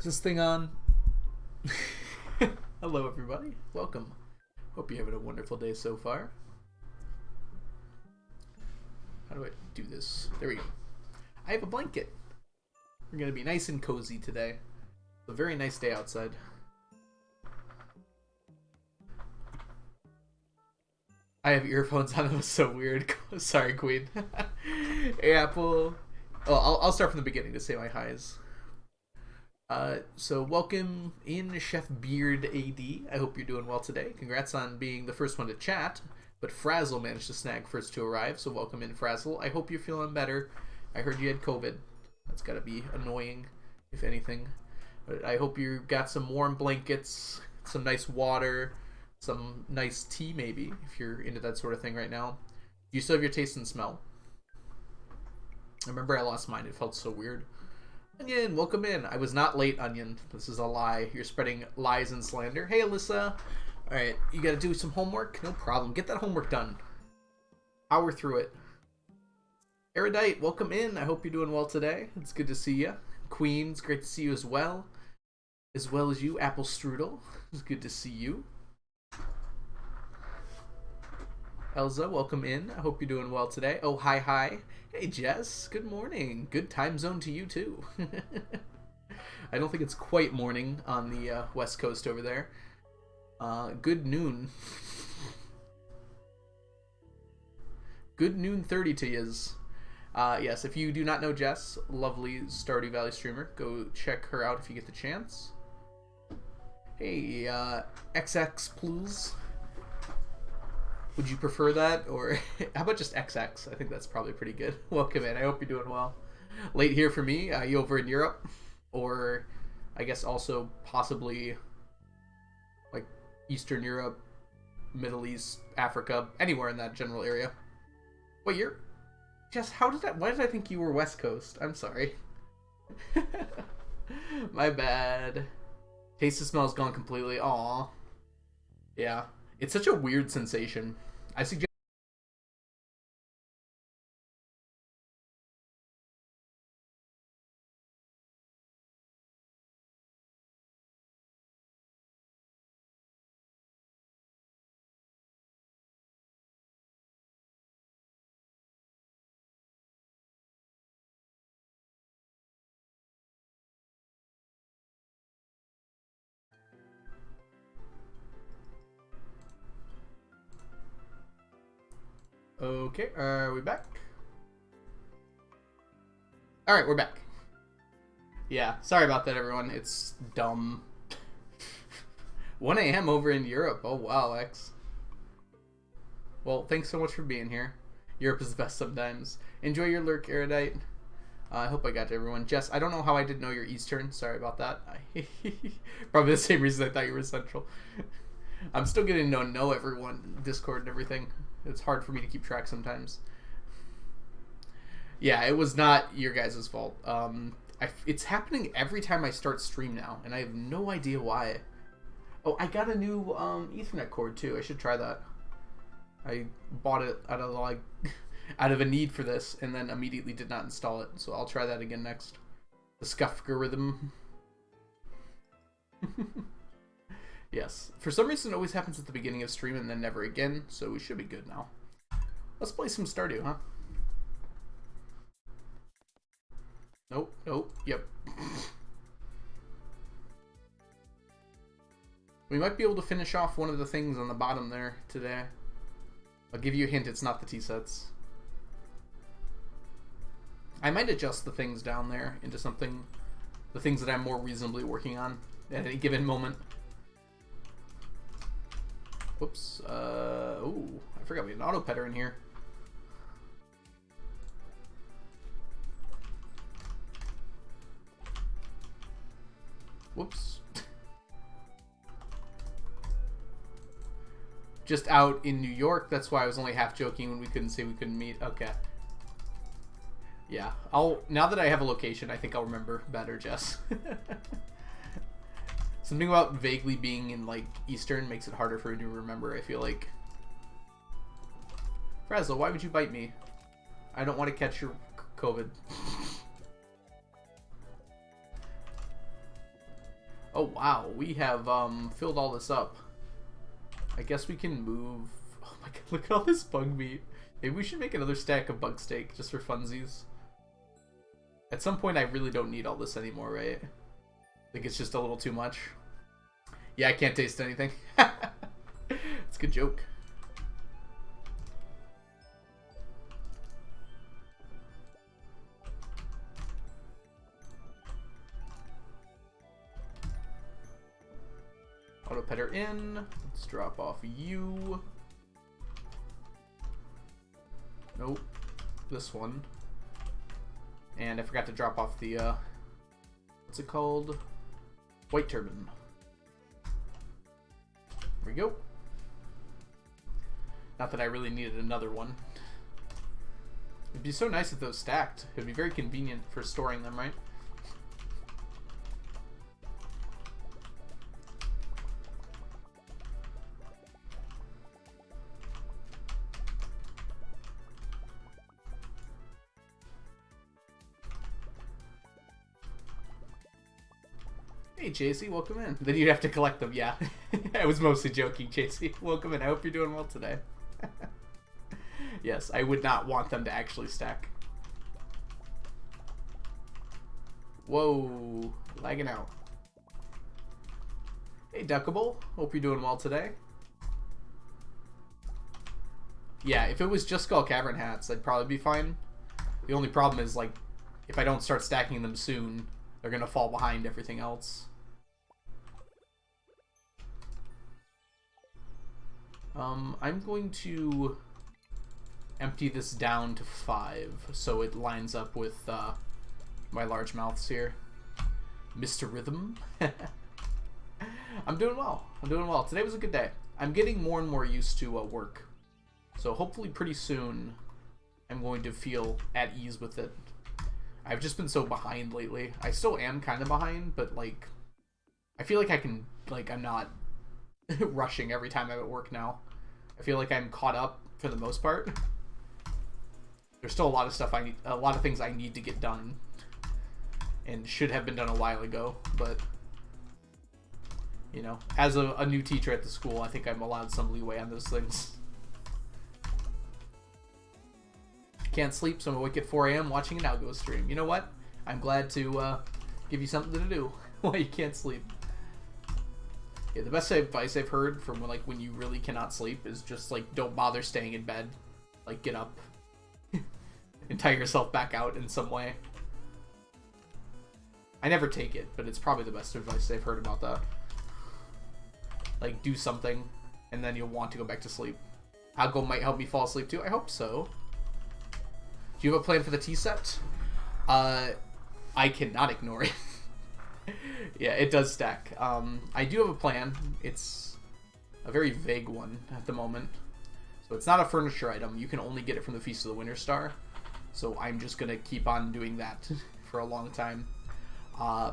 this thing on? Hello, everybody. Welcome. Hope you're having a wonderful day so far. How do I do this? There we go. I have a blanket. We're going to be nice and cozy today. It's a very nice day outside. I have earphones on. That was so weird. Sorry, Queen. Hey, Apple. Oh, I'll start from the beginning to say my highs. So welcome in Chef Beard AD. I hope you're doing well today. Congrats on being the first one to chat, but Frazzle managed to snag first to arrive, so welcome in, Frazzle. I hope you're feeling better. I heard you had COVID. That's gotta be annoying, if anything. But I hope you got some warm blankets, some nice water, some nice tea maybe, if you're into that sort of thing right now. Do you still have your taste and smell? I remember I lost mine. It felt so weird. Onion, welcome in. I was not late, Onion. This is a lie. You're spreading lies and slander. Hey, Alyssa. Alright, you gotta do some homework? No problem. Get that homework done. Power through it. Erudite, welcome in. I hope you're doing well today. It's good to see you. Queen, it's great to see you as well. As well as you, Apple Strudel. It's good to see you. Elza, welcome in. I hope you're doing well today. Oh, hi. Hey, Jess. Good morning. Good time zone to you, too. I don't think it's quite morning on the west coast over there. Good noon. Good noon 30 to yous. Yes, if you do not know Jess, lovely Stardew Valley streamer, go check her out if you get the chance. Hey, XX, please. Would you prefer that, or how about just XX? I think that's probably pretty good. Welcome in. I hope you're doing well. Late here for me. You over in Europe, or I guess also possibly like Eastern Europe, Middle East, Africa, anywhere in that general area. What year? Jess, how did that? Why did I think you were West Coast? I'm sorry. My bad. Taste and smell's gone completely. Aw. Yeah. It's such a weird sensation. I suggest. Okay, are we back? Alright, we're back. Yeah, sorry about that, everyone. It's dumb. 1 a.m. over in Europe. Oh, wow, X. Well, thanks so much for being here. Europe is the best sometimes. Enjoy your lurk, Erudite. I hope I got to everyone. Jess, I don't know how I didn't know you're Eastern. Sorry about that. Probably the same reason I thought you were Central. I'm still getting to know everyone, Discord and everything. It's hard for me to keep track sometimes. Yeah, it was not your guys' fault. It's happening every time I start stream now, and I have no idea why. Oh, I got a new Ethernet cord too. I should try that. I bought it out of like out of a need for this, and then immediately did not install it. So I'll try that again next. The scuffgorithm. Yes. For some reason, it always happens at the beginning of stream and then never again, so we should be good now. Let's play some Stardew, huh? Nope, yep. We might be able to finish off one of the things on the bottom there today. I'll give you a hint, it's not the tea sets. I might adjust the things down there into something, the things that I'm more reasonably working on at any given moment. Whoops. Oh, I forgot we had an auto-petter in here. Whoops. Just out in New York. That's why I was only half joking when we couldn't say we couldn't meet. Okay. Yeah. Now that I have a location, I think I'll remember better, Jess. Something about vaguely being in, like, Eastern makes it harder for me to remember, I feel like. Frazzle, why would you bite me? I don't want to catch your COVID. Oh wow, we have filled all this up. I guess we can move. Oh my god, look at all this bug meat. Maybe we should make another stack of bug steak just for funsies. At some point I really don't need all this anymore, right? I think it's just a little too much. Yeah, I can't taste anything. It's a good joke. Auto petter in. Let's drop off you. Nope. This one. And I forgot to drop off the, what's it called? White turban. There we go. Not that I really needed another one. It'd be so nice if those stacked. It'd be very convenient for storing them, right? Hey, JC, welcome in. Then you'd have to collect them, yeah. I was mostly joking, JC. Welcome in. I hope you're doing well today. Yes, I would not want them to actually stack. Whoa, lagging out. Hey, Duckable. Hope you're doing well today. Yeah, if it was just Skull Cavern hats, I'd probably be fine. The only problem is, like, if I don't start stacking them soon, they're gonna fall behind everything else. I'm going to empty this down to 5 so it lines up with my large mouths here. Mr. Rhythm. I'm doing well. I'm doing well. Today was a good day. I'm getting more and more used to work. So hopefully pretty soon I'm going to feel at ease with it. I've just been so behind lately. I still am kind of behind, but like I feel like I can, like, I'm not rushing every time I'm at work now. I feel like I'm caught up for the most part. There's still a lot of stuff a lot of things I need to get done and should have been done a while ago, but you know, as a new teacher at the school, I think I'm allowed some leeway on those things. Can't sleep, so I'm awake at 4 a.m. watching an algo stream. You know what? I'm glad to give you something to do while you can't sleep. Yeah, the best advice I've heard from like when you really cannot sleep is just like don't bother staying in bed. Like get up and tire yourself back out in some way. I never take it, but it's probably the best advice I've heard about that. Like do something and then you'll want to go back to sleep. Algo might help me fall asleep too. I hope so. Do you have a plan for the tea set? I cannot ignore it. Yeah, it does stack. I do have a plan. It's a very vague one at the moment. So it's not a furniture item. You can only get it from the Feast of the Winter Star. So I'm just going to keep on doing that for a long time. I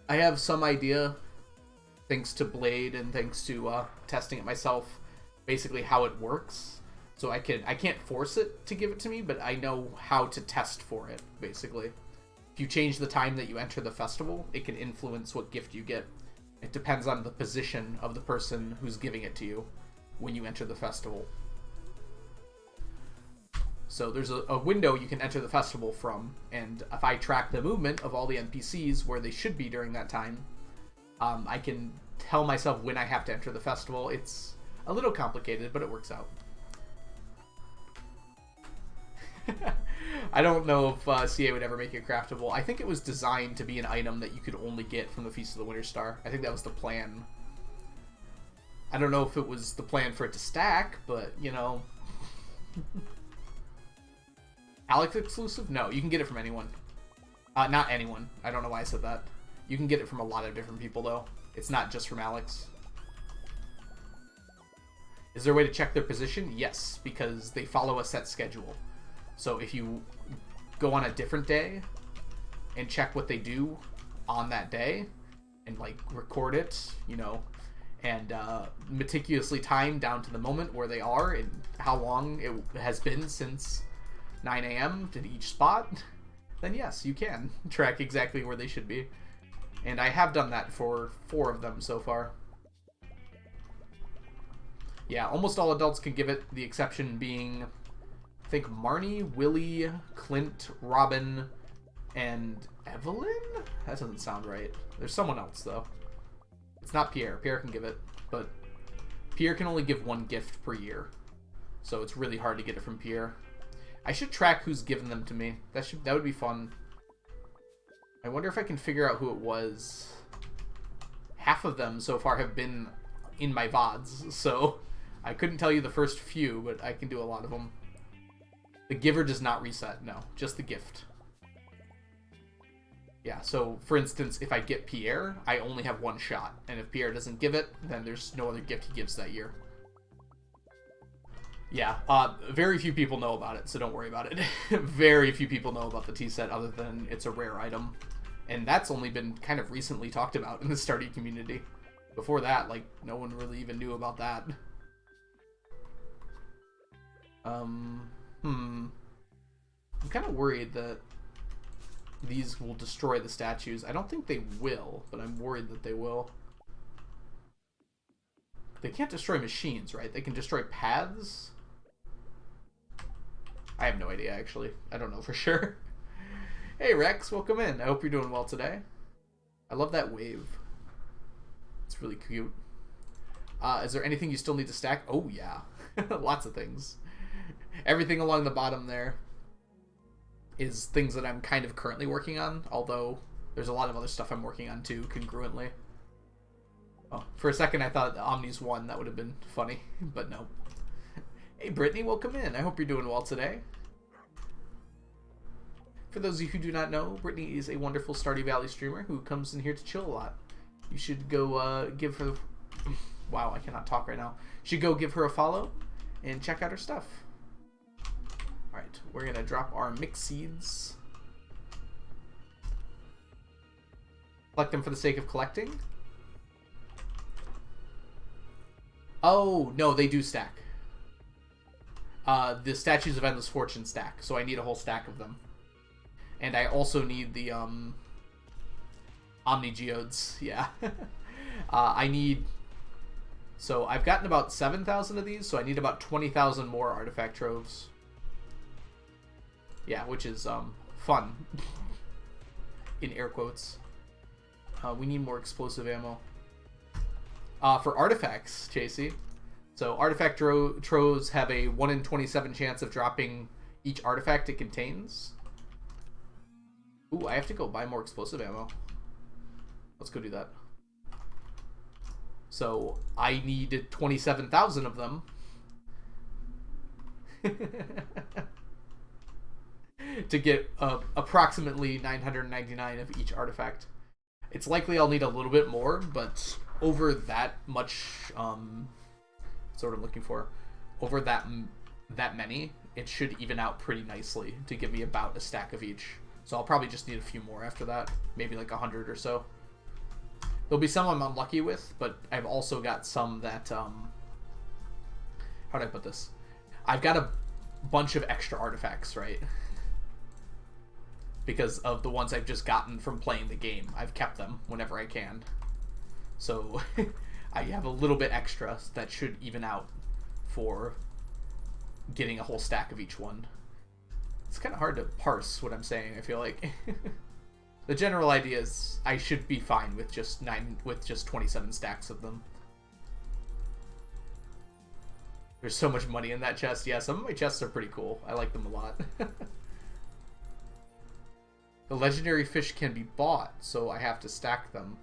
have some idea, thanks to Blade and thanks to testing it myself, basically how it works. So I can't force it to give it to me, but I know how to test for it, basically. If you change the time that you enter the festival, it can influence what gift you get. It depends on the position of the person who's giving it to you when you enter the festival. So there's a window you can enter the festival from, and if I track the movement of all the NPCs where they should be during that time, I can tell myself when I have to enter the festival. It's a little complicated, but it works out. I don't know if CA would ever make it craftable. I think it was designed to be an item that you could only get from the Feast of the Winter Star. I think that was the plan. I don't know if it was the plan for it to stack, but, you know. Alex exclusive? No, you can get it from anyone. Not anyone. I don't know why I said that. You can get it from a lot of different people, though. It's not just from Alex. Is there a way to check their position? Yes, because they follow a set schedule. So if you go on a different day and check what they do on that day and like record it, you know, and meticulously time down to the moment where they are and how long it has been since 9 a.m. to each spot, then yes, you can track exactly where they should be. And I have done that for 4 of them so far. Yeah, almost all adults can give it, the exception being, I think, Marnie, Willie, Clint, Robin, and Evelyn? That doesn't sound right. There's someone else, though. It's not Pierre. Pierre can give it, but Pierre can only give 1 gift per year. So it's really hard to get it from Pierre. I should track who's given them to me. That would be fun. I wonder if I can figure out who it was. Half of them so far have been in my VODs, so I couldn't tell you the first few, but I can do a lot of them. The giver does not reset, no. Just the gift. Yeah, so for instance, if I get Pierre, I only have 1 shot. And if Pierre doesn't give it, then there's no other gift he gives that year. Yeah, very few people know about it, so don't worry about it. Very few people know about the tea set other than it's a rare item. And that's only been kind of recently talked about in the Stardew community. Before that, like, no one really even knew about that. I'm kind of worried that these will destroy the statues. I don't think they will, but I'm worried that they will. They can't destroy machines, right? They can destroy paths? I have no idea, actually. I don't know for sure. Hey, Rex, welcome in. I hope you're doing well today. I love that wave. It's really cute. Is there anything you still need to stack? Oh, yeah. Lots of things. Everything along the bottom there is things that I'm kind of currently working on, although there's a lot of other stuff I'm working on, too, congruently. Oh, for a second I thought the Omnis won. That would have been funny, but no. Hey, Brittany, welcome in. I hope you're doing well today. For those of you who do not know, Brittany is a wonderful Stardew Valley streamer who comes in here to chill a lot. You should go give her... Wow, I cannot talk right now. You should go give her a follow and check out her stuff. Alright, we're going to drop our mixed seeds. Collect them for the sake of collecting. Oh, no, they do stack. The Statues of Endless Fortune stack, so I need a whole stack of them. And I also need the, Omni Geodes, yeah. I need... So I've gotten about 7,000 of these, so I need about 20,000 more artifact troves. Yeah, which is, fun. In air quotes. We need more explosive ammo. For artifacts, Chasey. So artifact troves have a 1 in 27 chance of dropping each artifact it contains. Ooh, I have to go buy more explosive ammo. Let's go do that. So I need 27,000 of them. To get approximately 999 of each artifact. It's likely I'll need a little bit more, but over that much, that's what I'm looking for. Over that many, it should even out pretty nicely to give me about a stack of each. So I'll probably just need a few more after that, maybe like 100 or so. There'll be some I'm unlucky with, but I've also got some that, how do I put this? I've got a bunch of extra artifacts, right? Because of the ones I've just gotten from playing the game. I've kept them whenever I can. So I have a little bit extra that should even out for getting a whole stack of each one. It's kind of hard to parse what I'm saying, I feel like. The general idea is I should be fine with just 27 stacks of them. There's so much money in that chest. Yeah, some of my chests are pretty cool. I like them a lot. The legendary fish can be bought, so I have to stack them.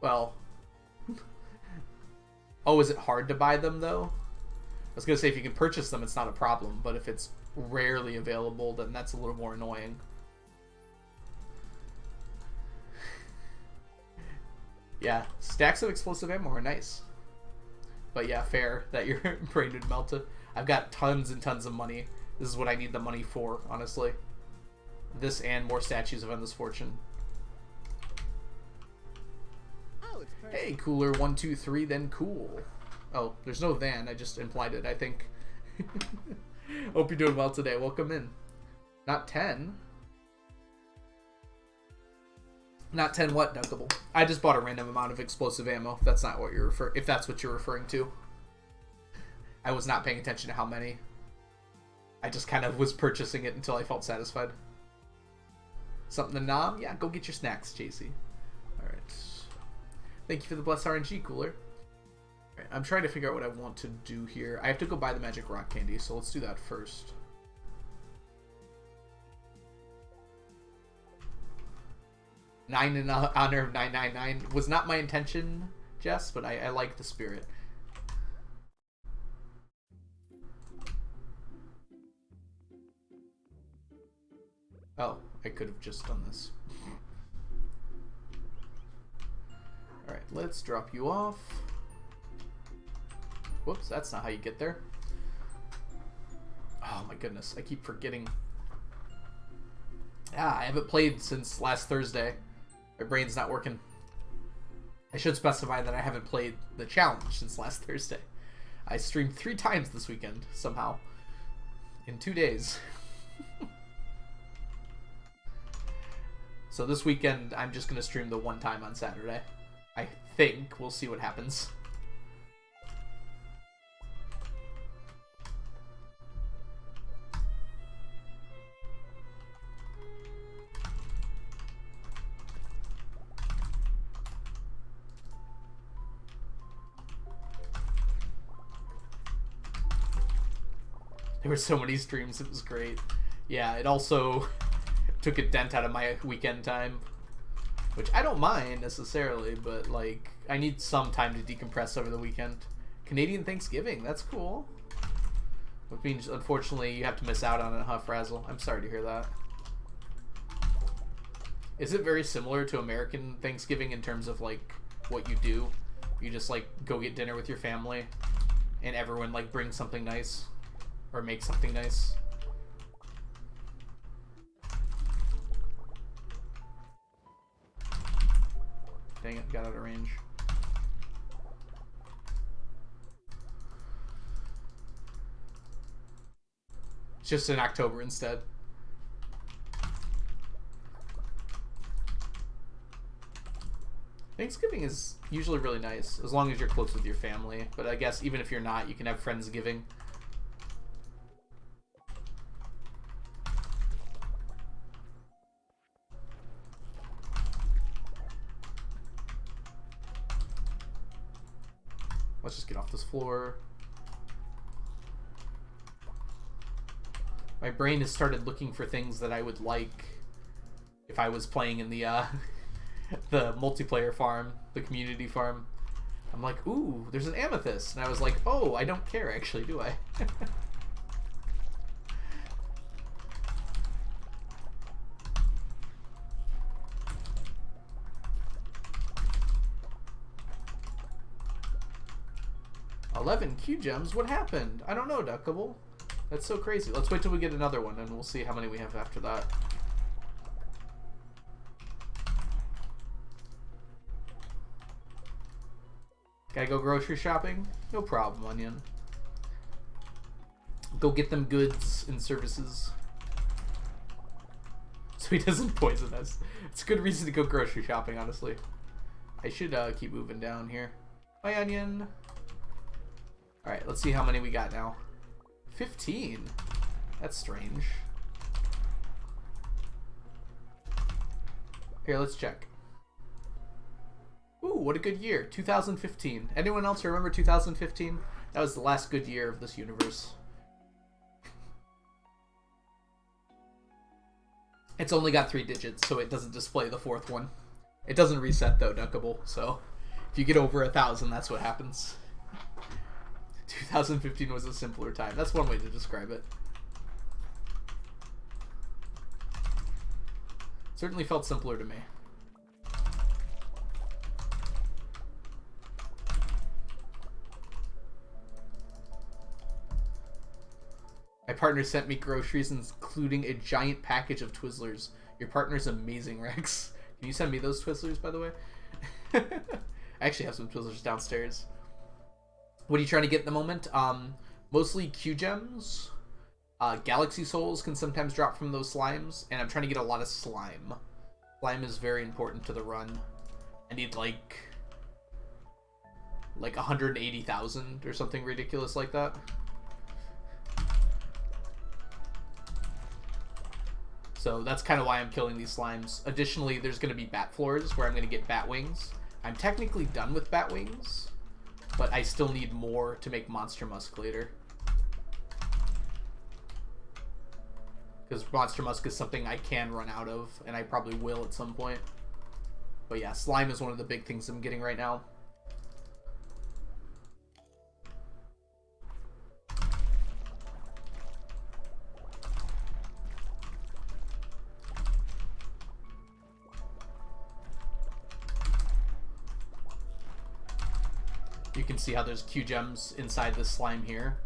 Well... Oh, is it hard to buy them, though? I was going to say, if you can purchase them, it's not a problem, but if it's rarely available, then that's a little more annoying. Yeah, stacks of explosive ammo are nice. But yeah, fair that your brain would melt it. I've got tons and tons of money. This is what I need the money for, honestly. This and more Statues of Endless Fortune. Oh, hey, cooler 123, then cool. Oh, there's no then. I just implied it, I think. Hope you're doing well today. Welcome in. Not 10. Not 10 what, Dunkable? I just bought a random amount of explosive ammo. That's not what you're if that's what you're referring to. I was not paying attention to how many. I just kind of was purchasing it until I felt satisfied. Something to nom? Yeah, go get your snacks, JC. Alright. Thank you for the blessed RNG, Cooler. Alright, I'm trying to figure out what I want to do here. I have to go buy the magic rock candy, so let's do that first. Nine in honor of 999 was not my intention, Jess, but I like the spirit. Oh, I could have just done this. Alright, let's drop you off. Whoops, that's not how you get there. Oh my goodness, I keep forgetting. I haven't played since last Thursday. My brain's not working. I should specify that I haven't played the challenge since last Thursday. I streamed 3 times this weekend, somehow. In 2 days. So this weekend, I'm just going to stream the 1 time on Saturday. I think. We'll see what happens. There were so many streams, it was great. Yeah, it also took a dent out of my weekend time, which I don't mind necessarily, but like I need some time to decompress over the weekend. Canadian Thanksgiving, that's cool. Which means unfortunately you have to miss out on a Huff Razzle. I'm sorry to hear that. Is it very similar to American Thanksgiving in terms of like what you do? You just like go get dinner with your family and everyone like brings something nice or make something nice? Dang it, got out of range. It's just in October instead. Thanksgiving is usually really nice, as long as you're close with your family. But I guess even if you're not, you can have Friendsgiving. Let's just get off this floor. My brain has started looking for things that I would like if I was playing in the the multiplayer farm, the community farm. I'm like, ooh, there's an amethyst. And I was like, oh, I don't care actually, do I? Q gems? What happened? I don't know, Duckable. That's so crazy. Let's wait till we get another one and we'll see how many we have after that. Gotta go grocery shopping? No problem, Onion. Go get them goods and services. So he doesn't poison us. It's a good reason to go grocery shopping, honestly. I should keep moving down here. Bye, Onion. Alright, let's see how many we got now. 15. That's strange. Here, let's check. Ooh, what a good year. 2015. Anyone else remember 2015? That was the last good year of this universe. It's only got 3 digits, so it doesn't display the 4th one. It doesn't reset, though, Duckable, so if you get over 1,000, that's what happens. 2015 was a simpler time. That's one way to describe it. Certainly felt simpler to me. My partner sent me groceries, including a giant package of Twizzlers. Your partner's amazing, Rex. Can you send me those Twizzlers, by the way? I actually have some Twizzlers downstairs. What are you trying to get at the moment? Mostly Q gems. Galaxy souls can sometimes drop from those slimes, and I'm trying to get a lot of slime Slime is very important to the run. I need like 180,000 or something ridiculous like that. So that's kind of why I'm killing these slimes. Additionally, there's going to be bat floors where I'm going to get bat wings. I'm technically done with bat wings, but I still need more to make monster musk later. Because monster musk is something I can run out of, and I probably will at some point. But yeah, slime is one of the big things I'm getting right now. You can see how there's Q gems inside this slime here.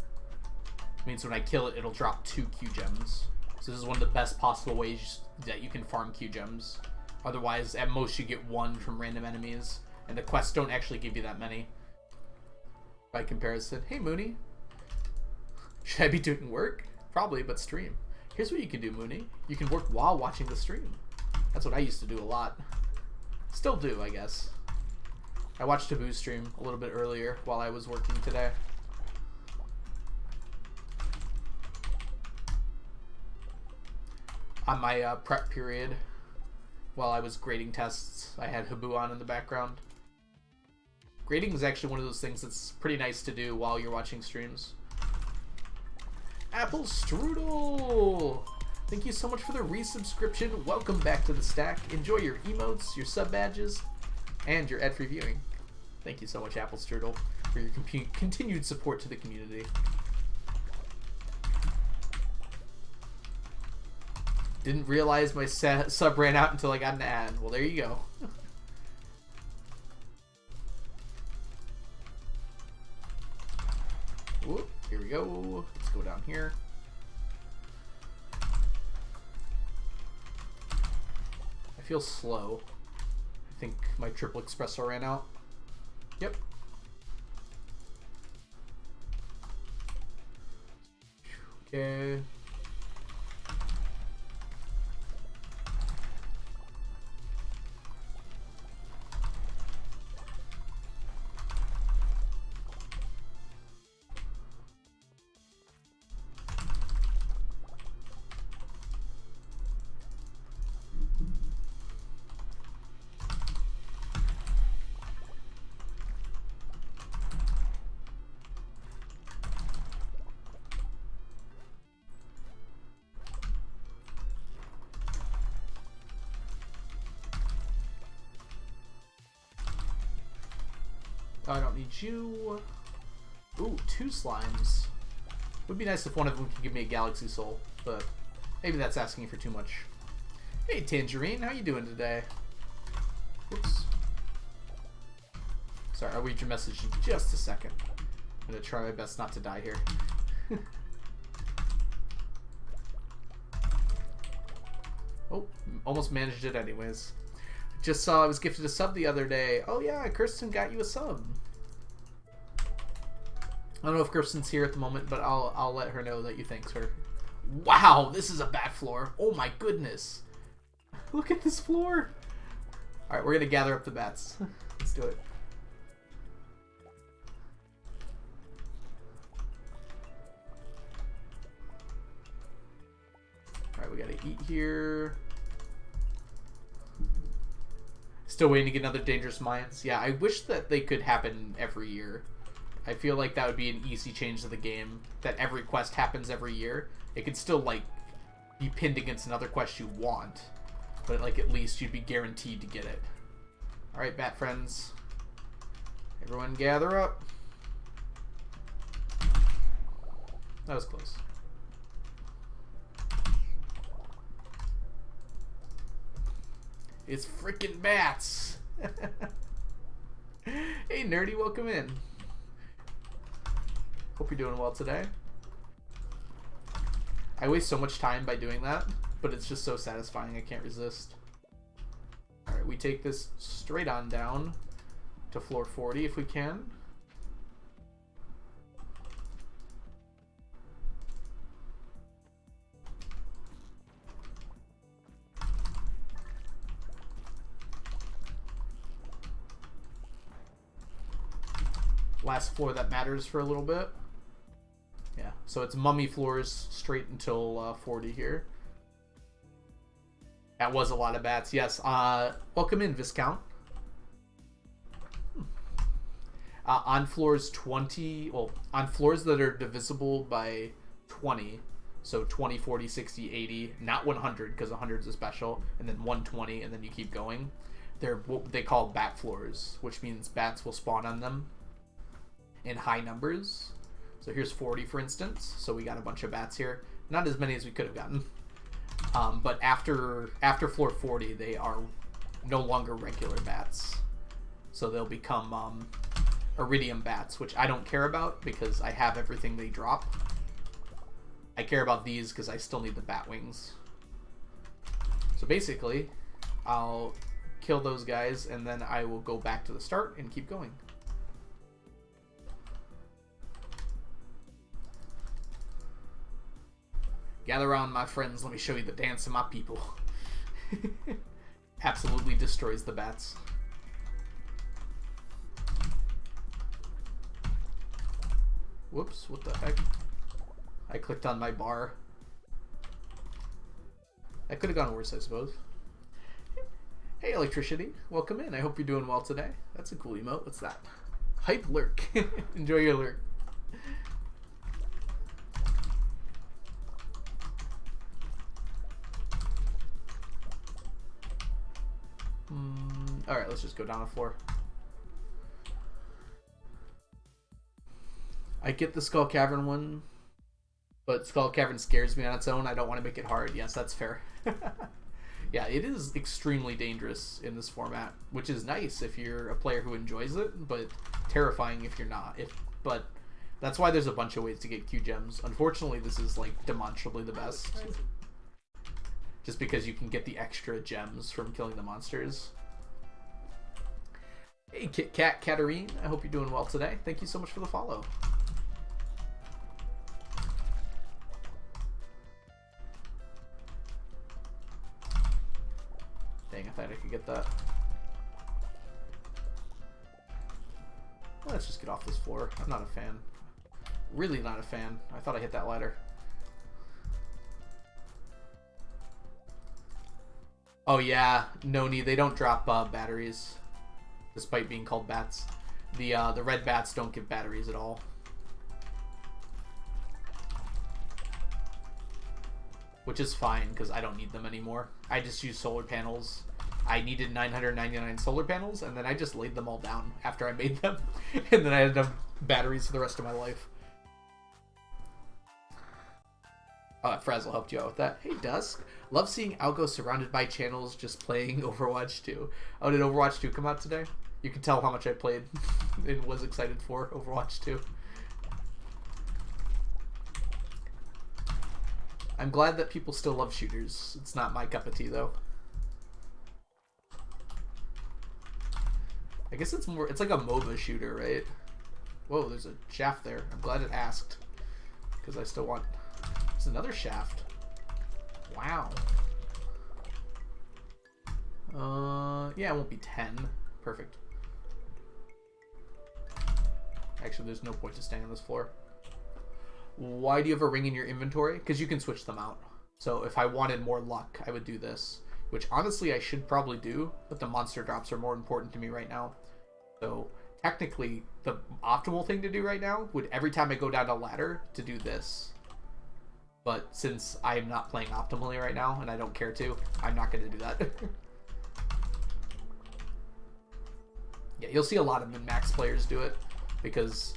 It means when I kill it, it'll drop 2 Q gems. So this is one of the best possible ways that you can farm Q gems. Otherwise, at most you get 1 from random enemies, and the quests don't actually give you that many. By comparison, hey Mooney, should I be doing work? Probably, but stream. Here's what you can do, Mooney. You can work while watching the stream. That's what I used to do a lot. Still do, I guess. I watched Taboo's stream a little bit earlier while I was working today. On my prep period, while I was grading tests, I had Habu on in the background. Grading is actually one of those things that's pretty nice to do while you're watching streams. Apple Strudel! Thank you so much for the resubscription. Welcome back to the stack. Enjoy your emotes, your sub badges, and your ad-free viewing. Thank you so much, Apple Strudel, for your continued support to the community. Didn't realize my sub ran out until I got an ad. Well, there you go. Whoop, here we go. Let's go down here. I feel slow. I think my triple espresso ran out. Yep. Okay. I don't need you. Ooh, 2 slimes. Would be nice if one of them could give me a galaxy soul, but maybe that's asking for too much. Hey Tangerine, how you doing today? Whoops. Sorry, I'll read your message in just a second. I'm gonna try my best not to die here. Oh, almost managed it anyways. Just saw I was gifted a sub the other day. Oh yeah, Kirsten got you a sub. I don't know if Kirsten's here at the moment, but I'll let her know that you thanks her. Wow, this is a bat floor. Oh my goodness. Look at this floor. Alright, we're gonna gather up the bats. Let's do it. Alright, we gotta eat here. Still waiting to get another Dangerous Minds. Yeah, I wish that they could happen every year. I feel like that would be an easy change to the game. That every quest happens every year. It could still, like, be pinned against another quest you want. But, like, at least you'd be guaranteed to get it. Alright, bat friends. Everyone gather up. That was close. It's frickin' bats! Hey Nerdy, welcome in. Hope you're doing well today. I waste so much time by doing that, but it's just so satisfying I can't resist. Alright, we take this straight on down to floor 40 if we can. last floor that matters for a little bit. Yeah, so it's mummy floors straight until 40 here. That was a lot of bats. Yes. Welcome in, Viscount. On floors 20, well, on floors that are divisible by 20, so 20, 40, 60, 80, not 100 because 100 is a special, and then 120, and then you keep going. They're what they call bat floors, which means bats will spawn on them in high numbers. So here's 40, for instance. So we got a bunch of bats here. Not as many as we could have gotten. But after floor 40, they are no longer regular bats. So they'll become iridium bats, which I don't care about because I have everything they drop. I care about these because I still need the bat wings. So basically, I'll kill those guys and then I will go back to the start and keep going. Gather around, my friends. Let me show you the dance of my people. Absolutely destroys the bats. Whoops, what the heck? I clicked on my bar. That could have gone worse, I suppose. Hey, Electricity. Welcome in. I hope you're doing well today. That's a cool emote. What's that? Hype lurk. Enjoy your lurk. Alright, let's just go down a floor. I get the Skull Cavern one, but Skull Cavern scares me on its own. I don't want to make it hard. Yes, that's fair. Yeah, it is extremely dangerous in this format, which is nice if you're a player who enjoys it, but terrifying if you're not. But that's why there's a bunch of ways to get Q gems. Unfortunately, this is like demonstrably the best. Just because you can get the extra gems from killing the monsters. Hey, Kit Kat Katarine, I hope you're doing well today. Thank you so much for the follow. Dang, I thought I could get that. Let's just get off this floor. I'm not a fan. Really not a fan. I thought I hit that ladder. Oh yeah, Noni, they don't drop batteries, despite being called bats. The red bats don't give batteries at all. Which is fine, because I don't need them anymore. I just use solar panels. I needed 999 solar panels, and then I just laid them all down after I made them. And then I had enough batteries for the rest of my life. Frazzle helped you out with that. Hey, Dusk. Love seeing Algo surrounded by channels just playing Overwatch 2. Oh, did Overwatch 2 come out today? You can tell how much I played and was excited for Overwatch 2. I'm glad that people still love shooters. It's not my cup of tea, though. I guess it's more... It's like a MOBA shooter, right? Whoa, there's a shaft there. I'm glad it asked. Because I still want... There's another shaft. Wow. Yeah, it won't be 10. Perfect. Actually, there's no point to staying on this floor. Why do you have a ring in your inventory? Because you can switch them out. So if I wanted more luck, I would do this. Which honestly I should probably do, but the monster drops are more important to me right now. So technically, the optimal thing to do right now would every time I go down a ladder to do this. But since I'm not playing optimally right now, and I don't care to, I'm not going to do that. Yeah, you'll see a lot of min-max players do it, because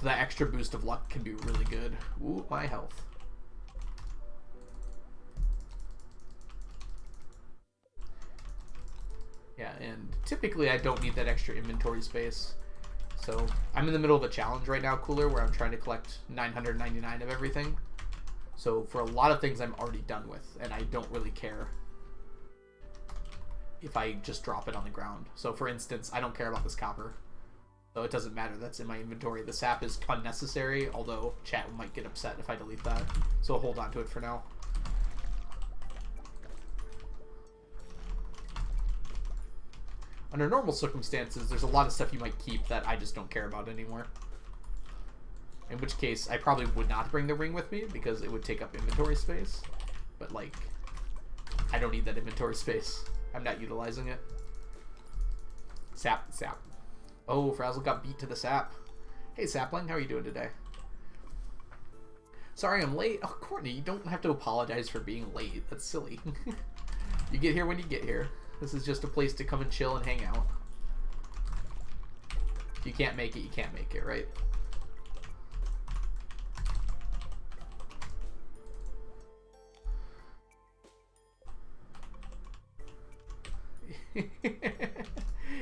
the extra boost of luck can be really good. Ooh, my health. Yeah, and typically I don't need that extra inventory space. So I'm in the middle of a challenge right now, Cooler, where I'm trying to collect 999 of everything. So for a lot of things I'm already done with, and I don't really care if I just drop it on the ground. So for instance, I don't care about this copper. So it doesn't matter, that's in my inventory. The sap is unnecessary, although chat might get upset if I delete that. So I'll hold on to it for now. Under normal circumstances, there's a lot of stuff you might keep that I just don't care about anymore. In which case, I probably would not bring the ring with me because it would take up inventory space. But, like, I don't need that inventory space. I'm not utilizing it. Sap. Oh, Frazzle got beat to the sap. Hey, Sapling, how are you doing today? Sorry I'm late. Oh, Courtney, you don't have to apologize for being late. That's silly. You get here when you get here. This is just a place to come and chill and hang out. If you can't make it, you can't make it, right?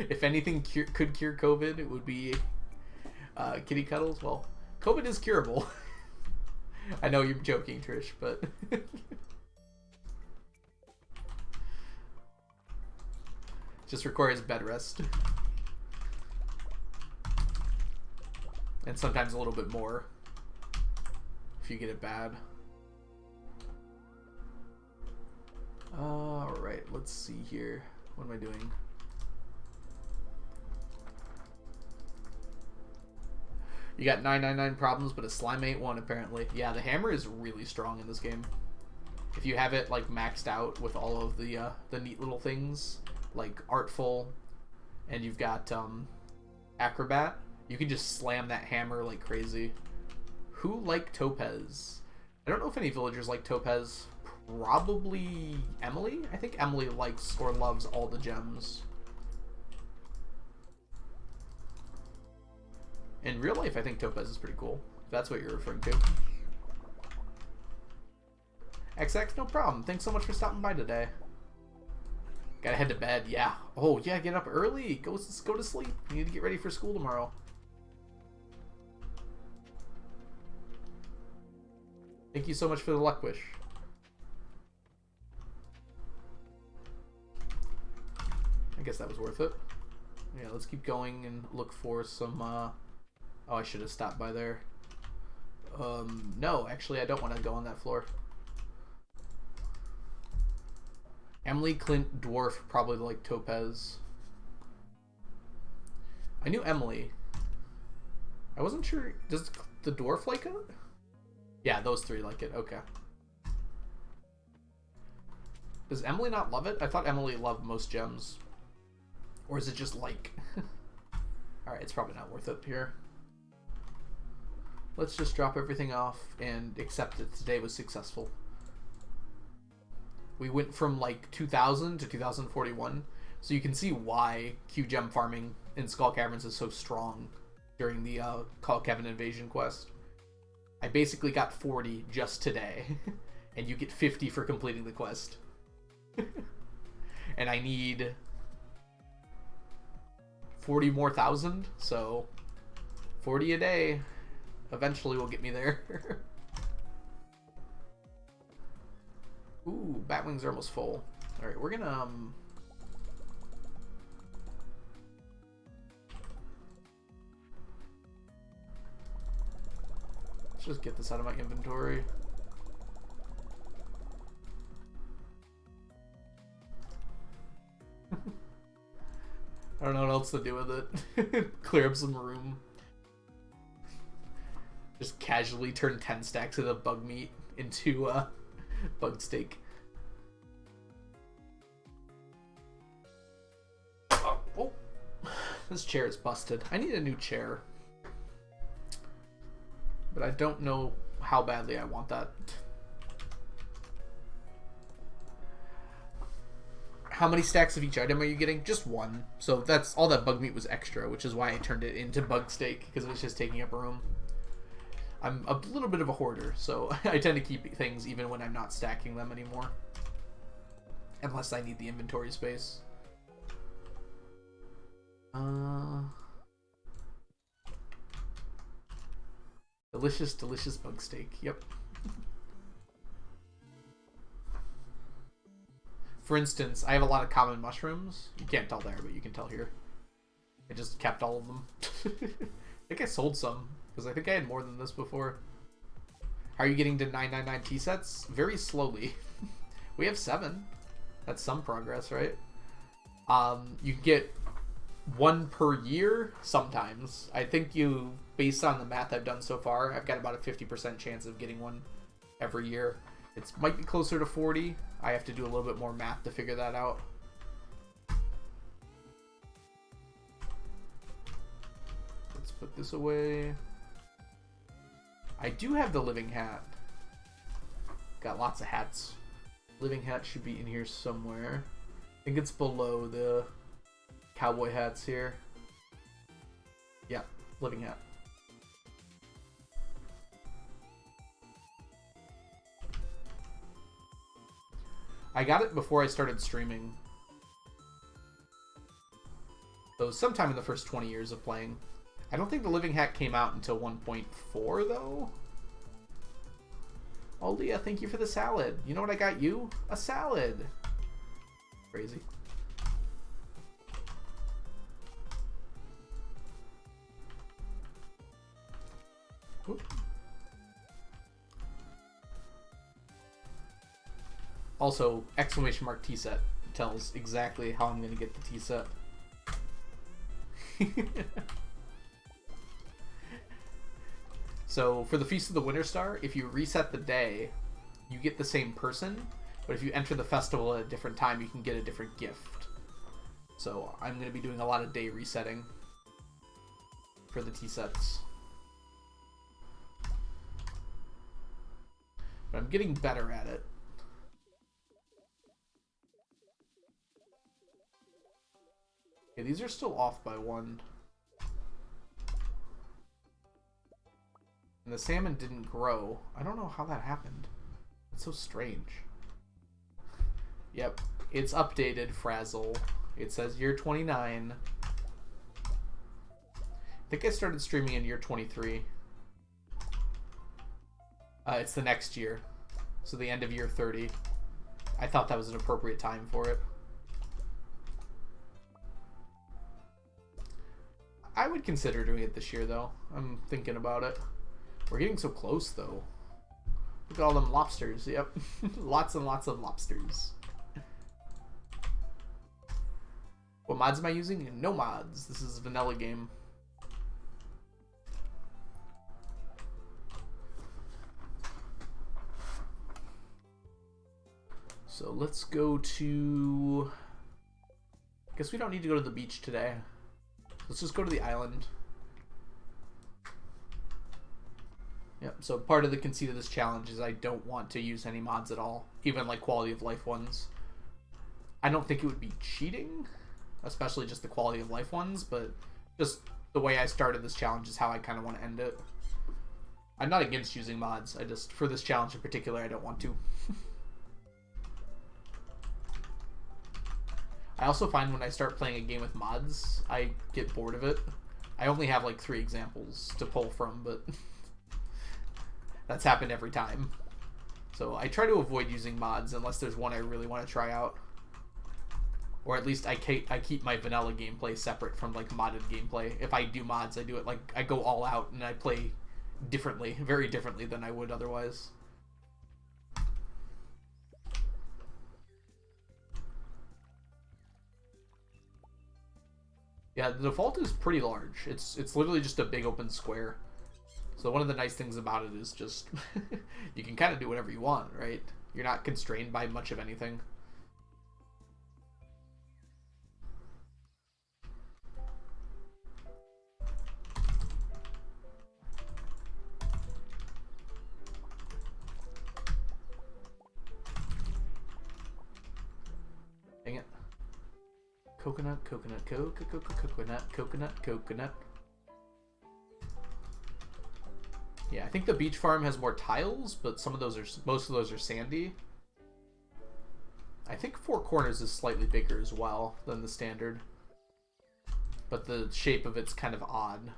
If anything could cure COVID, it would be kitty cuddles. Well, COVID is curable. I know you're joking, Trish, but just requires bed rest. And sometimes a little bit more if you get it bad. Alright, let's see here. What am I doing? You got 999 problems, but a slime ain't one, apparently. Yeah, the hammer is really strong in this game. If you have it, like, maxed out with all of the neat little things, like Artful, and you've got Acrobat, you can just slam that hammer like crazy. Who liked Topaz? I don't know if any villagers like Topaz. Probably Emily? I think Emily likes or loves all the gems. In real life, I think Topaz is pretty cool. If that's what you're referring to. XX, no problem. Thanks so much for stopping by today. Gotta head to bed. Yeah. Oh, yeah, get up early. Go to sleep. You need to get ready for school tomorrow. Thank you so much for the luck wish. I guess that was worth it. Yeah, let's keep going and look for some, oh, I should have stopped by there. No, actually, I don't want to go on that floor. Emily, Clint, Dwarf, probably like Topaz. I knew Emily. I wasn't sure. Does the Dwarf like it? Yeah, those three like it. Okay. Does Emily not love it? I thought Emily loved most gems. Or is it just like? Alright, it's probably not worth it here. Let's just drop everything off and accept that today was successful. We went from like 2000 to 2041, so you can see why Q gem farming in Skull Caverns is so strong during the Call Kevin Invasion quest. I basically got 40 just today, and you get 50 for completing the quest. And I need 40 more thousand, so 40 a day eventually will get me there. Ooh, Batwings are almost full. Alright, we're gonna let's just get this out of my inventory. I don't know what else to do with it. Clear up some room. Just casually turn 10 stacks of the bug meat into bug steak. Oh, this chair is busted. I need a new chair. But I don't know how badly I want that. How many stacks of each item are you getting? Just one. So that's all that bug meat was extra, which is why I turned it into bug steak, because it was just taking up room. I'm a little bit of a hoarder, so I tend to keep things even when I'm not stacking them anymore. Unless I need the inventory space. Delicious, delicious bug steak. Yep. For instance, I have a lot of common mushrooms. You can't tell there, but you can tell here. I just kept all of them. I think I sold some, because I think I had more than this before. How are you getting to 999 tea sets? Very slowly. We have 7. That's some progress, right? You can get One per year, sometimes. I think you, based on the math I've done so far, I've got about a 50% chance of getting one every year. It might be closer to 40. I have to do a little bit more math to figure that out. Let's put this away. I do have the living hat. Got lots of hats. Living hat should be in here somewhere. I think it's below the cowboy hats here. Yeah, living hat. I got it before I started streaming. So sometime in the first 20 years of playing. I don't think the living hat came out until 1.4 though. Oh, Leah, thank you for the salad. You know what I got you? A salad. Crazy. Oop. Also, exclamation mark T set tells exactly how I'm going to get the T set. So for the Feast of the Winter Star, if you reset the day, you get the same person, but if you enter the festival at a different time, you can get a different gift. So I'm going to be doing a lot of day resetting for the T sets. But I'm getting better at it. Okay, these are still off by 1. And the salmon didn't grow. I don't know how that happened. It's so strange. Yep, it's updated, Frazzle. It says year 29. I think I started streaming in year 23. It's the next year. So the end of year 30. I thought that was an appropriate time for it. I would consider doing it this year, though. I'm thinking about it. We're getting so close, though. Look at all them lobsters. Yep. Lots and lots of lobsters. What mods am I using? No mods. This is a vanilla game. So let's go to... I guess we don't need to go to the beach today. Let's just go to the island. Yep, so part of the conceit of this challenge is I don't want to use any mods at all, even like quality of life ones. I don't think it would be cheating, especially just the quality of life ones, but just the way I started this challenge is how I kind of want to end it. I'm not against using mods, I just, for this challenge in particular, I don't want to. I also find when I start playing a game with mods, I get bored of it. I only have like 3 examples to pull from, but that's happened every time. So I try to avoid using mods unless there's one I really want to try out. Or at least I keep my vanilla gameplay separate from like modded gameplay. If I do mods, I do it like I go all out and I play differently, very differently than I would otherwise. Yeah, the default is pretty large. It's literally just a big open square. So one of the nice things about it is just you can kind of do whatever you want, right? You're not constrained by much of anything. Dang it. Coconut, coconut, coconut. Yeah, I think the beach farm has more tiles, but most of those are sandy. I think Four Corners is slightly bigger as well than the standard, but the shape of it's kind of odd.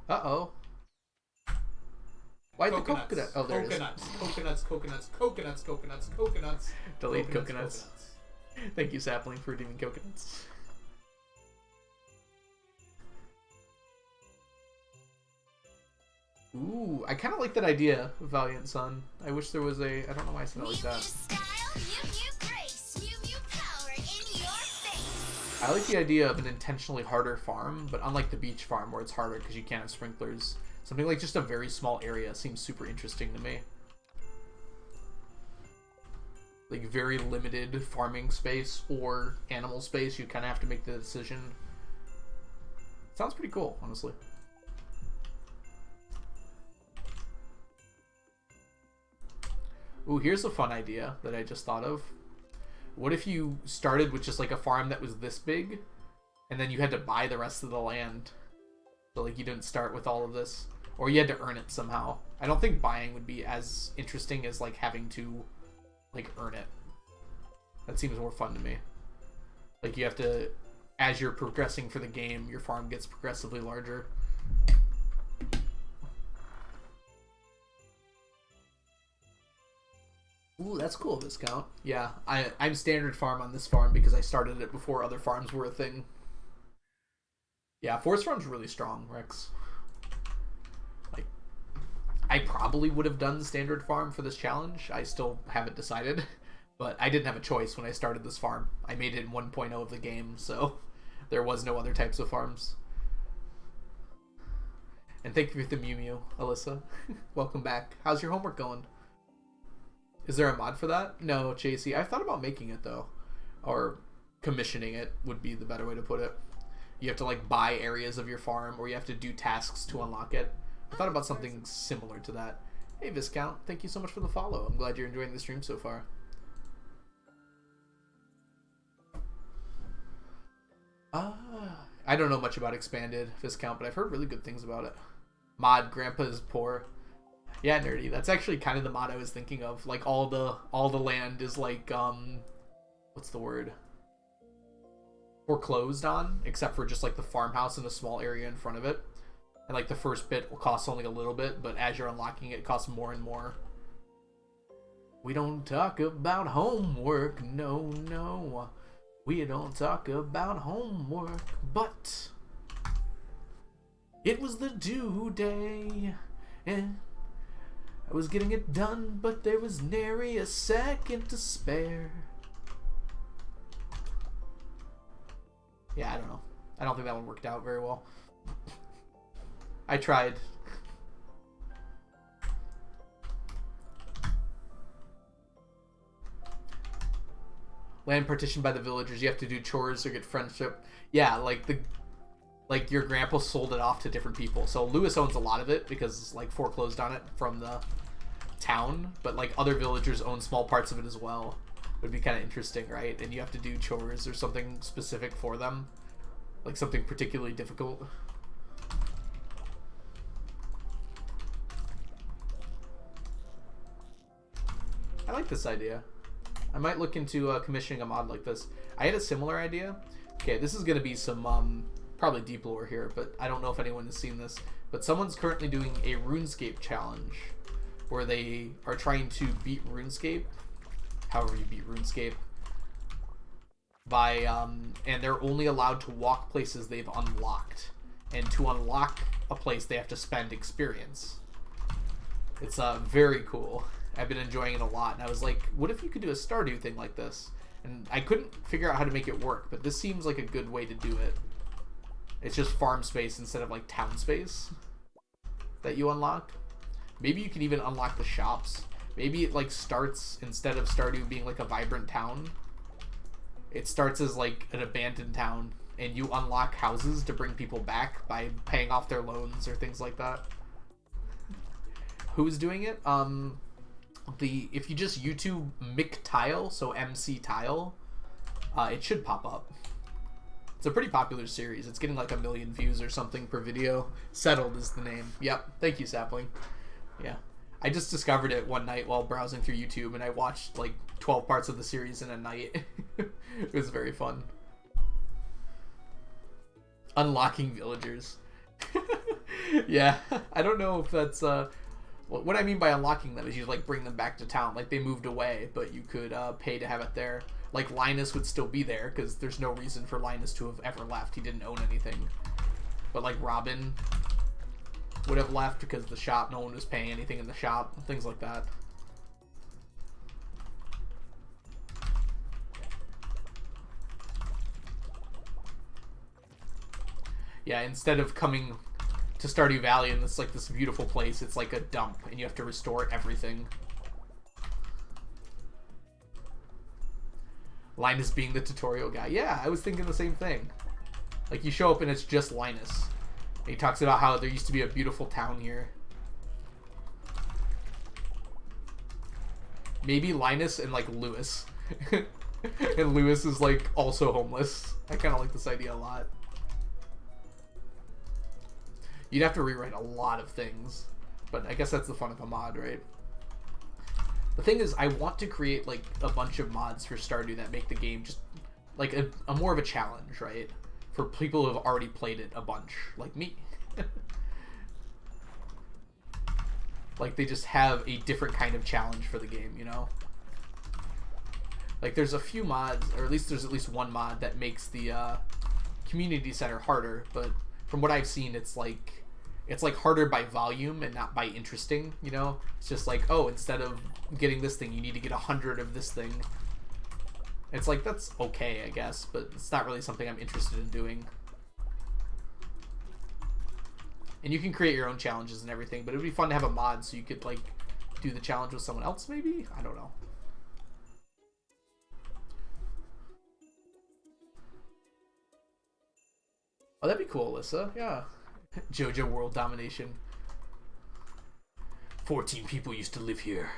Uh-oh. Why the coconut? Oh, there coconuts, it is. coconuts, coconuts, coconuts, coconuts, coconuts. Delete coconuts. Thank you, Sapling, for redeeming coconuts. Ooh, I kind of like that idea, Valiant Son. I wish there was a... I don't know why I said it like that. I like the idea of an intentionally harder farm, but unlike the beach farm where it's harder because you can't have sprinklers, something like just a very small area seems super interesting to me. Like very limited farming space or animal space, you kind of have to make the decision. Sounds pretty cool, honestly. Ooh, here's a fun idea that I just thought of. What if you started with just like a farm that was this big, and then you had to buy the rest of the land? So like you didn't start with all of this, or you had to earn it somehow. I don't think buying would be as interesting as like having to like earn it. That seems more fun to me. Like you have to, as you're progressing for the game, your farm gets progressively larger. Ooh, that's cool, Viscount. Yeah, I'm standard farm on this farm because I started it before other farms were a thing. Yeah, Forest Farm's really strong, Rex. Like, I probably would have done the standard farm for this challenge. I still haven't decided. But I didn't have a choice when I started this farm. I made it in 1.0 of the game, so there was no other types of farms. And thank you for the Mew Mew, Alyssa. Welcome back. How's your homework going? Is there a mod for that? No, Chasey. I thought about making it, though. Or commissioning it would be the better way to put it. You have to, like, buy areas of your farm, or you have to do tasks to unlock it. I thought about something similar to that. Hey, Viscount. Thank you so much for the follow. I'm glad you're enjoying the stream so far. I don't know much about Expanded, Viscount, but I've heard really good things about it. Mod, Grandpa is poor. Yeah, nerdy. That's actually kind of the mod I was thinking of. Like all the land is like what's the word? Foreclosed on, except for just like the farmhouse and a small area in front of it. And like the first bit will cost only a little bit, but as you're unlocking it, it costs more and more. We don't talk about homework, no, no. We don't talk about homework, but it was the due day, and I was getting it done, but there was nary a second to spare. Yeah, I don't know. I don't think that one worked out very well. I tried. Land partitioned by the villagers. You have to do chores or get friendship. Yeah, like your grandpa sold it off to different people. So Lewis owns a lot of it because it's like foreclosed on it from the town, but like other villagers own small parts of it as well. It would be kind of interesting, right? And you have to do chores or something specific for them, like something particularly difficult. I like this idea. I might look into commissioning a mod like this. I had a similar idea. Okay, this is going to be some probably deep lore here, but I don't know if anyone has seen this. But someone's currently doing a RuneScape challenge where they are trying to beat RuneScape, however you beat RuneScape, by and they're only allowed to walk places they've unlocked. And to unlock a place, they have to spend experience. It's very cool. I've been enjoying it a lot, and I was like, what if you could do a Stardew thing like this? And I couldn't figure out how to make it work, but this seems like a good way to do it. It's just farm space instead of like town space that you unlock. Maybe you can even unlock the shops. Maybe it like starts, instead of Stardew being like a vibrant town, it starts as like an abandoned town, and you unlock houses to bring people back by paying off their loans or things like that. Who's doing it? If you just YouTube Mick Tile, so MC Tile, it should pop up. It's a pretty popular series. It's getting like 1 million views or something per video. Settled is the name. Yep. Thank you, Sapling. Yeah. I just discovered it one night while browsing through YouTube, and I watched like 12 parts of the series in a night. It was very fun. Unlocking villagers. Yeah. I don't know if that's what I mean by unlocking them is you like bring them back to town. Like they moved away, but you could pay to have it there. Like Linus would still be there because there's no reason for Linus to have ever left. He didn't own anything. But like Robin would have left because the shop, no one was paying anything in the shop. Things like that. Yeah, instead of coming to Stardew Valley and it's like this beautiful place, it's like a dump and you have to restore everything. Linus being the tutorial guy. Yeah, I was thinking the same thing. Like, you show up and it's just Linus. And he talks about how there used to be a beautiful town here. Maybe Linus and, like, Lewis. And Lewis is, like, also homeless. I kind of like this idea a lot. You'd have to rewrite a lot of things. But I guess that's the fun of a mod, right? The thing is, I want to create, like, a bunch of mods for Stardew that make the game just, like, a more of a challenge, right? For people who have already played it a bunch, like me. Like, they just have a different kind of challenge for the game, you know? Like, there's a few mods, or at least there's at least one mod that makes the community center harder, but from what I've seen, it's like harder by volume and not by interesting, you know? It's just like, oh, instead of getting this thing, you need to get 100 of this thing. It's like, that's okay, I guess, but it's not really something I'm interested in doing. And you can create your own challenges and everything, but it would be fun to have a mod so you could, like, do the challenge with someone else, maybe? I don't know. Oh, that'd be cool, Alyssa. Yeah. JoJo World Domination. 14 people used to live here.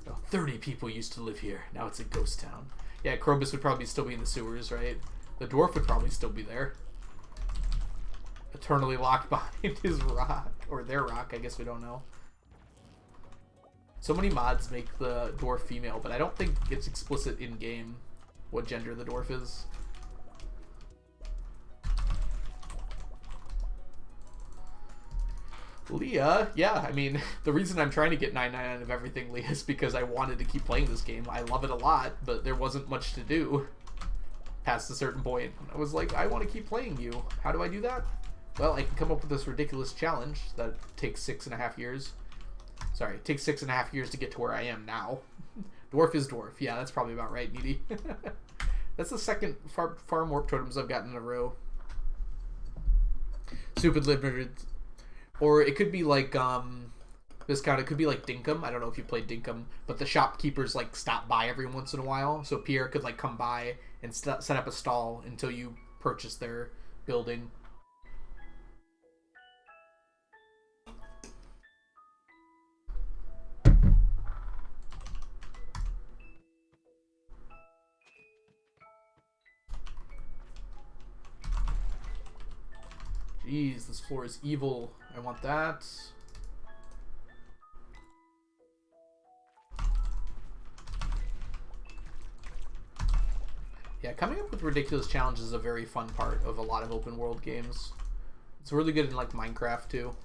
No, 30 people used to live here. Now it's a ghost town. Yeah, Krobus would probably still be in the sewers, right? The dwarf would probably still be there. Eternally locked behind his rock. Or their rock, I guess we don't know. So many mods make the dwarf female, but I don't think it's explicit in-game what gender the dwarf is. Leah, yeah, I mean, the reason I'm trying to get 999 of everything, Leah, is because I wanted to keep playing this game. I love it a lot, but there wasn't much to do past a certain point. I was like, I want to keep playing you. How do I do that? Well, I can come up with this ridiculous challenge that takes 6.5 years. Sorry, it takes 6.5 years to get to where I am now. Dwarf is dwarf. Yeah, that's probably about right, Needy. That's the second farm warp totems I've gotten in a row. Stupid limited. Or it could be like, this kind of, it could be like Dinkum. I don't know if you played Dinkum, but the shopkeepers, like, stop by every once in a while. So Pierre could, like, come by and set up a stall until you purchase their building. Jeez, this floor is evil. I want that. Yeah, coming up with ridiculous challenges is a very fun part of a lot of open world games. It's really good in, like, Minecraft too.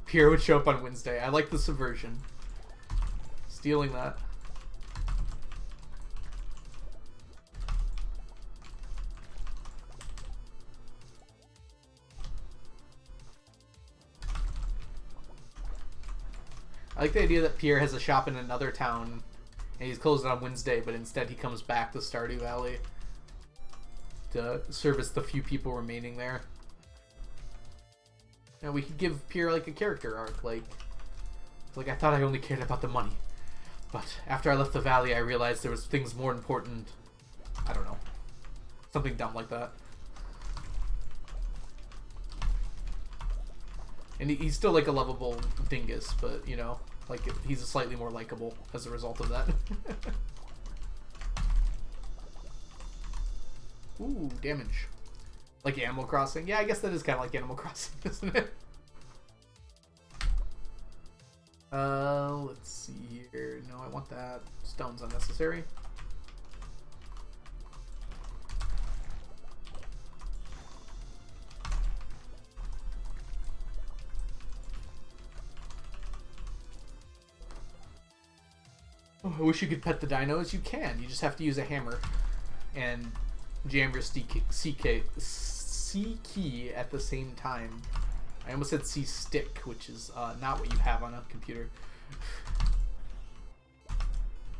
Pierre would show up on Wednesday. I like the subversion. Stealing that. I like the idea that Pierre has a shop in another town and he's closed on Wednesday, but instead he comes back to Stardew Valley to service the few people remaining there. You know, we could give Pierre, like, a character arc, like I thought I only cared about the money. But after I left the valley, I realized there was things more important. I don't know. Something dumb like that. And he's still, like, a lovable dingus, but, you know, like, he's slightly more likable as a result of that. Ooh, damage. Like Animal Crossing? Yeah, I guess that is kind of like Animal Crossing, isn't it? Let's see here. No, I want that. Stone's unnecessary. Oh, I wish you could pet the dinos. You can. You just have to use a hammer and jam your C key at the same time. I almost said C stick, which is not what you have on a computer.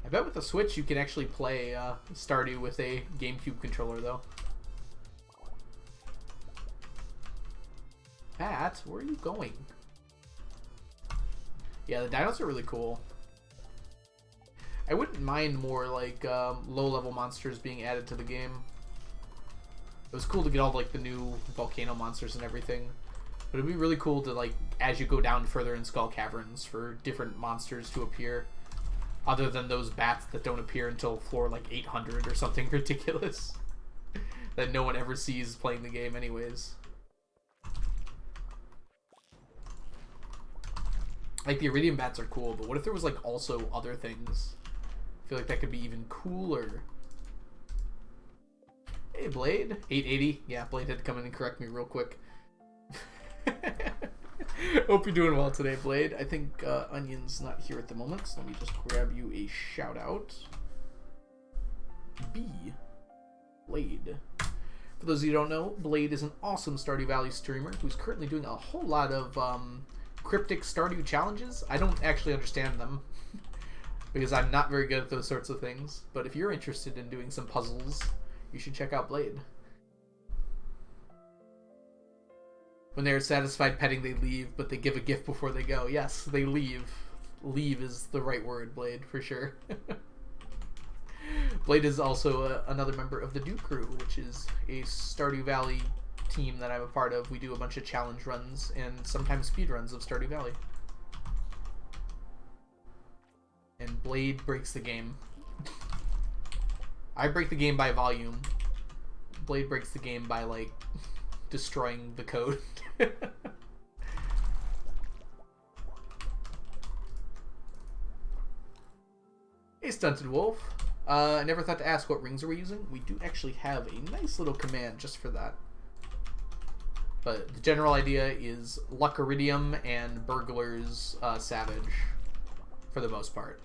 I bet with the Switch you can actually play Stardew with a GameCube controller, though. Pat, where are you going? Yeah, the dinos are really cool. I wouldn't mind more like low-level monsters being added to the game. It was cool to get all like the new volcano monsters and everything. But it'd be really cool to like, as you go down further in Skull Caverns, for different monsters to appear. Other than those bats that don't appear until floor like 800 or something ridiculous. That no one ever sees playing the game anyways. Like, the iridium bats are cool, but what if there was like also other things? I feel like that could be even cooler. Hey, Blade. 880. Yeah, Blade had to come in and correct me real quick. Hope you're doing well today, Blade. I think Onion's not here at the moment, so let me just grab you a shout out. B. Blade. For those of you who don't know, Blade is an awesome Stardew Valley streamer who's currently doing a whole lot of cryptic Stardew challenges. I don't actually understand them because I'm not very good at those sorts of things. But if you're interested in doing some puzzles, you should check out Blade. When they are satisfied petting, they leave, but they give a gift before they go. Yes, they leave. Leave is the right word, Blade, for sure. Blade is also another member of the Do Crew, which is a Stardew Valley team that I'm a part of. We do a bunch of challenge runs and sometimes speed runs of Stardew Valley. And Blade breaks the game. I break the game by volume. Blade breaks the game by, like, destroying the code. Hey, Stunted Wolf. I never thought to ask what rings are we using. We do actually have a nice little command just for that. But the general idea is Luck Iridium and Burglar's Savage, for the most part.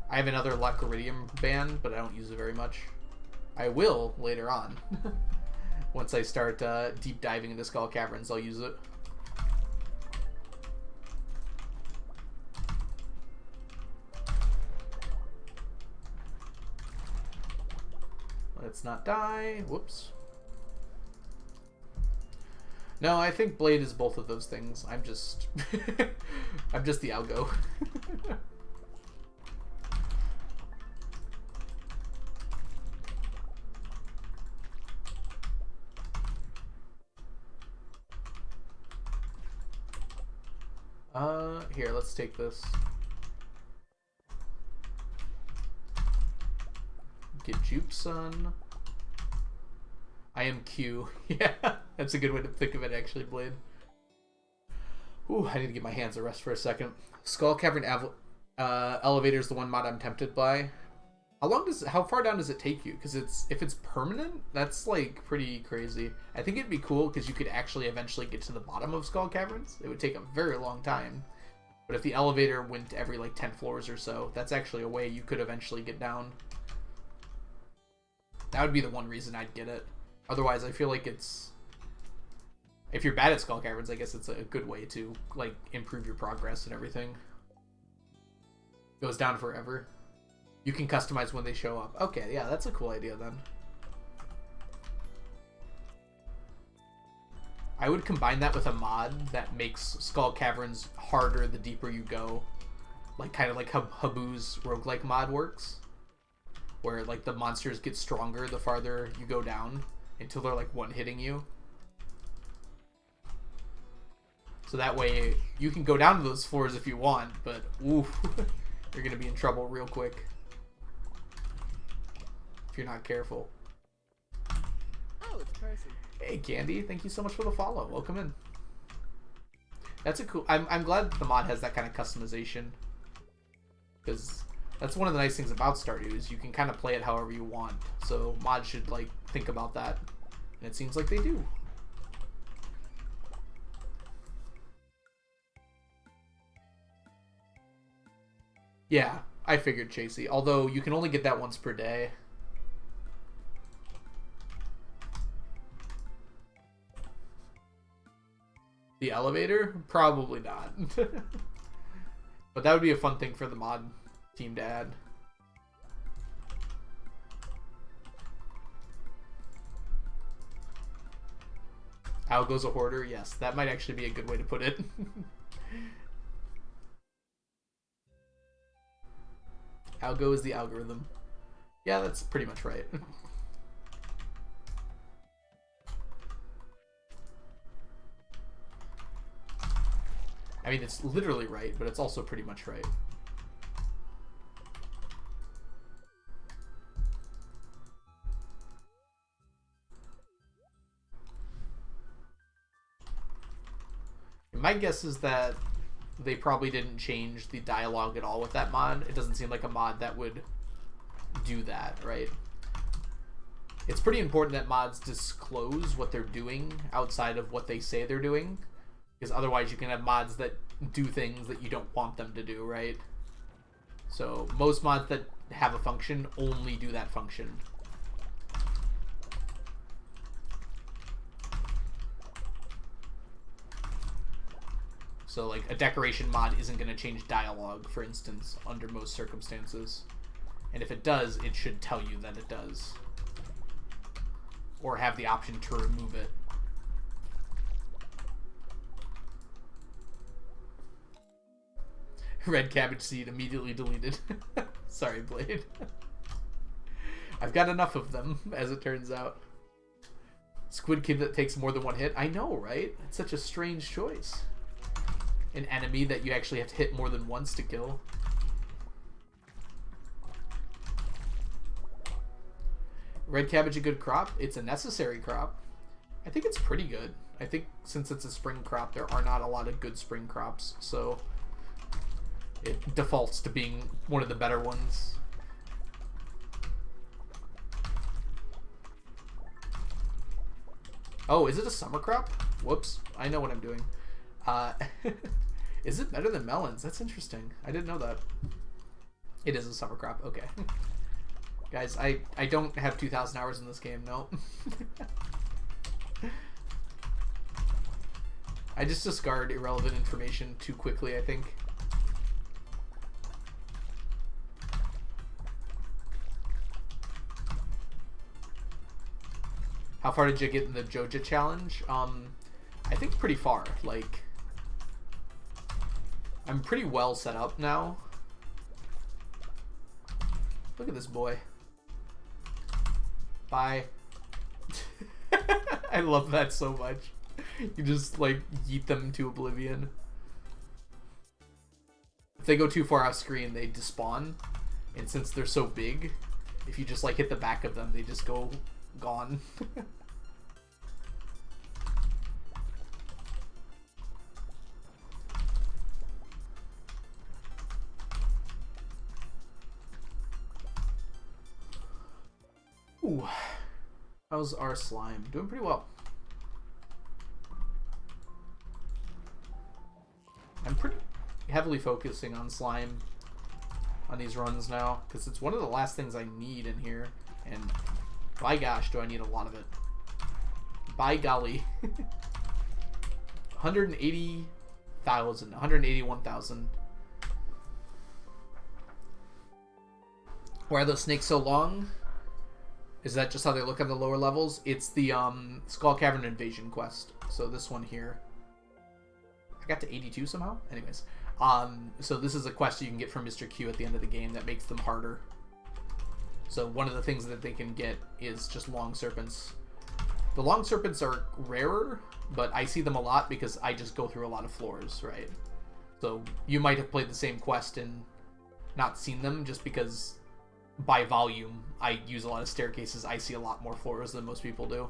I have another Luck Iridium band, but I don't use it very much. I will later on. Once I start deep diving into Skull Caverns, I'll use it. Let's not die. Whoops. No, I think Blade is both of those things. I'm just I'm just the algo. Here, let's take this. Get Juke Sun. I am Q. Yeah, that's a good way to think of it, actually, Blade. Ooh, I need to give my hands a rest for a second. Skull Cavern Elevator is the one mod I'm tempted by. How far down does it take you? Because if it's permanent, that's like pretty crazy. I think it'd be cool because you could actually eventually get to the bottom of Skull Caverns. It would take a very long time. But if the elevator went every like 10 floors or so, that's actually a way you could eventually get down. That would be the one reason I'd get it. Otherwise, I feel like it's... If you're bad at Skull Caverns, I guess it's a good way to like improve your progress and everything. Goes down forever. You can customize when they show up. Okay, yeah, that's a cool idea then. I would combine that with a mod that makes Skull Caverns harder the deeper you go. Like, kind of like how Habu's roguelike mod works. Where, like, the monsters get stronger the farther you go down until they're, like, one-hitting you. So that way, you can go down to those floors if you want, but, oof, you're going to be in trouble real quick. If you're not careful. Oh, it's Carson. Hey, Candy, thank you so much for the follow. Welcome in. That's a cool... I'm glad the mod has that kind of customization. Because that's one of the nice things about Stardew, is you can kind of play it however you want. So mods should, like, think about that. And it seems like they do. Yeah, I figured, Chasey. Although, you can only get that once per day. The elevator? Probably not. But that would be a fun thing for the mod team to add. Algo's a hoarder? Yes, that might actually be a good way to put it. Algo is the algorithm. Yeah, that's pretty much right. I mean, it's literally right, but it's also pretty much right. My guess is that they probably didn't change the dialogue at all with that mod. It doesn't seem like a mod that would do that, right? It's pretty important that mods disclose what they're doing outside of what they say they're doing, because otherwise you can have mods that do things that you don't want them to do, right? So most mods that have a function only do that function. So like a decoration mod isn't going to change dialogue, for instance, under most circumstances. And if it does, it should tell you that it does. Or have the option to remove it. Red cabbage seed immediately deleted. Sorry, Blade. I've got enough of them, as it turns out. Squid Kid that takes more than one hit? I know, right? It's such a strange choice. An enemy that you actually have to hit more than once to kill. Red cabbage a good crop? It's a necessary crop. I think it's pretty good. I think since it's a spring crop, there are not a lot of good spring crops, so it defaults to being one of the better ones. Oh, is it a summer crop? Whoops, I know what I'm doing. Is it better than melons? That's interesting. I didn't know that. It is a summer crop. Okay. Guys, I don't have 2,000 hours in this game, no. I just discard irrelevant information too quickly, I think. How far did you get in the Joja challenge? I think pretty far. Like, I'm pretty well set up now. Look at this boy. Bye. I love that so much. You just, like, yeet them to oblivion. If they go too far off screen, they despawn. And since they're so big, if you just, like, hit the back of them, they just go gone. Ooh. How's our slime? Doing pretty well. I'm pretty heavily focusing on slime on these runs now, because it's one of the last things I need in here, and by gosh, do I need a lot of it. By golly. 180,000, 181,000. Why are those snakes so long? Is that just how they look on the lower levels? It's the Skull Cavern Invasion quest. So this one here. I got to 82 somehow? Anyways. So this is a quest you can get from Mr. Q at the end of the game that makes them harder. So one of the things that they can get is just long serpents. The long serpents are rarer, but I see them a lot because I just go through a lot of floors, right? So you might have played the same quest and not seen them just because by volume I use a lot of staircases. I see a lot more floors than most people do.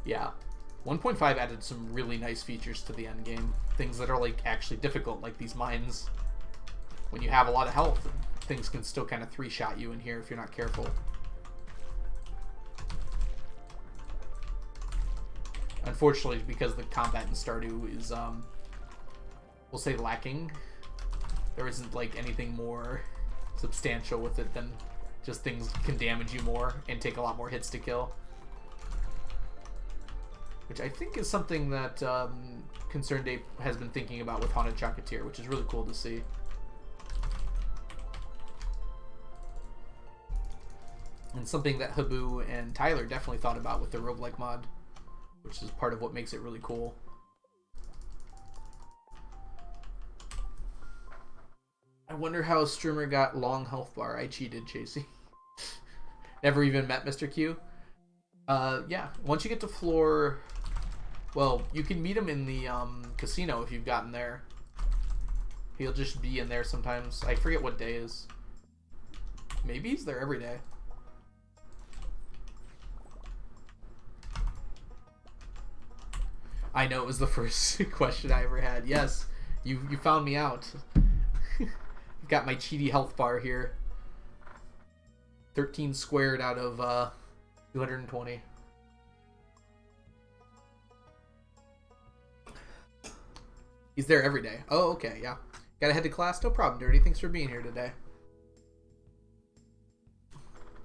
Yeah. 1.5 added some really nice features to the end game. Things that are like actually difficult, like these mines. When you have a lot of health, things can still kind of three-shot you in here if you're not careful. Unfortunately, because the combat in Stardew is, we'll say lacking, there isn't like anything more substantial with it than just things can damage you more and take a lot more hits to kill. which I think is something that Concerned Ape has been thinking about with Haunted Chocolatier, which is really cool to see. And something that Habu and Tyler definitely thought about with the roguelike mod, which is part of what makes it really cool. I wonder how a streamer got long health bar. I cheated, Chasey. Never even met Mr. Q. Yeah, once you get to floor... Well, you can meet him in the casino if you've gotten there. He'll just be in there sometimes. I forget what day is. Maybe he's there every day. I know, it was the first question I ever had. Yes, you found me out. I've got my cheaty health bar here. 13 squared out of 220. He's there every day. Oh, okay, yeah. Gotta head to class? No problem, Dirty. Thanks for being here today.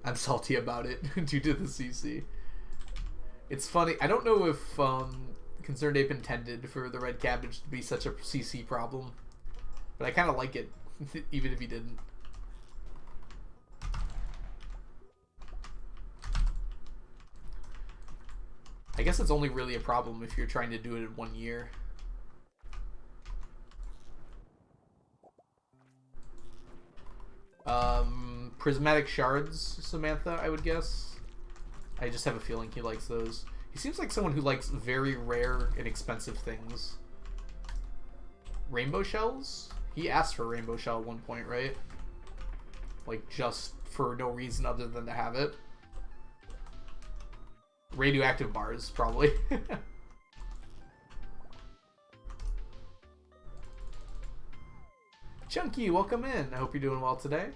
I'm salty about it due to the CC. It's funny. I don't know if Concerned Ape intended for the red cabbage to be such a CC problem, but I kind of like it, even if he didn't. I guess it's only really a problem if you're trying to do it in 1 year. Prismatic shards, Samantha, I would guess. I just have a feeling he likes those. He seems like someone who likes very rare and expensive things. Rainbow shells? He asked for a rainbow shell at one point, right? Like, just for no reason other than to have it. Radioactive bars, probably. Chunky, welcome in. I hope you're doing well today.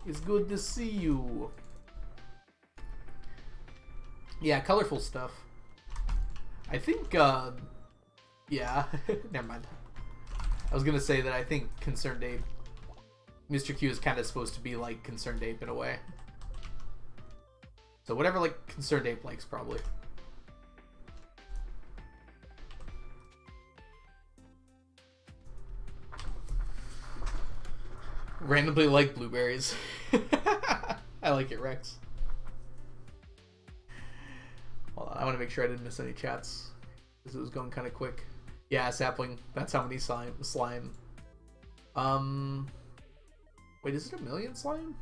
It's good to see you. Yeah, colorful stuff. I think, yeah, never mind. I was gonna say that I think Concerned Ape, Mr. Q is kind of supposed to be like Concerned Ape in a way. So whatever, like, Concerned Ape likes, probably. Randomly like blueberries. I like it, Rex. Hold on, I want to make sure I didn't miss any chats, because it was going kind of quick. Yeah, sapling. That's how many slime. Wait, is it a million slime?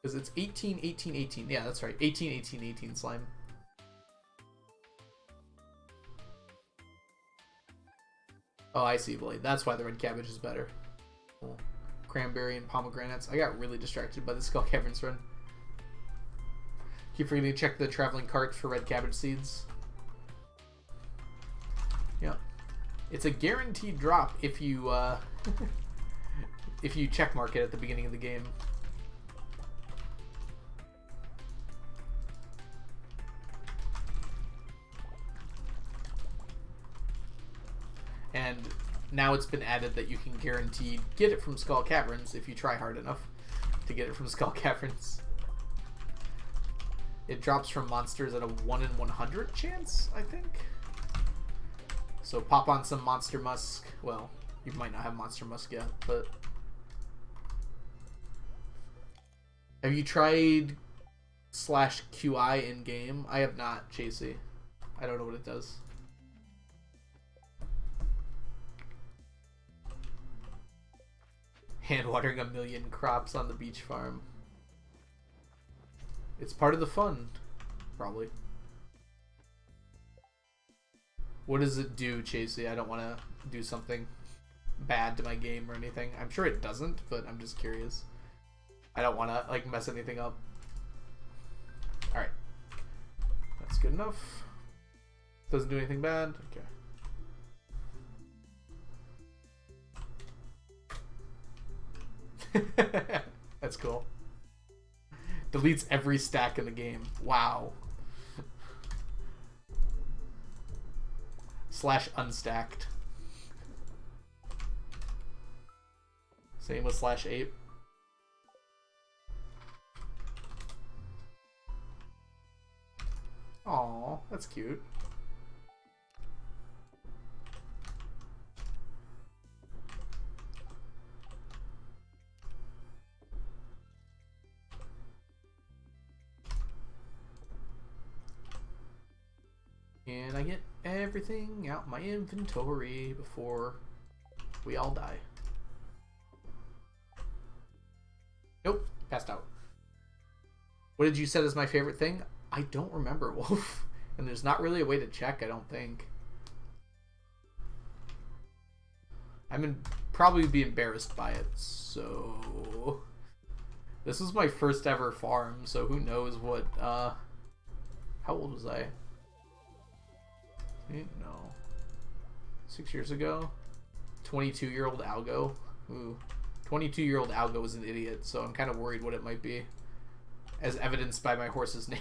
Because it's 18, 18, 18. Yeah, that's right. 18, 18, 18 slime. Oh, I see, Blade. That's why the red cabbage is better. Cool. Cranberry and pomegranates. I got really distracted by the Skull Caverns run. Keep forgetting to check the traveling cart for red cabbage seeds. Yeah. It's a guaranteed drop if you if you checkmark it at the beginning of the game. And now it's been added that you can guarantee get it from Skull Caverns if you try hard enough to get it from Skull Caverns. It drops from monsters at a 1 in 100 chance, I think. So pop on some Monster Musk. Well, you might not have Monster Musk yet, but... Have you tried /QI in-game? I have not, Chasey. I don't know what it does. Hand watering a million crops on the beach farm. It's part of the fun, probably. What does it do, Chasey? I don't want to do something bad to my game or anything. I'm sure it doesn't, but I'm just curious. I don't want to like mess anything up. All right, that's good enough. Doesn't do anything bad. Okay. That's cool. Deletes every stack in the game. Wow. /unstacked. Same with /8. Aw, that's cute. And I get everything out my inventory before we all die. Nope, passed out. What did you set as my favorite thing? I don't remember, Wolf. And there's not really a way to check, I don't think. I'm probably be embarrassed by it, so... This was my first ever farm, so who knows what, How old was I? No. 6 years ago? 22-year-old Algo? Ooh. 22-year-old Algo is an idiot, so I'm kind of worried what it might be. As evidenced by my horse's name.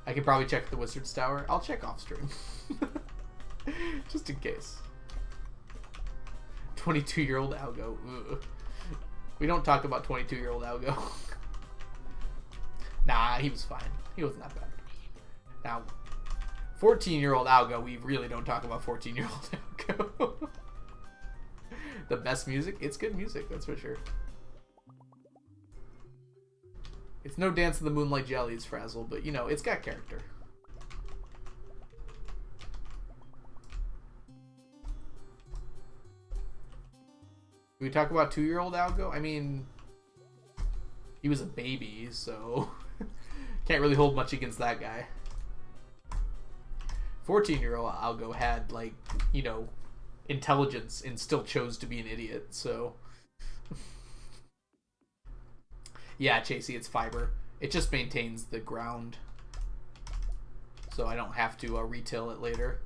I can probably check the Wizard's Tower. I'll check off stream. Just in case. 22-year-old Algo. Ugh. We don't talk about 22-year-old Algo. Nah, he was fine. He wasn't that bad. Now, 14-year-old Algo, we really don't talk about 14-year-old Algo. The best music? It's good music, that's for sure. It's no Dance of the Moonlight Jellies, Frazzle, but, you know, it's got character. We talk about 2-year-old Algo? I mean, he was a baby, so can't really hold much against that guy. 14-year-old Algo had, like, you know, intelligence and still chose to be an idiot, so... Yeah, Chasey, it's fiber. It just maintains the ground, so I don't have to retail it later.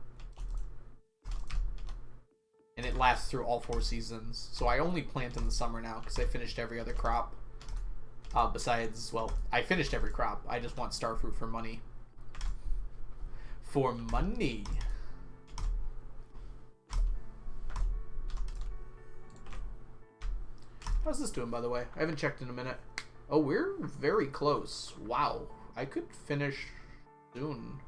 And it lasts through all 4 seasons. So I only plant in the summer now because I finished every other crop. Besides, well, I finished every crop. I just want starfruit for money. For money. How's this doing, by the way? I haven't checked in a minute. Oh, we're very close. Wow. I could finish soon.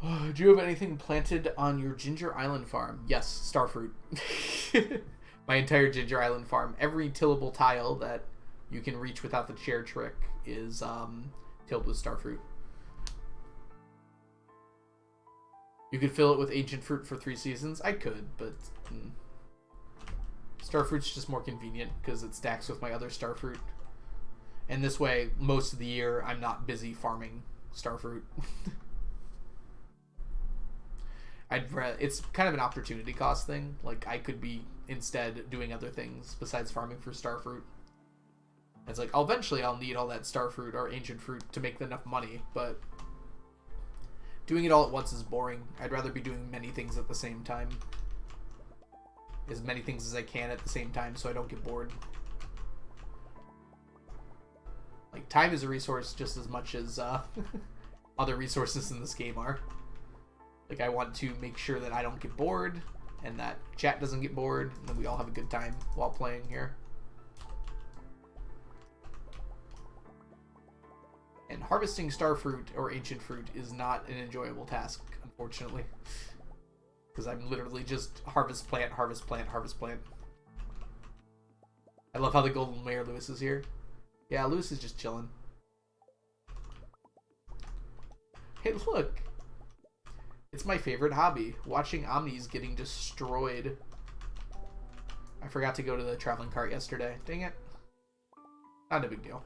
Do you have anything planted on your Ginger Island farm? Yes, starfruit. My entire Ginger Island farm. Every tillable tile that you can reach without the chair trick is tilled with starfruit. You could fill it with ancient fruit for 3 seasons. I could, but starfruit's just more convenient because it stacks with my other starfruit. And this way, most of the year, I'm not busy farming starfruit. It's kind of an opportunity cost thing. Like, I could be instead doing other things besides farming for starfruit. It's like, eventually I'll need all that starfruit or ancient fruit to make enough money, but doing it all at once is boring. I'd rather be doing many things at the same time. As many things as I can at the same time so I don't get bored. Like, time is a resource just as much as other resources in this game are. Like, I want to make sure that I don't get bored, and that chat doesn't get bored, and that we all have a good time while playing here. And harvesting starfruit or ancient fruit is not an enjoyable task, unfortunately. Because I'm literally just harvest plant, harvest plant, harvest plant. I love how the Golden Mayor Lewis is here. Yeah, Lewis is just chilling. Hey, look! It's my favorite hobby, watching Omnis getting destroyed. I forgot to go to the traveling cart yesterday. Dang it. Not a big deal.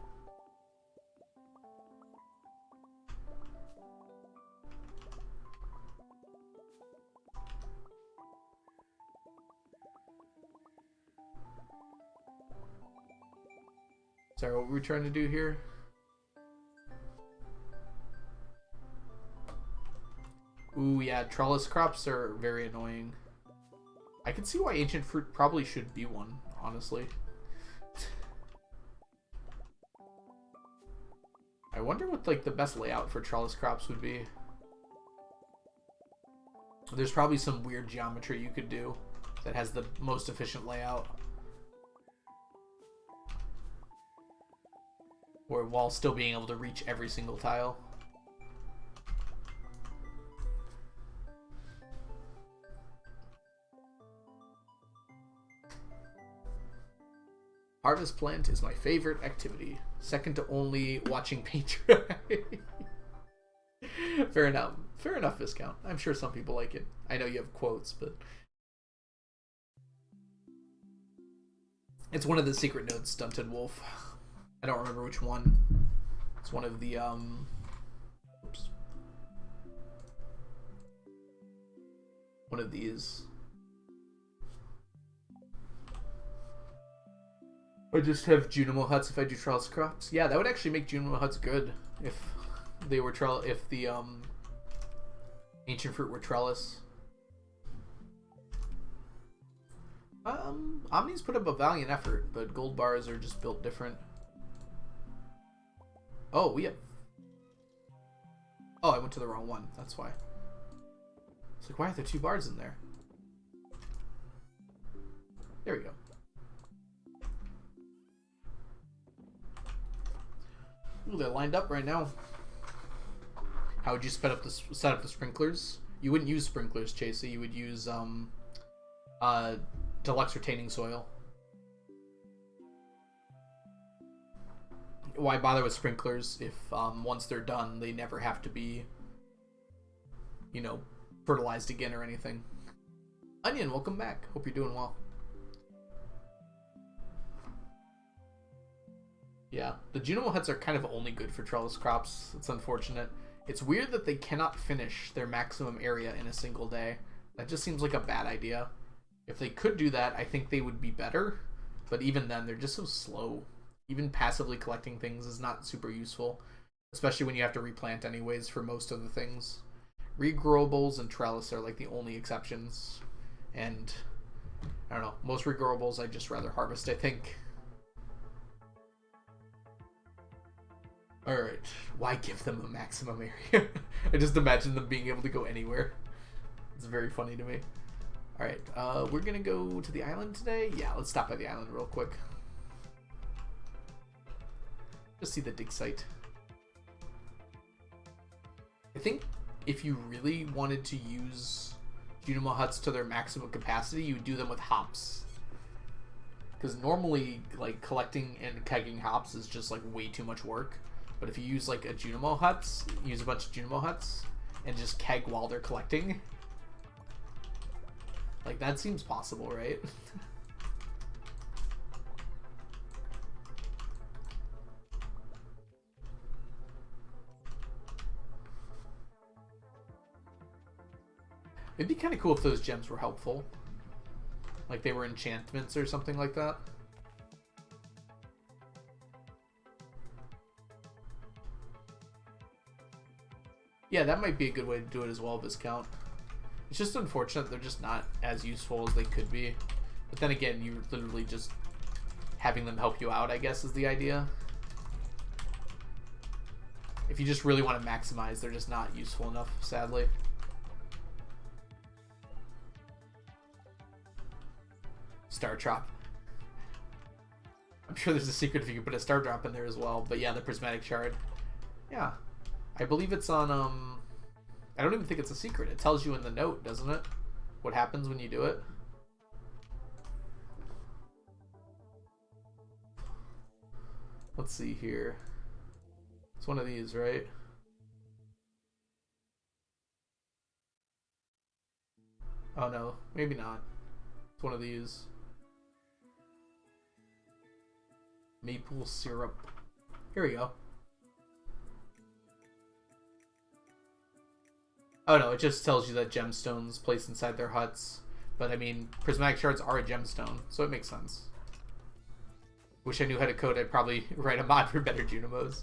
Sorry, what were we trying to do here? Ooh, yeah, trellis crops are very annoying. I can see why ancient fruit probably should be one, honestly. I wonder what, like, the best layout for trellis crops would be. There's probably some weird geometry you could do. that has the most efficient layout. Or while still being able to reach every single tile. Harvest plant is my favorite activity. Second to only watching paint dry. Fair enough. Fair enough, Viscount. I'm sure some people like it. I know you have quotes, but... It's one of the secret nodes, Stunted Wolf. I don't remember which one. It's one of the, Oops. One of these. I just have Junimo huts if I do trellis crops. Yeah, that would actually make Junimo huts good if they were if the ancient fruit were trellis. Omni's put up a valiant effort, but gold bars are just built different. Oh, we have... Oh, I went to the wrong one. That's why. It's like, why are there 2 bars in there? There we go. Ooh, they're lined up right now. How would you set up the sprinklers? You wouldn't use sprinklers, Chasey. You would use deluxe retaining soil. Why bother with sprinklers if once they're done, they never have to be, you know, fertilized again or anything? Onion, welcome back. Hope you're doing well. Yeah, the Junimo huts are kind of only good for trellis crops. It's unfortunate. It's weird that they cannot finish their maximum area in a single day. That just seems like a bad idea. If they could do that, I think they would be better. But even then, they're just so slow. Even passively collecting things is not super useful. Especially when you have to replant anyways for most of the things. Regrowables and trellis are like the only exceptions. And, I don't know, most regrowables I'd just rather harvest, I think. Alright, why give them a maximum area? I just imagine them being able to go anywhere. It's very funny to me. Alright, we're gonna go to the island today? Yeah, let's stop by the island real quick. Just see the dig site. I think if you really wanted to use Junimo huts to their maximum capacity, you would do them with hops. Because normally, like, collecting and kegging hops is just, like, way too much work. But if you use, like, a Junimo huts, use a bunch of Junimo huts, and just keg while they're collecting, like, that seems possible, right? It'd be kind of cool if those gems were helpful. Like they were enchantments or something like that. Yeah, that might be a good way to do it as well, Viscount. It's just unfortunate they're just not as useful as they could be. But then again, you're literally just having them help you out, I guess, is the idea. If you just really want to maximize, they're just not useful enough, sadly. Star Drop. I'm sure there's a secret if you can put a Star Drop in there as well. But yeah, the Prismatic Shard. Yeah. I believe it's on, I don't even think it's a secret. It tells you in the note, doesn't it? What happens when you do it? Let's see here. It's one of these, right? Oh no, maybe not. It's one of these. Maple syrup. Here we go. Oh no, it just tells you that gemstones placed inside their huts. But I mean, prismatic shards are a gemstone, so it makes sense. Wish I knew how to code. I'd probably write a mod for better Junimos.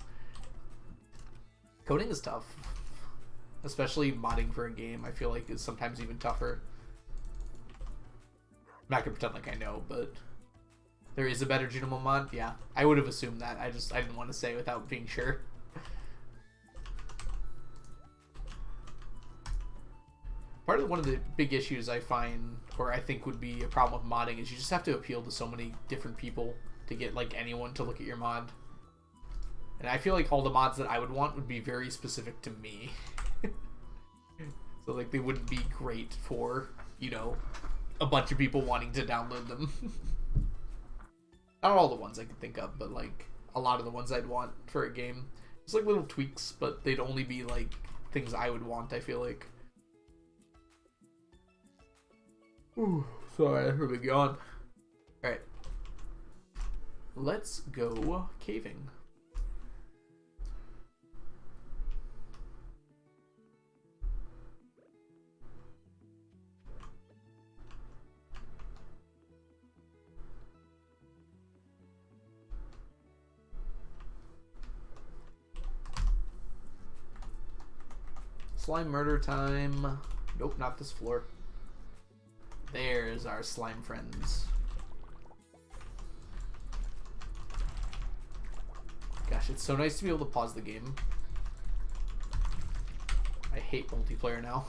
Coding is tough. Especially modding for a game, I feel like is sometimes even tougher. I'm not gonna pretend like I know, but there is a better Junimo mod. Yeah, I would have assumed that. I didn't want to say without being sure. part of one of the big issues I find, or I think would be a problem with modding, is you just have to appeal to so many different people to get like anyone to look at your mod. And I feel like all the mods that I would want would be very specific to me. So like they wouldn't be great for, you know, a bunch of people wanting to download them. Not all the ones I can think of, but like a lot of the ones I'd want for a game. It's like little tweaks, but they'd only be like things I would want, I feel like. Ooh, sorry, I'm really gone. Alright. Let's go caving. Slime murder time. Nope, not this floor. There's our slime friends. Gosh, it's so nice to be able to pause the game. I hate multiplayer now.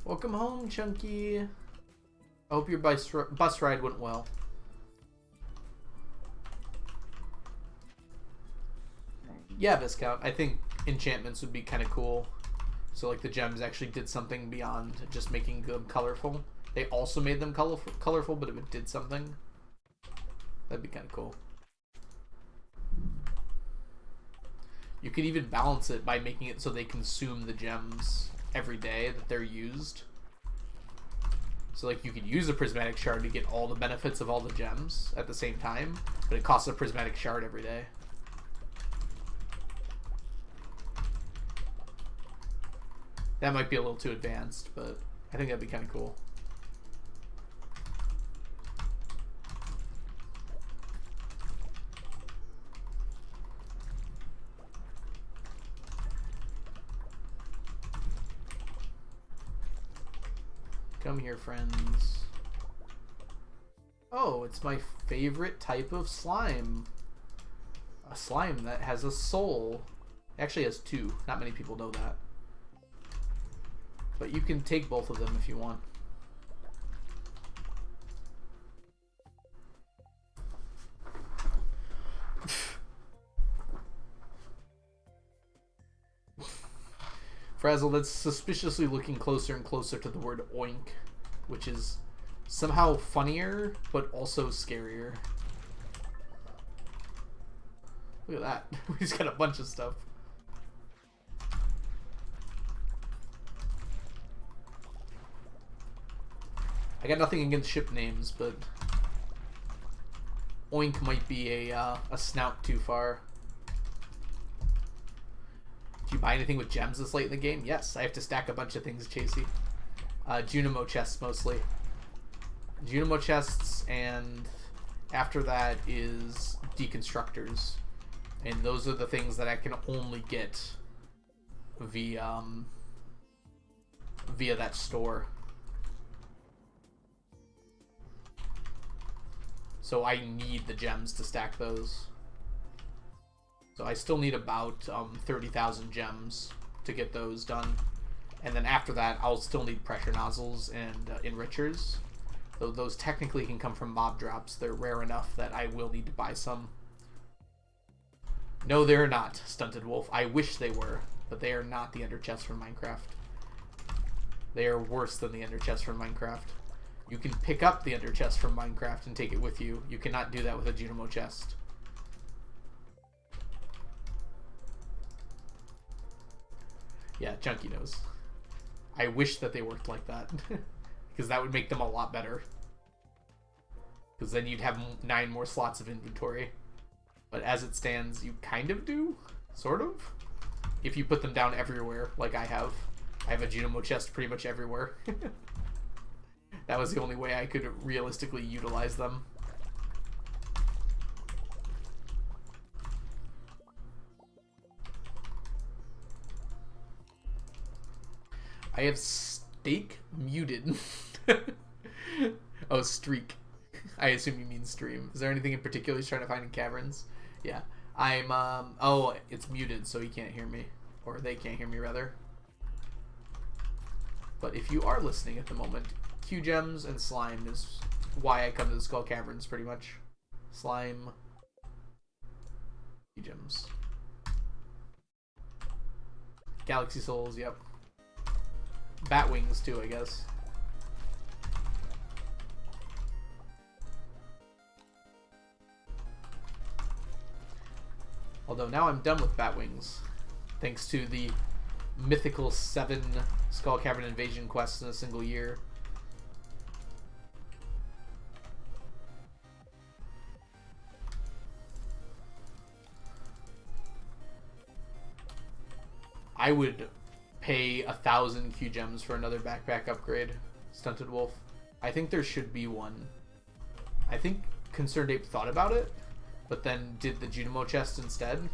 Welcome home, Chunky. I hope your bus ride went well. Yeah, Viscount. I think enchantments would be kind of cool. So like the gems actually did something beyond just making them colorful. They also made them colorful, but if it did something, that'd be kind of cool. You could even balance it by making it so they consume the gems every day that they're used. So like you could use a prismatic shard to get all the benefits of all the gems at the same time, but it costs a prismatic shard every day. That might be a little too advanced, but I think that'd be kind of cool. Come here, friends. Oh, it's my favorite type of slime. A slime that has a soul. It actually has two. Not many people know that. But you can take both of them if you want. Frazzle, that's suspiciously looking closer and closer to the word oink, which is somehow funnier, but also scarier. Look at that. We just got a bunch of stuff. I got nothing against ship names, but oink might be a snout too far. Do you buy anything with gems this late in the game? Yes, I have to stack a bunch of things, Chasey. Junimo chests mostly. Junimo chests, and after that is deconstructors. And those are the things that I can only get via that store. So I need the gems to stack those. So I still need about 30,000 gems to get those done. And then after that, I'll still need pressure nozzles and enrichers. Though those technically can come from mob drops. They're rare enough that I will need to buy some. No, they're not, Stunted Wolf. I wish they were, but they are not the ender chests from Minecraft. They are worse than the ender chests from Minecraft. You can pick up the ender chest from Minecraft and take it with you. You cannot do that with a Junimo chest. Yeah, Chunky knows. I wish that they worked like that. Because that would make them a lot better. Because then you'd have 9 more slots of inventory. But as it stands, you kind of do. Sort of. If you put them down everywhere, like I have. I have a Junimo chest pretty much everywhere. That was the only way I could realistically utilize them. I have steak muted. Oh, streak. I assume you mean stream. Is there anything in particular he's trying to find in caverns? Yeah. I'm, oh, it's muted, so he can't hear me. Or they can't hear me, rather. But if you are listening at the moment, Q gems and slime is why I come to the Skull Caverns, pretty much. Slime. Q gems. Galaxy souls, yep. Bat wings, too, I guess. Although now I'm done with bat wings, thanks to the mythical 7 Skull Cavern invasion quests in a single year. I would pay 1,000 Q gems for another backpack upgrade. Stunted Wolf. I think there should be one. I think Concerned Ape thought about it, but then did the Junimo chest instead,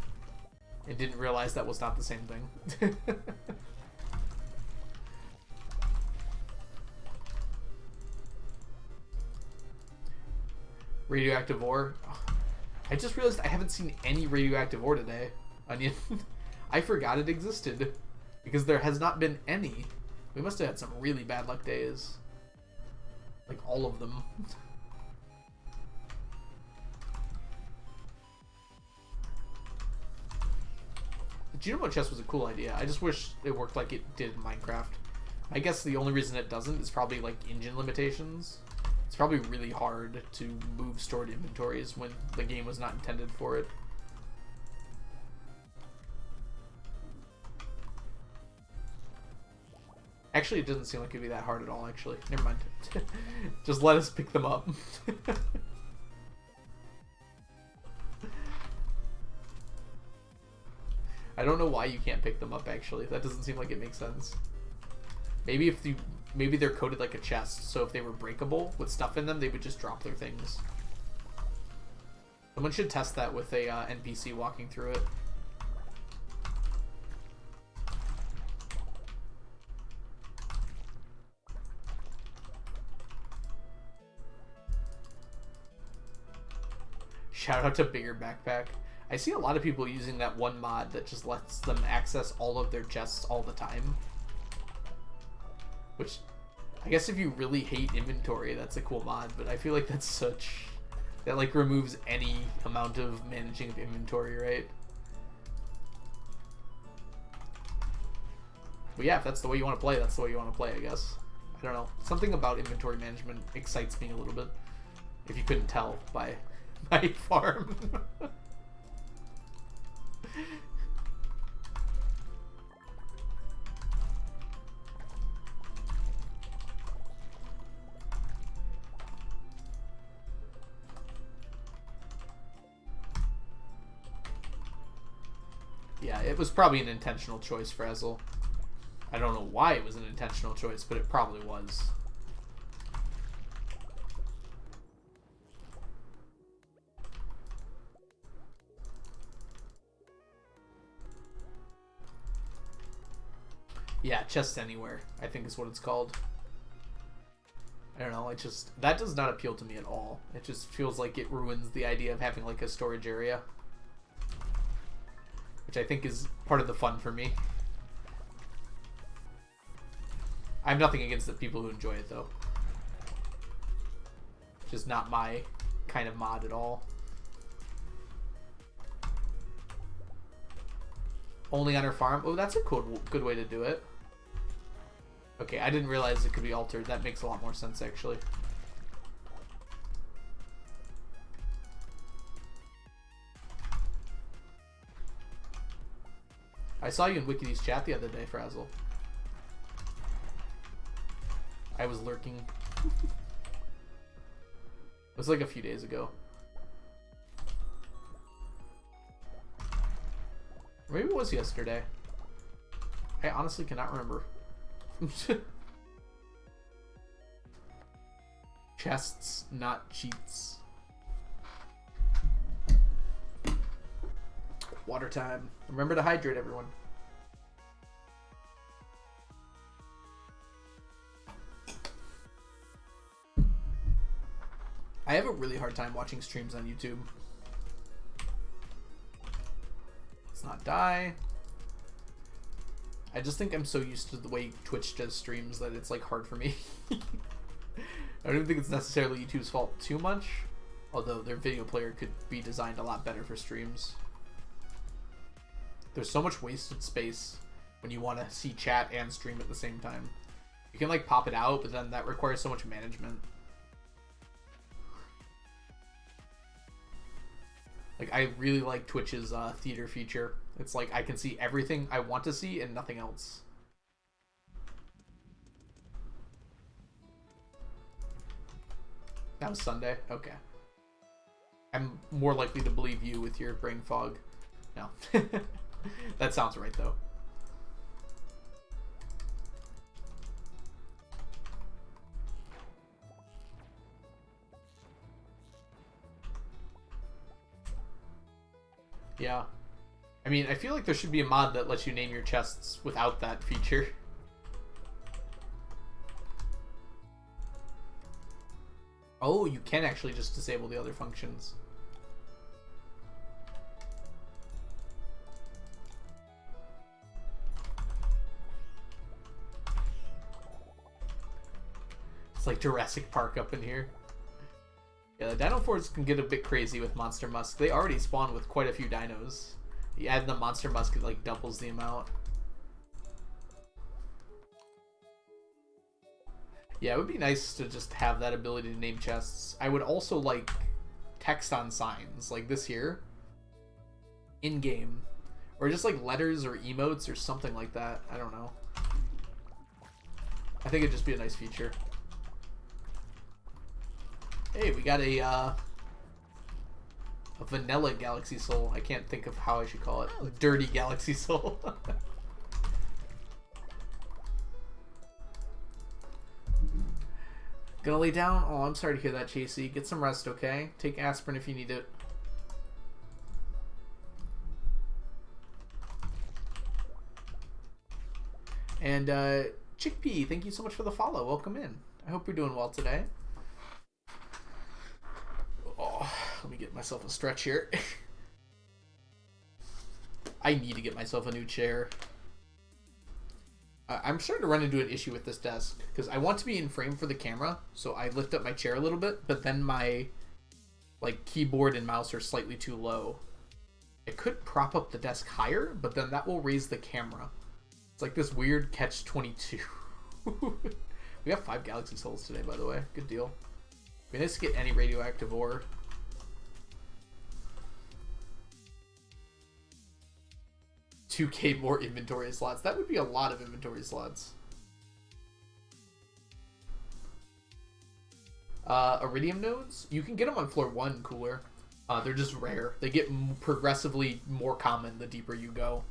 and didn't realize that was not the same thing. Radioactive ore. I just realized I haven't seen any radioactive ore today. Onion. I forgot it existed because there has not been any. We must have had some really bad luck days. Like all of them. The Junimo chest was a cool idea. I just wish it worked like it did in Minecraft. I guess the only reason it doesn't is probably like engine limitations. It's probably really hard to move stored inventories when the game was not intended for it. Actually, it doesn't seem like it'd be that hard at all, actually. Never mind. Just let us pick them up. I don't know why you can't pick them up, actually. That doesn't seem like it makes sense. Maybe maybe they're coded like a chest, so if they were breakable with stuff in them, they would just drop their things. Someone should test that with a NPC walking through it. Shout out to Bigger Backpack. I see a lot of people using that one mod that just lets them access all of their chests all the time. Which, I guess if you really hate inventory, that's a cool mod, but I feel like that's such... That, like, removes any amount of managing of inventory, right? But yeah, if that's the way you want to play, that's the way you want to play, I guess. I don't know. Something about inventory management excites me a little bit. If you couldn't tell by my farm. Yeah, it was probably an intentional choice for Ezel. I don't know why it was an intentional choice, but it probably was. Yeah, Chest Anywhere, I think is what it's called. I don't know, that does not appeal to me at all. It just feels like it ruins the idea of having like a storage area. Which I think is part of the fun for me. I have nothing against the people who enjoy it though. Just not my kind of mod at all. Only on her farm? Oh, that's a good way to do it. Okay, I didn't realize it could be altered. That makes a lot more sense, actually. I saw you in Wikidy's chat the other day, Frazzle. I was lurking. It was like a few days ago. Maybe it was yesterday. I honestly cannot remember. Chests, not cheats. Water time. Remember to hydrate, everyone. have a really hard time watching streams on YouTube. Let's not die. I just think I'm so used to the way Twitch does streams that it's like hard for me. I don't even think it's necessarily YouTube's fault too much, although their video player could be designed a lot better for streams. There's so much wasted space when you want to see chat and stream at the same time. You can like pop it out, but then that requires so much management. Like, I really like Twitch's theater feature. It's like I can see everything I want to see and nothing else. That was Sunday? Okay. I'm more likely to believe you with your brain fog. No. That sounds right, though. Yeah. I mean, I feel like there should be a mod that lets you name your chests without that feature. Oh, you can actually just disable the other functions. It's like Jurassic Park up in here. Yeah, the Dino Forts can get a bit crazy with Monster Musk. They already spawn with quite a few dinos. You add the Monster Musk, it like doubles the amount. Yeah, it would be nice to just have that ability to name chests. I would also like text on signs, like this here. In-game. Or just like letters or emotes or something like that. I don't know. I think it'd just be a nice feature. Hey, we got a vanilla Galaxy Soul. I can't think of how I should call it. Dirty Galaxy Soul. Gonna lay down? Oh, I'm sorry to hear that, Chasey. Get some rest, okay? Take aspirin if you need it. And, Chickpea, thank you so much for the follow. Welcome in. I hope you're doing well today. Oh, let me get myself a stretch here. I need to get myself a new chair. I'm starting to run into an issue with this desk because I want to be in frame for the camera, so I lift up my chair a little bit, but then my like keyboard and mouse are slightly too low. I could prop up the desk higher, but then that will raise the camera. It's like this weird catch-22. We have 5 Galaxy Souls today, by the way. Good deal. It'd be nice to get any radioactive ore. $2K more inventory slots. That would be a lot of inventory slots. Iridium nodes? You can get them on floor 1, cooler. They're just rare. They get progressively more common the deeper you go.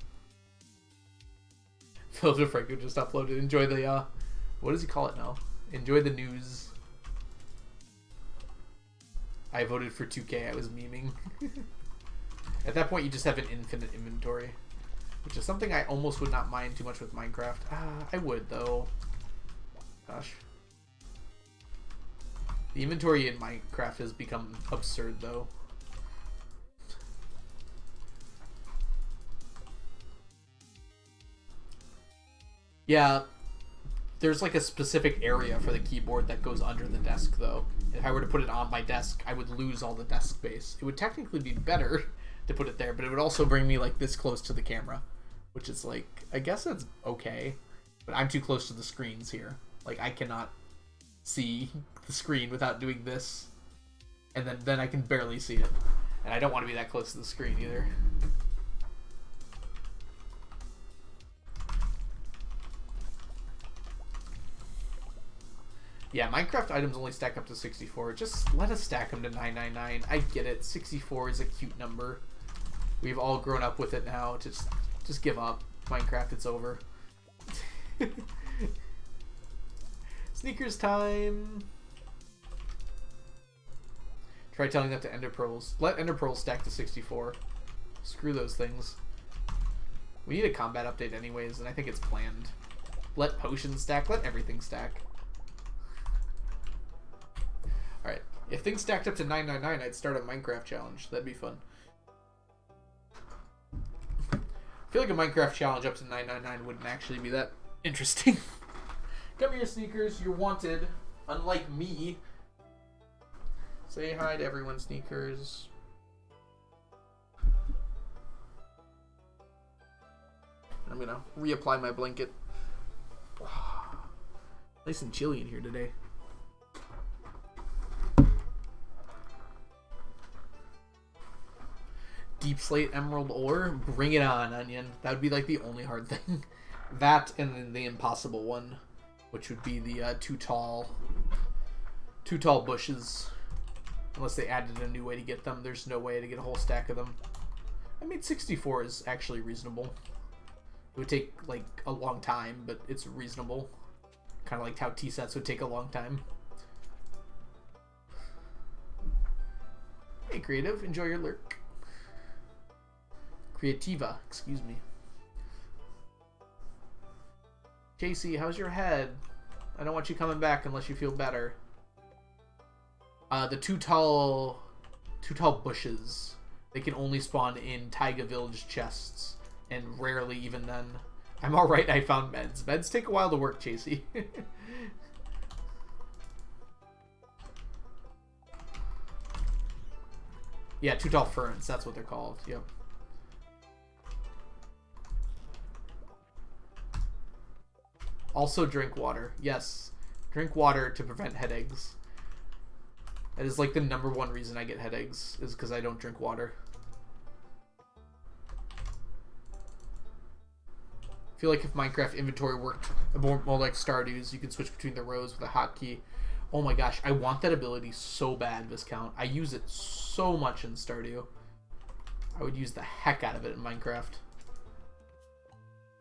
Phil DeFranco just uploaded. Enjoy the, what does he call it now? Enjoy the news. I voted for 2K. I was memeing. At that point, you just have an infinite inventory. Which is something I almost would not mind too much with Minecraft. I would, though. Gosh. The inventory in Minecraft has become absurd, though. Yeah, there's like a specific area for the keyboard that goes under the desk, though. If I were to put it on my desk, I would lose all the desk space. It would technically be better to put it there, but it would also bring me like this close to the camera, which is like, I guess that's okay, but I'm too close to the screens here. Like, I cannot see the screen without doing this, and then I can barely see it, and I don't want to be that close to the screen either. Yeah, Minecraft items only stack up to 64. Just let us stack them to 999. I get it. 64 is a cute number. We've all grown up with it now. Just give up. Minecraft, it's over. Sneakers time. Try telling that to Ender Pearls. Let Ender Pearls stack to 64. Screw those things. We need a combat update anyways, and I think it's planned. Let potions stack. Let everything stack. Alright, If things stacked up to 999, I'd start a Minecraft challenge. That'd be fun. I feel like a Minecraft challenge up to 999 wouldn't actually be that interesting. Come here, Sneakers. You're wanted. Unlike me. Say hi to everyone, Sneakers. I'm going to reapply my blanket. Nice and chilly in here today. Deep slate emerald ore, bring it on, Onion. That would be like the only hard thing. That and then the impossible one, which would be the two tall bushes. Unless they added a new way to get them, there's no way to get a whole stack of them. I mean, 64 is actually reasonable. It would take like a long time, but it's reasonable. Kind of like how T-sets would take a long time. Hey, Creative, enjoy your lurk. Creativa, excuse me. JC, how's your head? I don't want you coming back unless you feel better. The two tall bushes. They can only spawn in Taiga Village chests, and rarely even then. I'm alright, I found meds. Meds take a while to work, JC. Yeah, two tall ferns, that's what they're called, yep. Also drink water. Yes. Drink water to prevent headaches. That is like the #1 reason I get headaches, is because I don't drink water. I feel like if Minecraft inventory worked more like Stardew's, you could switch between the rows with a hotkey. Oh my gosh, I want that ability so bad, Viscount. I use it so much in Stardew. I would use the heck out of it in Minecraft.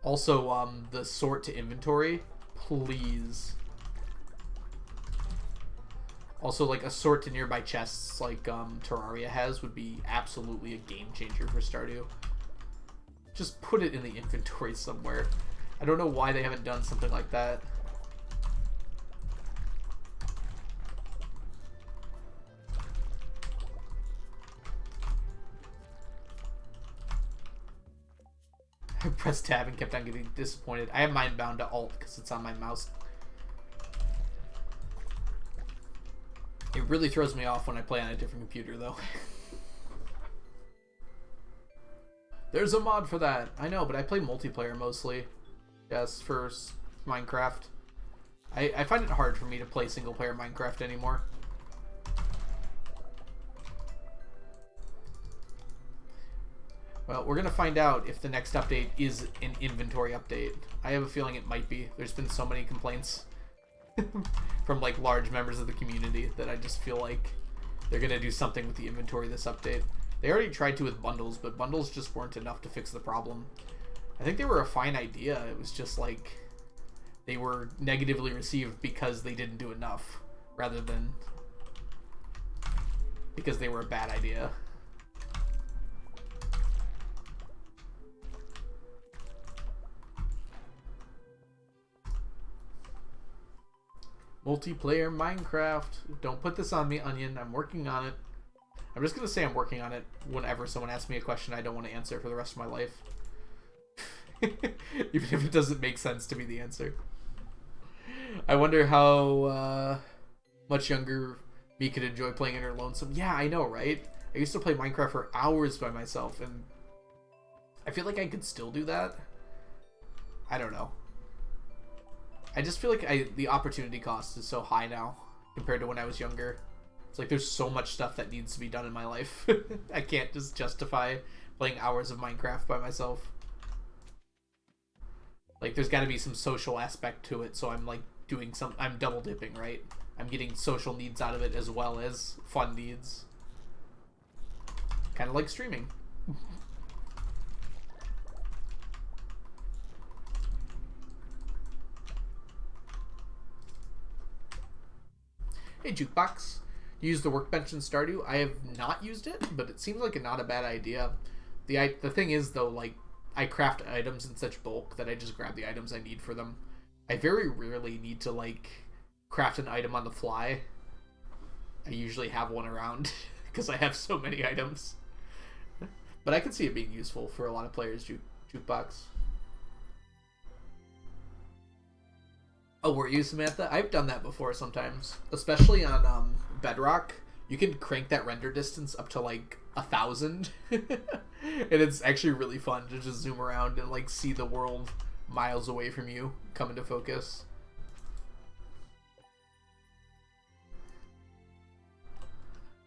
Also, the sort to inventory, please. Also, like, a sort to nearby chests like Terraria has would be absolutely a game changer for Stardew. Just put it in the inventory somewhere. I don't know why they haven't done something like that. I pressed tab and kept on getting disappointed. I have mine bound to Alt because it's on my mouse. It really throws me off when I play on a different computer, though. There's a mod for that. I know, but I play multiplayer mostly. Yes, for Minecraft. I find it hard for me to play single-player Minecraft anymore. Well, we're going to find out if the next update is an inventory update. I have a feeling it might be. There's been so many complaints from like large members of the community that I just feel like they're going to do something with the inventory this update. They already tried to with bundles, but bundles just weren't enough to fix the problem. I think they were a fine idea. It was just like they were negatively received because they didn't do enough rather than because they were a bad idea. Multiplayer Minecraft. Don't put this on me, Onion. I'm working on it. I'm just going to say I'm working on it whenever someone asks me a question I don't want to answer for the rest of my life. Even if it doesn't make sense to be the answer. I wonder how much younger me could enjoy playing Inner Lonesome. Yeah, I know, right? I used to play Minecraft for hours by myself, and I feel like I could still do that. I don't know. I just feel like the opportunity cost is so high now compared to when I was younger. It's like there's so much stuff that needs to be done in my life. I can't just justify playing hours of Minecraft by myself. Like there's got to be some social aspect to it, so I'm like I'm double dipping, right? I'm getting social needs out of it as well as fun needs. Kind of like streaming. Hey, Jukebox. You use the workbench in Stardew? I have not used it, but it seems like not a bad idea. The thing is, though, like, I craft items in such bulk that I just grab the items I need for them. I very rarely need to, like, craft an item on the fly. I usually have one around because I have so many items. But I can see it being useful for a lot of players, jukebox. Oh, were you, Samantha? I've done that before sometimes, especially on Bedrock. You can crank that render distance up to like 1,000, and it's actually really fun to just zoom around and like see the world miles away from you come into focus.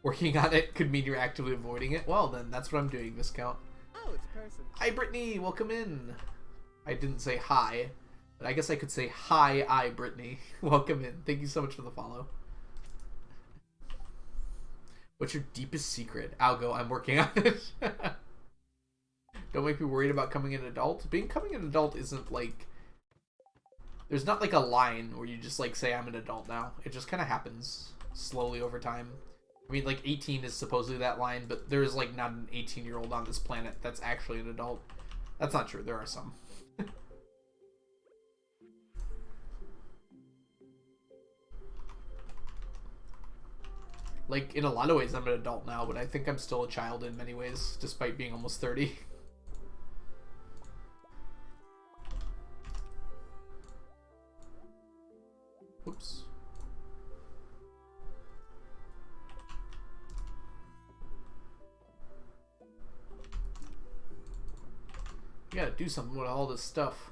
Working on it could mean you're actively avoiding it. Well, then that's what I'm doing, Viscount. Oh, it's a person. Hi, Brittany. Welcome in. I didn't say hi, but I guess I could say hi, Brittany. Welcome in. Thank you so much for the follow. What's your deepest secret? Algo, I'm working on it. Don't make me worried about becoming an adult. Becoming an adult isn't like... There's not like a line where you just like say I'm an adult now. It just kind of happens slowly over time. I mean, like 18 is supposedly that line, but there's like not an 18-year-old on this planet that's actually an adult. That's not true. There are some. Like, in a lot of ways, I'm an adult now, but I think I'm still a child in many ways, despite being almost 30. Oops. You gotta do something with all this stuff.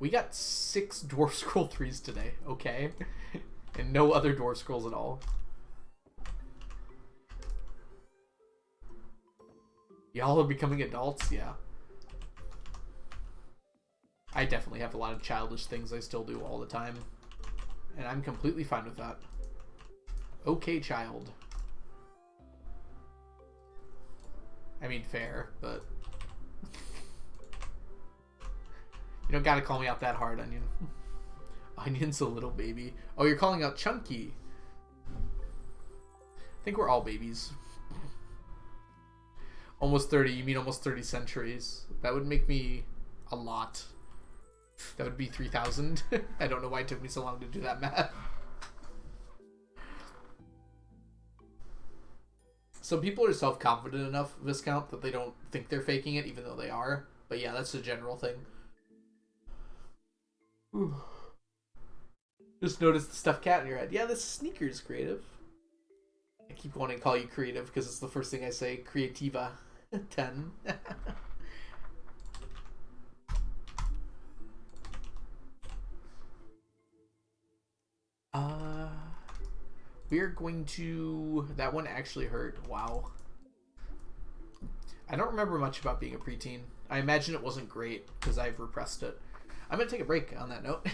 We got 6 Dwarf Scroll 3s today, okay? And no other Dwarf Scrolls at all. Y'all are becoming adults? Yeah. I definitely have a lot of childish things I still do all the time. And I'm completely fine with that. Okay, child. I mean, fair, but... You don't gotta call me out that hard, Onion. Onion's a little baby. Oh, you're calling out Chunky. I think we're all babies. Almost 30, you mean almost 30 centuries. That would make me a lot. That would be 3,000. I don't know why it took me so long to do that math. Some people are self-confident enough, Viscount, that they don't think they're faking it, even though they are. But yeah, that's a general thing. Ooh. Just noticed the stuffed cat in your head. Yeah, this sneaker's creative. I keep wanting to call you creative because it's the first thing I say. Creativa. 10. We're going to... That one actually hurt. Wow. I don't remember much about being a preteen. I imagine it wasn't great because I've repressed it. I'm going to take a break on that note.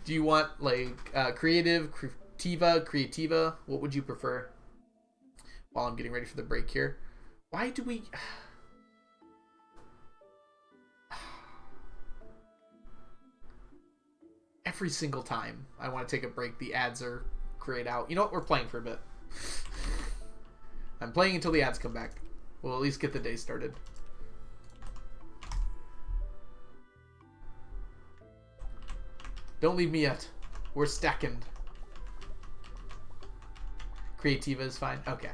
Do you want, like, creative, creativa? What would you prefer? While I'm getting ready for the break here. Why do we... Every single time I want to take a break, the ads are grayed out. You know what? We're playing for a bit. I'm playing until the ads come back. We'll at least get the day started. Don't leave me yet. We're stacking. Creativa is fine. Okay.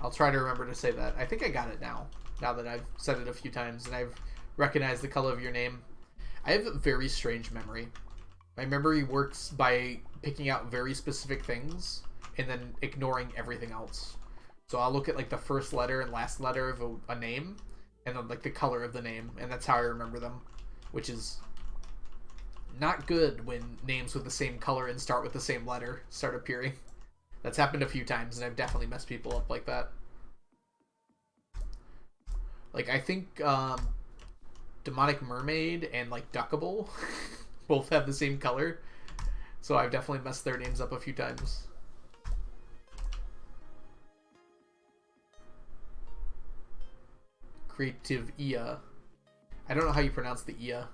I'll try to remember to say that. I think I got it now. Now that I've said it a few times and I've recognized the color of your name. I have a very strange memory. My memory works by picking out very specific things and then ignoring everything else. So I'll look at like the first letter and last letter of a name and then like the color of the name, and that's how I remember them, which is not good when names with the same color and start with the same letter start appearing. That's happened a few times and I've definitely messed people up like that. Like I think Demonic Mermaid and like Duckable both have the same color, so I've definitely messed their names up a few times. Creative Ia. I don't know how you pronounce the Ia.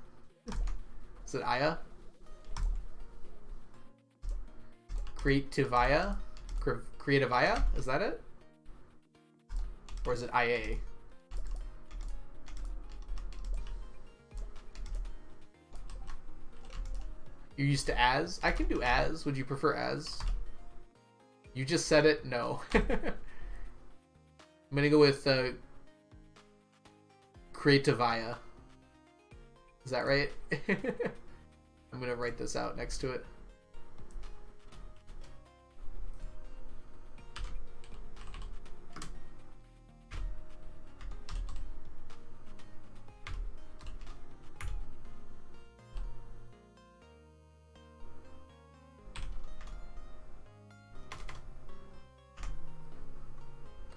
Is it Aya? Creativia? Creativia? Is that it? Or is it IA? You're used to as? I can do as. Would you prefer as? You just said it? No. I'm gonna go with Creativia. Is that right? I'm gonna write this out next to it.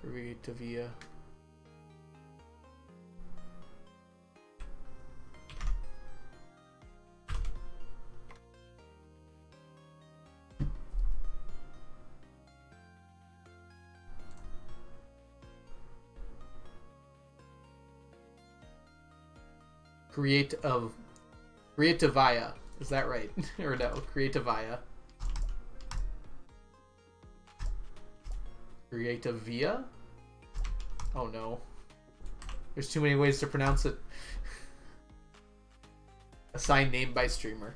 Creativia. Creativia. Is that right? Or no? Creativia. Creativia? Oh no. There's too many ways to pronounce it. Assigned name by streamer.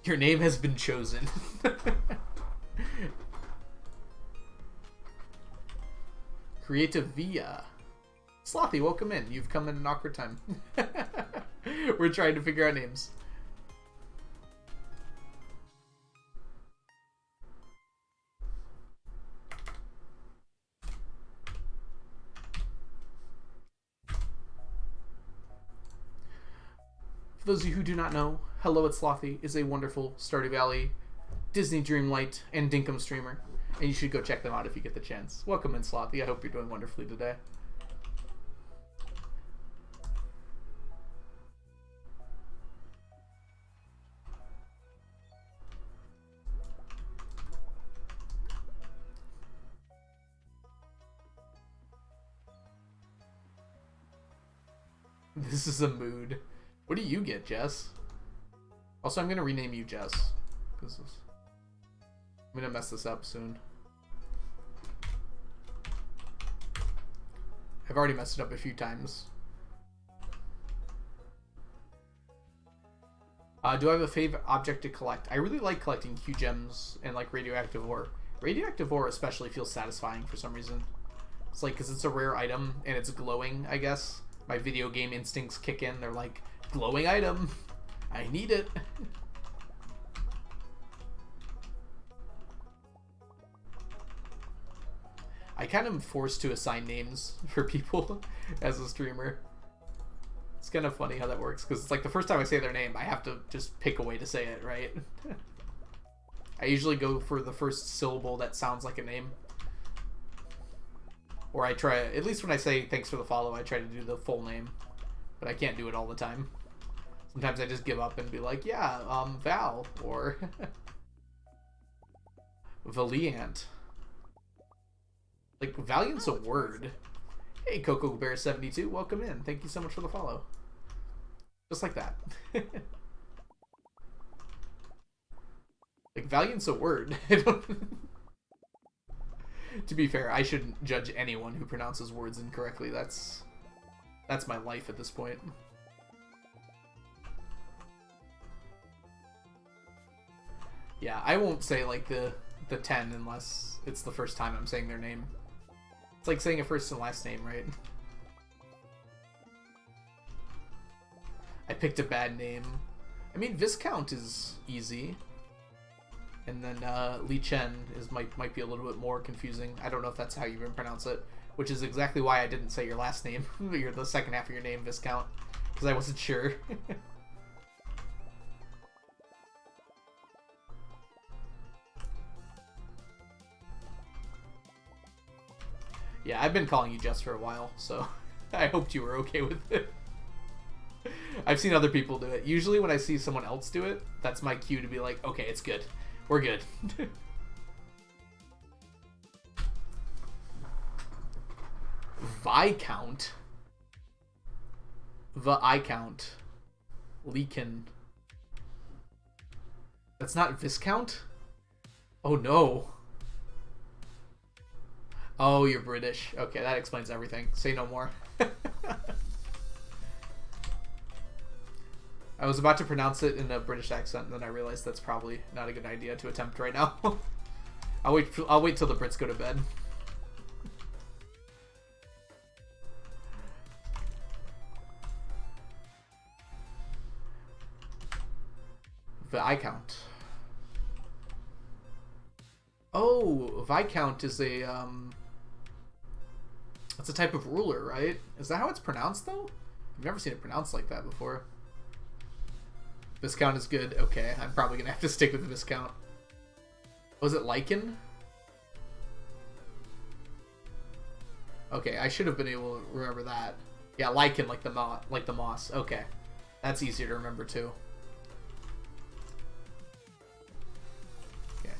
Your name has been chosen. Creativia. Slothy, welcome in. You've come in an awkward time. We're trying to figure out names. For those of you who do not know, Hello It's Slothy is a wonderful Stardew Valley, Disney Dreamlight, and Dinkum streamer. And you should go check them out if you get the chance. Welcome in, Slothy. I hope you're doing wonderfully today. This is a mood. What do you get, Jess? Also, I'm going to rename you Jess. Because I'm going to mess this up soon. I've already messed it up a few times. Do I have a favorite object to collect? I really like collecting Q gems and like radioactive ore. Radioactive ore especially feels satisfying for some reason. It's like because it's a rare item and it's glowing, I guess. My video game instincts kick in. They're like, glowing item. I need it. I kind of am forced to assign names for people as a streamer. It's kind of funny how that works, because it's like the first time I say their name, I have to just pick a way to say it, right? I usually go for the first syllable that sounds like a name. Or I try, at least when I say thanks for the follow, I try to do the full name. But I can't do it all the time. Sometimes I just give up and be like, yeah, Val, or Valiant. Like, Valiant's a word. Hey, Coco Bear 72, welcome in. Thank you so much for the follow. Just like that. Like, Valiant's a word. To be fair, I shouldn't judge anyone who pronounces words incorrectly. That's my life at this point. Yeah, I won't say like the 10 unless it's the first time I'm saying their name. It's like saying a first and last name, right? I picked a bad name. I mean, Viscount is easy. And then Li Chen might be a little bit more confusing. I don't know if that's how you even pronounce it. Which is exactly why I didn't say your last name. You're the second half of your name, Viscount. Because I wasn't sure. Yeah, I've been calling you Jess for a while, so I hoped you were okay with it. I've seen other people do it. Usually when I see someone else do it, that's my cue to be like, okay, it's good. We're good. Viscount. Viscount. Leakin. That's not Viscount? Oh no. Oh, you're British. Okay, that explains everything. Say no more. I was about to pronounce it in a British accent, and then I realized that's probably not a good idea to attempt right now. I'll wait till the Brits go to bed. Viscount. Oh, Viscount is a that's a type of ruler, right? Is that how it's pronounced though? I've never seen it pronounced like that before. Viscount is good. Okay, I'm probably gonna have to stick with the Viscount. Was it Lichen? Okay, I should have been able to remember that. Yeah, Lichen, like the moss. Okay, that's easier to remember too. Okay.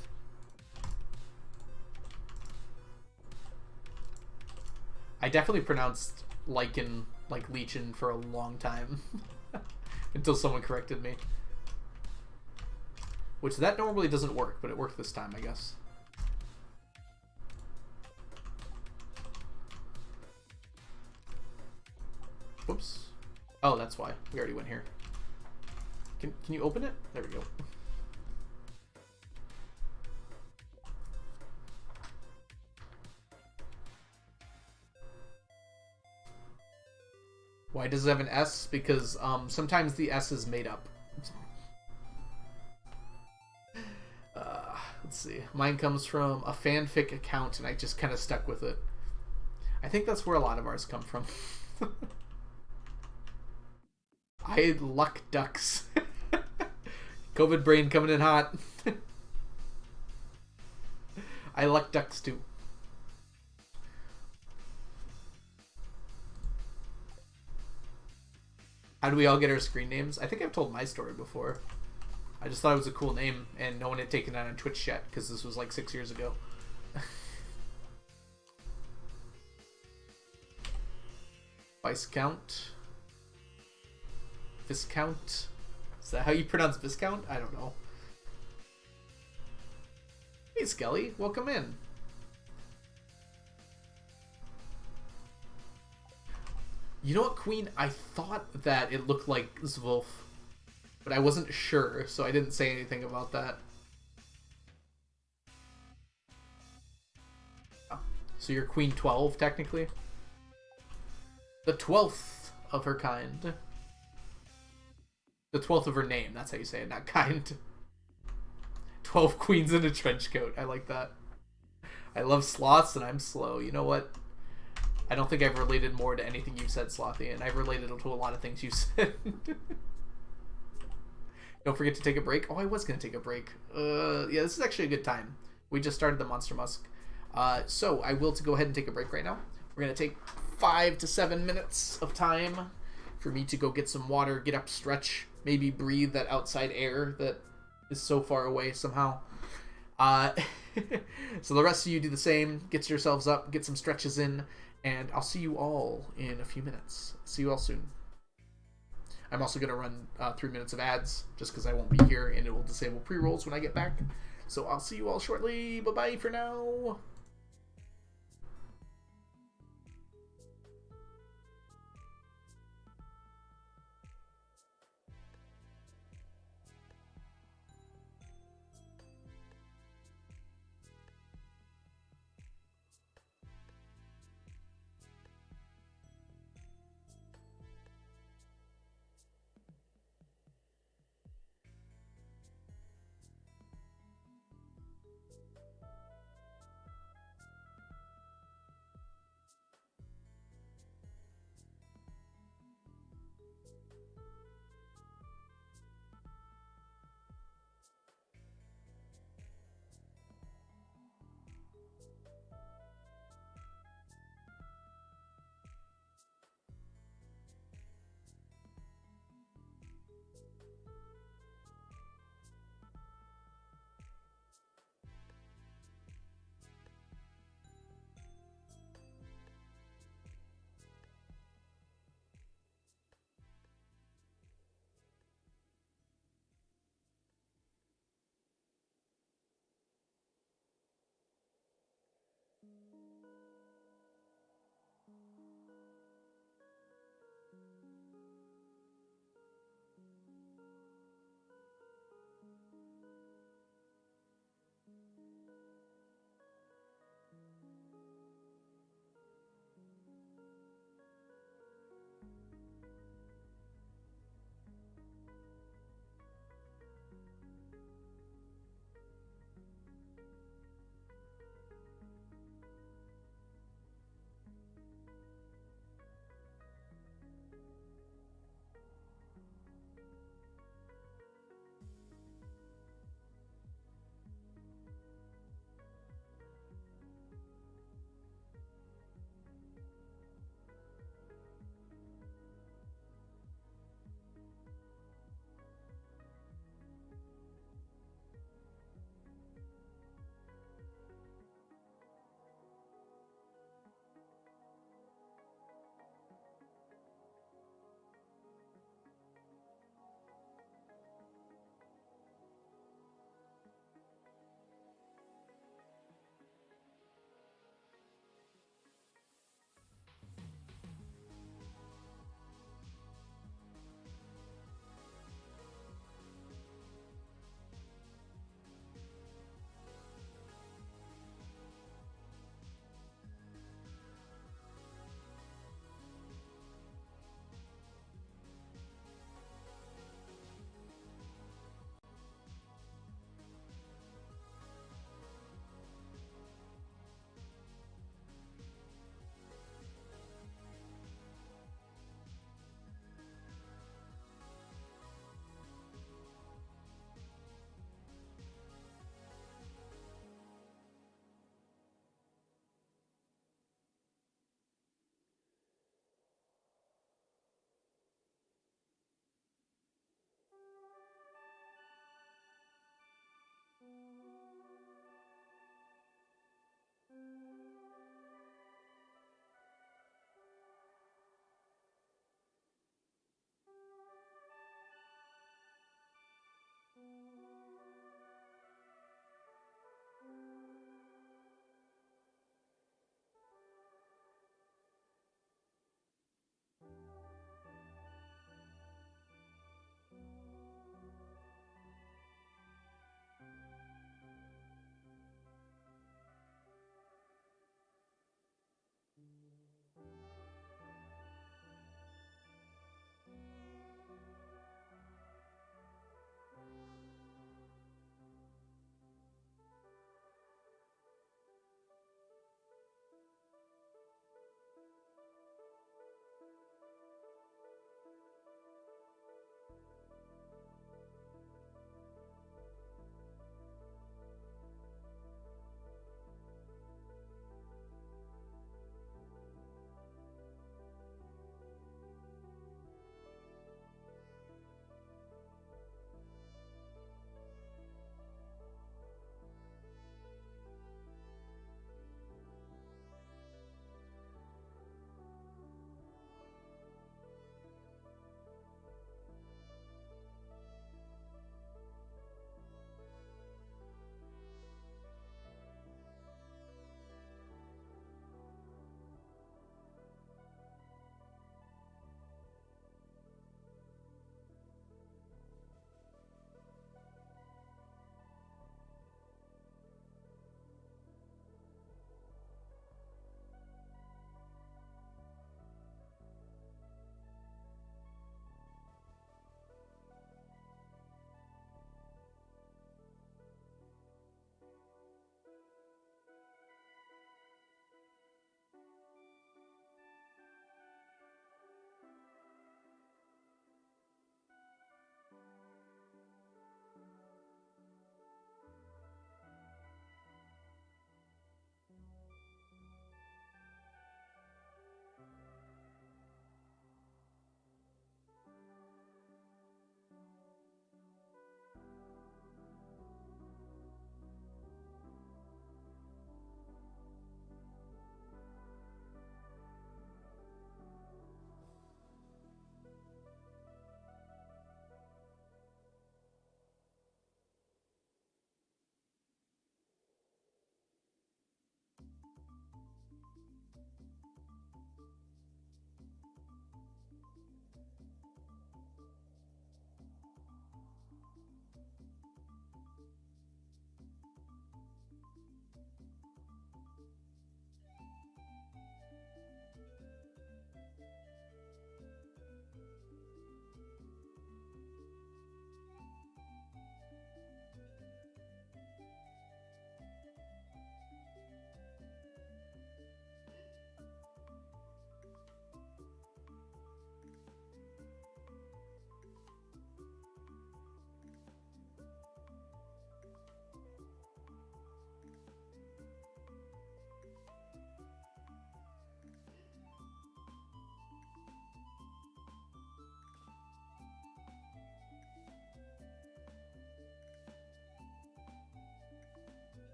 I definitely pronounced Lichen like Leechin for a long time until someone corrected me. Which that normally doesn't work, but it worked this time, I guess. Whoops. Oh, that's why. We already went here. Can you open it? There we go. Why does it have an S? Because sometimes the S is made up. Let's see. Mine comes from a fanfic account, and I just kind of stuck with it. I think that's where a lot of ours come from. I luck ducks. COVID brain coming in hot. I luck ducks too. How do we all get our screen names? I think I've told my story before. I just thought it was a cool name, and no one had taken it on Twitch yet, because this was like 6 years ago. Viscount. Viscount. Is that how you pronounce Viscount? I don't know. Hey, Skelly. Welcome in. You know what, Queen? I thought that it looked like Zwolf, but I wasn't sure, so I didn't say anything about that. Oh, so you're Queen 12, technically? The 12th of her kind. The 12th of her name, that's how you say it, not kind. 12 queens in a trench coat, I like that. I love sloths and I'm slow. You know what? I don't think I've related more to anything you've said, Slothy, and I've related to a lot of things you said. Don't forget to take a break. Oh, I was going to take a break. Yeah, this is actually a good time. We just started the Monster Musk. So I will go ahead and take a break right now. We're going to take 5 to 7 minutes of time for me to go get some water, get up, stretch, maybe breathe that outside air that is so far away somehow. So the rest of you do the same. Get yourselves up, get some stretches in, and I'll see you all in a few minutes. See you all soon. I'm also going to run 3 minutes of ads just because I won't be here and it will disable pre-rolls when I get back. So I'll see you all shortly. Bye-bye for now.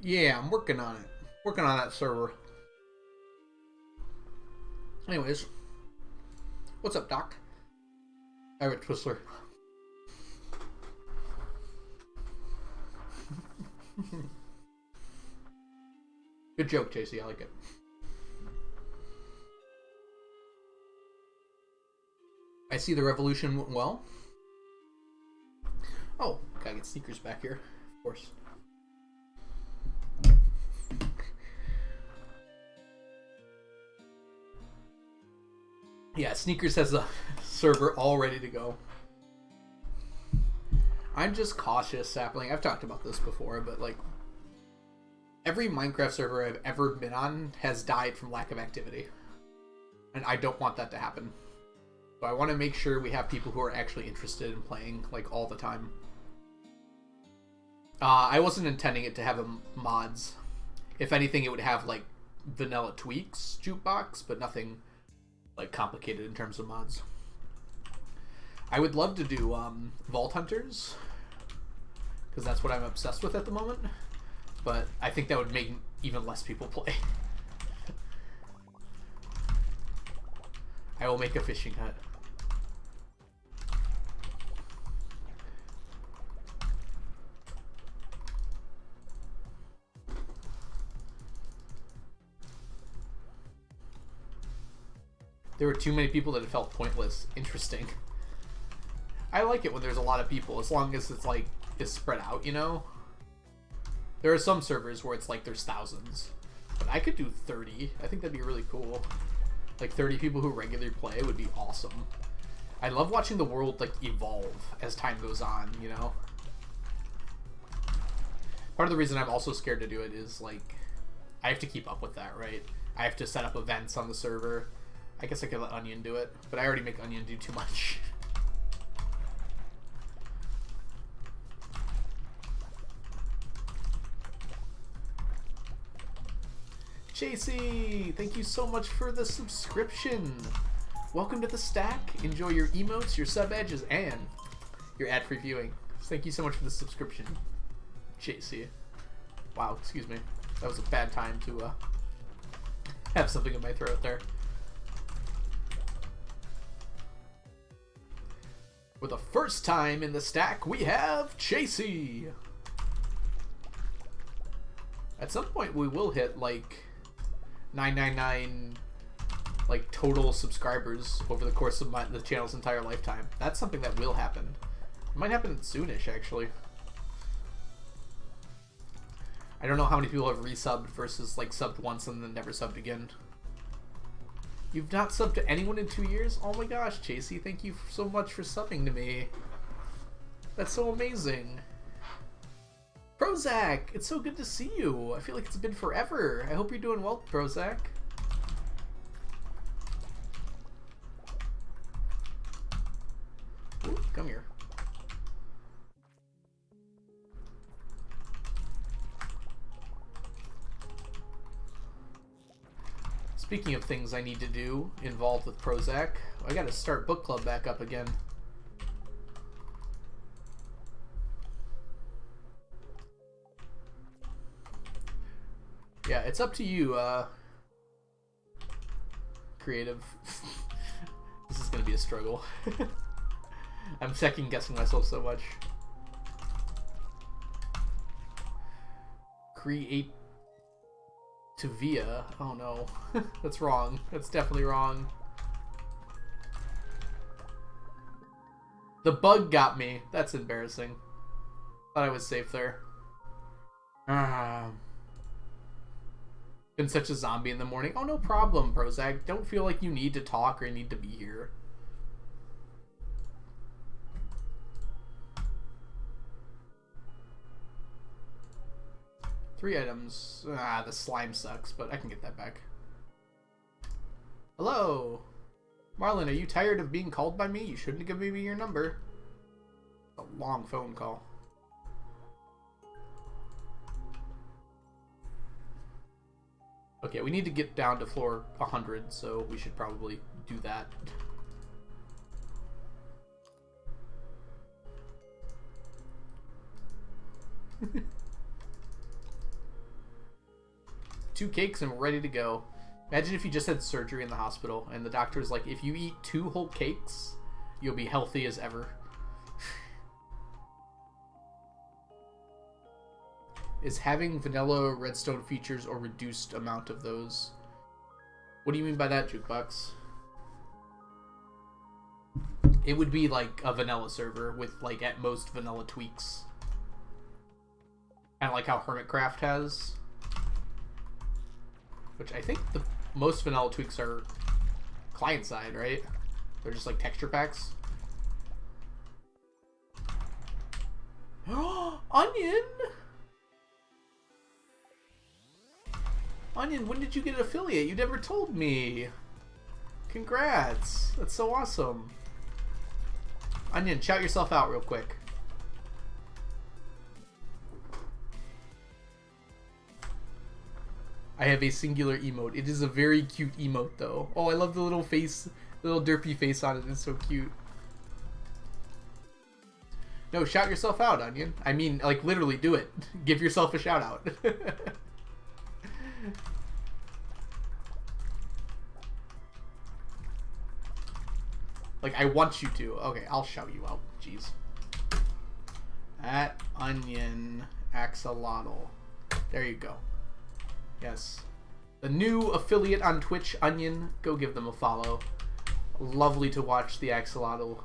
Yeah, I'm working on it. Working on that server. Anyways, what's up, Doc? Eric Twistler. Good joke, JC. I like it. I see the revolution went well. Oh, gotta get sneakers back here, of course. Yeah, Sneakers has a server all ready to go. I'm just cautious, Sapling. I've talked about this before, but like every Minecraft server I've ever been on has died from lack of activity. And I don't want that to happen. So I want to make sure we have people who are actually interested in playing like all the time. I wasn't intending it to have mods. If anything, it would have like vanilla tweaks jukebox, but nothing like complicated in terms of mods. I would love to do Vault Hunters, because that's what I'm obsessed with at the moment, but I think that would make even less people play. I will make a fishing hut. There were too many people that it felt pointless. Interesting. I like it when there's a lot of people, as long as it's like it's spread out, you know? There are some servers where it's like there's thousands. But I could do 30. I think that'd be really cool. Like 30 people who regularly play would be awesome. I love watching the world like evolve as time goes on, you know? Part of the reason I'm also scared to do it is like I have to keep up with that, right? I have to set up events on the server. I guess I could let Onion do it, but I already make Onion do too much. JC, thank you so much for the subscription. Welcome to the stack. Enjoy your emotes, your sub edges, and your ad-free viewing. Thank you so much for the subscription, JC. Wow, excuse me. That was a bad time to have something in my throat there. For the first time in the stack, we have Chasey. At some point, we will hit like 999 like total subscribers over the course of the channel's entire lifetime. That's something that will happen. It might happen soonish, actually. I don't know how many people have resubbed versus like subbed once and then never subbed again. You've not subbed to anyone in 2 years? Oh my gosh, Chasey, thank you so much for subbing to me. That's so amazing. Prozac, it's so good to see you. I feel like it's been forever. I hope you're doing well, Prozac. Ooh, come here. Speaking of things I need to do involved with Prozac, I gotta start book club back up again. Yeah, it's up to you, creative. This is gonna be a struggle. I'm second guessing myself so much. Create to via. Oh no. That's wrong. That's definitely wrong. The bug got me. That's embarrassing. Thought I was safe there. Been such a zombie in the morning. Oh, no problem, Prozac. Don't feel like you need to talk or need to be here. Three items. The slime sucks, but I can get that back. Hello. Marlon, are you tired of being called by me? You shouldn't have given me your number. A long phone call. Okay, we need to get down to floor 100, so we should probably do that. 2 cakes and we're ready to go. Imagine if you just had surgery in the hospital and the doctor's like, if you eat 2 whole cakes, you'll be healthy as ever. Is having vanilla redstone features or reduced amount of those? What do you mean by that, Jukebox? It would be like a vanilla server with like at most vanilla tweaks. Kind of like how Hermitcraft has. Which I think the most vanilla tweaks are client side, right? They're just like texture packs. Onion! Onion, when did you get an affiliate? You never told me. Congrats. That's so awesome. Onion, shout yourself out real quick. I have a singular emote. It is a very cute emote, though. Oh, I love the little face, little derpy face on it. It's so cute. No, shout yourself out, Onion. I mean, like, literally do it. Give yourself a shout out. Like, I want you to. Okay, I'll shout you out. Jeez. At Onion Axolotl. There you go. Yes. The new affiliate on Twitch, Onion. Go give them a follow. Lovely to watch the Axolotl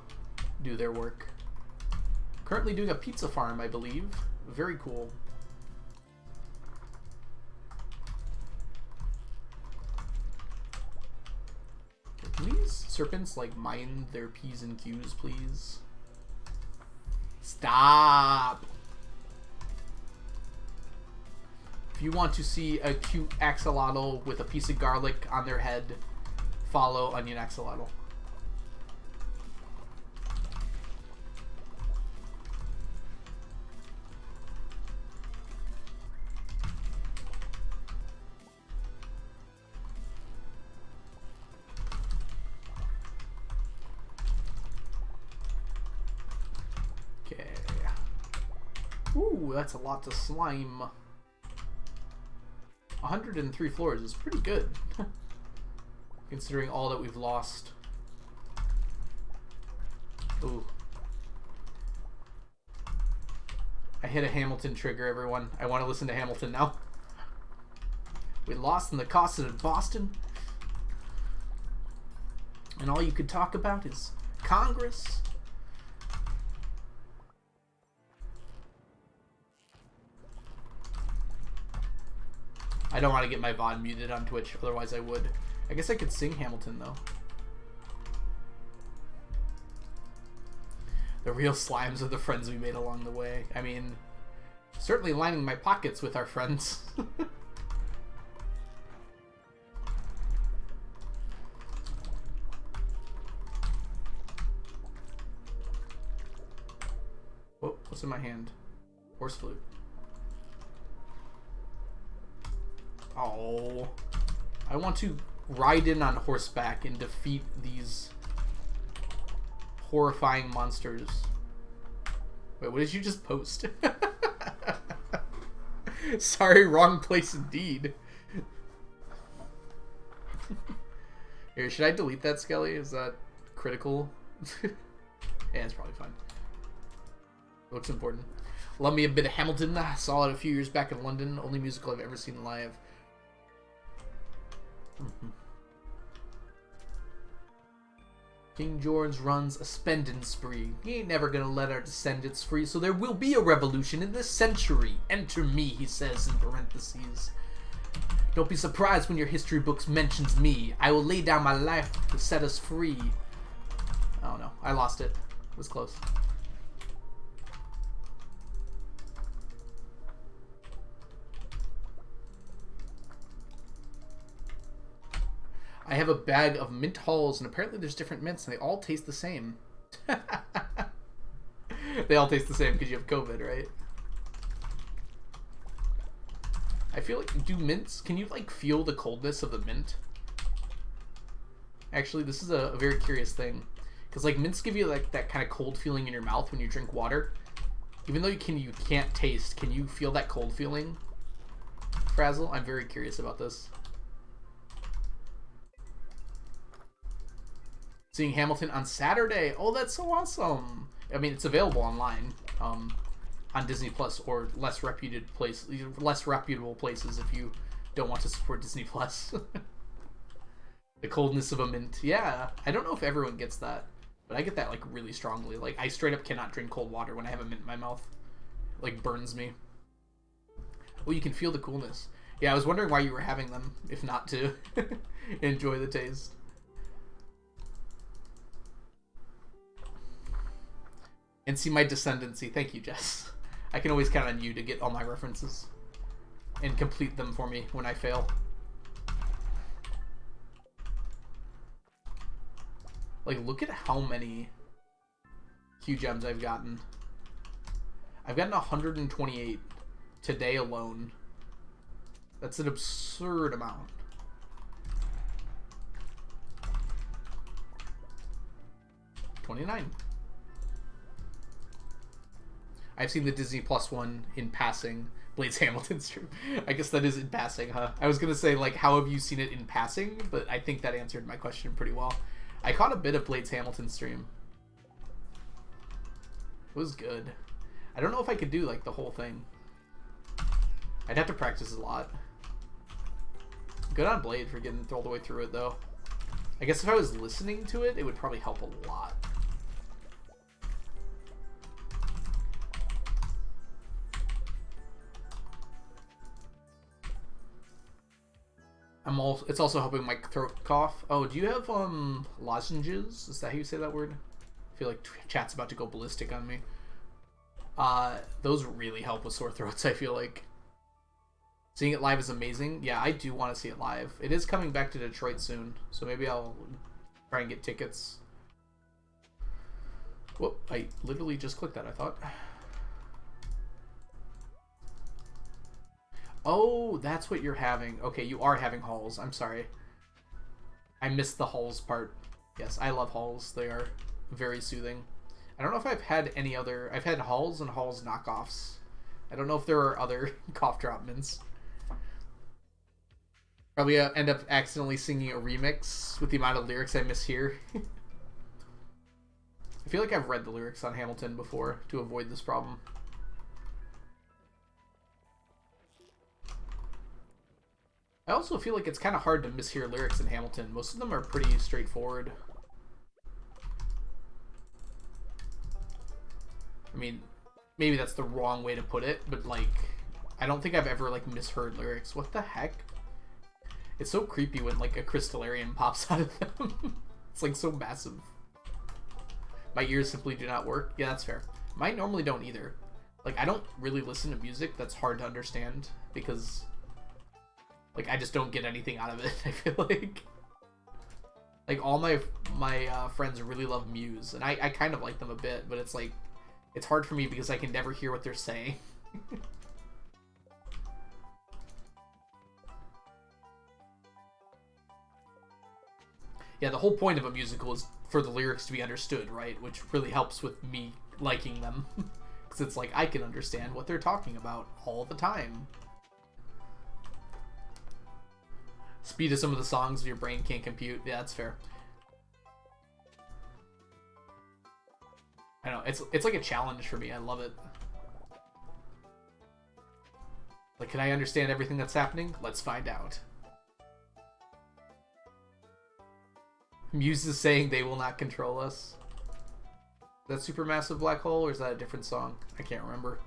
do their work. Currently doing a pizza farm, I believe. Very cool. Can these serpents, like, mine their P's and Q's, please? Stop! If you want to see a cute axolotl with a piece of garlic on their head, follow Onion Axolotl. Okay. Ooh, that's a lot to slime. 103 floors is pretty good, considering all that we've lost. Ooh. I hit a Hamilton trigger, everyone. I want to listen to Hamilton now. We lost in the cost of Boston. And all you could talk about is Congress. I don't want to get my VOD muted on Twitch, otherwise I would. I guess I could sing Hamilton, though. The real slimes are the friends we made along the way. I mean, certainly lining my pockets with our friends. Oh, what's in my hand? Horse flute. Oh, I want to ride in on horseback and defeat these horrifying monsters. Wait, what did you just post? Sorry, wrong place indeed. Here, should I delete that, Skelly? Is that critical? Yeah, it's probably fine. Looks important. Love me a bit of Hamilton. I saw it a few years back in London. Only musical I've ever seen live. King George runs a spending spree. He ain't never gonna let our descendants free, so there will be a revolution in this century. Enter me, he says in parentheses. Don't be surprised when your history books mentions me. I will lay down my life to set us free. Oh no, I lost it. It was close. I have a bag of mint hulls, and apparently there's different mints, and they all taste the same. They all taste the same because you have COVID, right? I feel like, do mints, can you, like, feel the coldness of the mint? Actually, this is a very curious thing. Because, like, mints give you, like, that kind of cold feeling in your mouth when you drink water. Even though you can't taste, can you feel that cold feeling Frazzle? I'm very curious about this. Seeing Hamilton on Saturday. Oh, that's so awesome. I mean, it's available online on Disney Plus or less reputable places if you don't want to support Disney Plus. The coldness of a mint. Yeah, I don't know if everyone gets that, but I get that like really strongly. Like I straight up cannot drink cold water when I have a mint in my mouth. It, like burns me. Oh, you can feel the coolness. Yeah, I was wondering why you were having them, if not to enjoy the taste. And see my descendancy. Thank you, Jess. I can always count on you to get all my references and complete them for me when I fail. Like, look at how many Q gems I've gotten. I've gotten 128 today alone. That's an absurd amount. $29. I've seen the Disney Plus one in passing. Blades Hamilton stream. I guess that is in passing, huh? I was gonna say, like, how have you seen it in passing? But I think that answered my question pretty well. I caught a bit of Blades Hamilton stream. It was good. I don't know if I could do, like, the whole thing. I'd have to practice a lot. Good on Blade for getting all the way through it, though. I guess if I was listening to it, it would probably help a lot. It's also helping my throat cough. Oh, do you have lozenges? Is that how you say that word? I feel like chat's about to go ballistic on me. Those really help with sore throats, I feel like. Seeing it live is amazing. Yeah, I do want to see it live. It is coming back to Detroit soon, so maybe I'll try and get tickets. Whoop, I literally just clicked that, I thought. Oh, that's what you're having. Okay, you are having halls. I'm sorry. I missed the halls part. Yes, I love halls. They are very soothing. I don't know if I've had any other... I've had halls and halls knockoffs. I don't know if there are other cough drop mints. Probably end up accidentally singing a remix with the amount of lyrics I miss here. I feel like I've read the lyrics on Hamilton before to avoid this problem. I also feel like it's kind of hard to mishear lyrics in Hamilton. Most of them are pretty straightforward. I mean, maybe that's the wrong way to put it, but like, I don't think I've ever like misheard lyrics. What the heck? It's so creepy when like a crystallarium pops out of them. It's like so massive. My ears simply do not work. Yeah, that's fair. Mine normally don't either. Like, I don't really listen to music that's hard to understand because... like, I just don't get anything out of it, I feel like. Like, all my friends really love Muse, and I kind of like them a bit, but it's like, it's hard for me because I can never hear what they're saying. Yeah, the whole point of a musical is for the lyrics to be understood, right? Which really helps with me liking them. Because it's like, I can understand what they're talking about all the time. Speed of some of the songs your brain can't compute. Yeah, that's fair. I know, it's like a challenge for me. I love it. Like, can I understand everything that's happening? Let's find out. Muse is saying they will not control us. Is that Supermassive Black Hole, or is that a different song? I can't remember.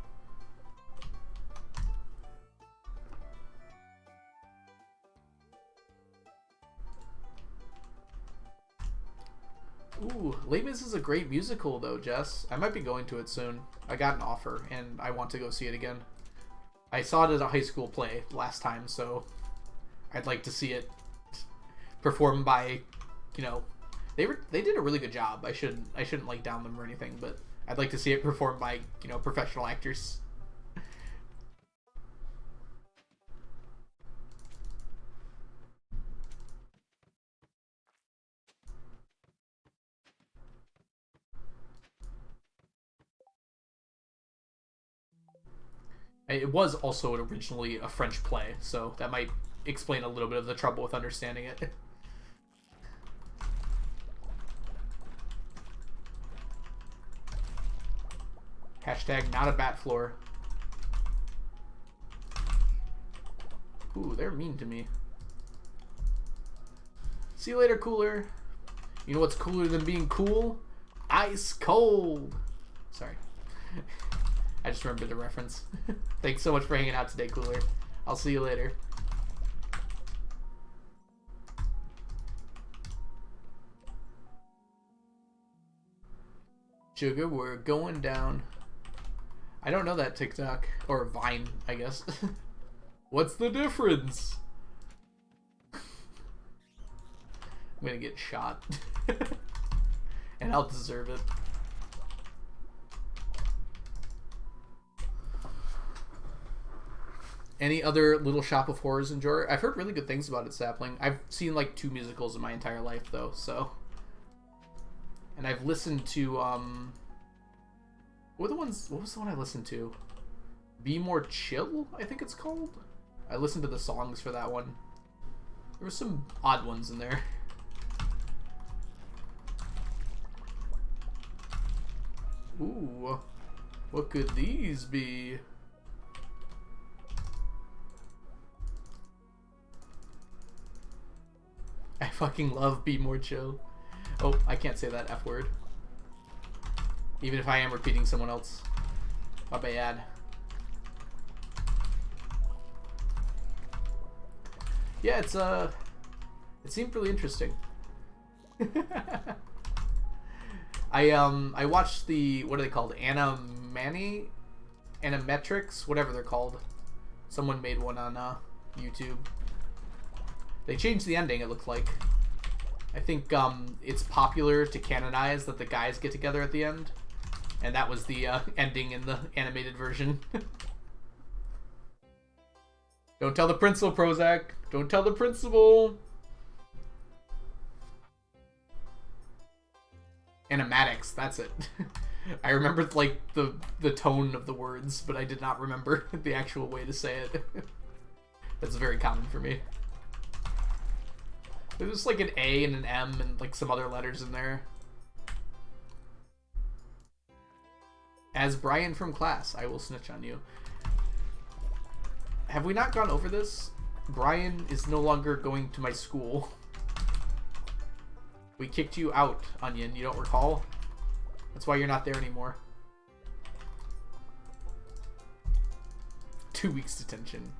Ooh, Les Mis is a great musical, though, Jess. I might be going to it soon. I got an offer, and I want to go see it again. I saw it at a high school play last time, so I'd like to see it performed by, you know, they did a really good job. I shouldn't like down them or anything, but I'd like to see it performed by, you know, professional actors. It was also originally a French play, so that might explain a little bit of the trouble with understanding it. Hashtag not a bat floor. Ooh, they're mean to me. See you later, cooler. You know what's cooler than being cool? Ice cold. Sorry. I just remembered the reference. Thanks so much for hanging out today, cooler. I'll see you later. Sugar, we're going down. I don't know that TikTok. Or Vine, I guess. What's the difference? I'm gonna get shot. And I'll deserve it. Any other Little Shop of Horrors enjoyer? I've heard really good things about it, Sapling. I've seen like 2 musicals in my entire life, though, so. And I've listened to, what was the one I listened to? Be More Chill, I think it's called? I listened to the songs for that one. There were some odd ones in there. Ooh, what could these be? I fucking love Be More Chill. Oh, I can't say that F word. Even if I am repeating someone else. My bad. Yeah, it seemed really interesting. I watched the, what are they called? Animatrix, whatever they're called. Someone made one on YouTube. They changed the ending, it looked like. I think it's popular to canonize that the guys get together at the end. And that was the ending in the animated version. Don't tell the principal, Prozac. Don't tell the principal. Animatics, that's it. I remembered like the tone of the words, but I did not remember the actual way to say it. That's very common for me. There's like an A and an M and like some other letters in there. As Brian from class, I will snitch on you. Have we not gone over this? Brian is no longer going to my school. We kicked you out, Onion. You don't recall? That's why you're not there anymore. 2 weeks detention.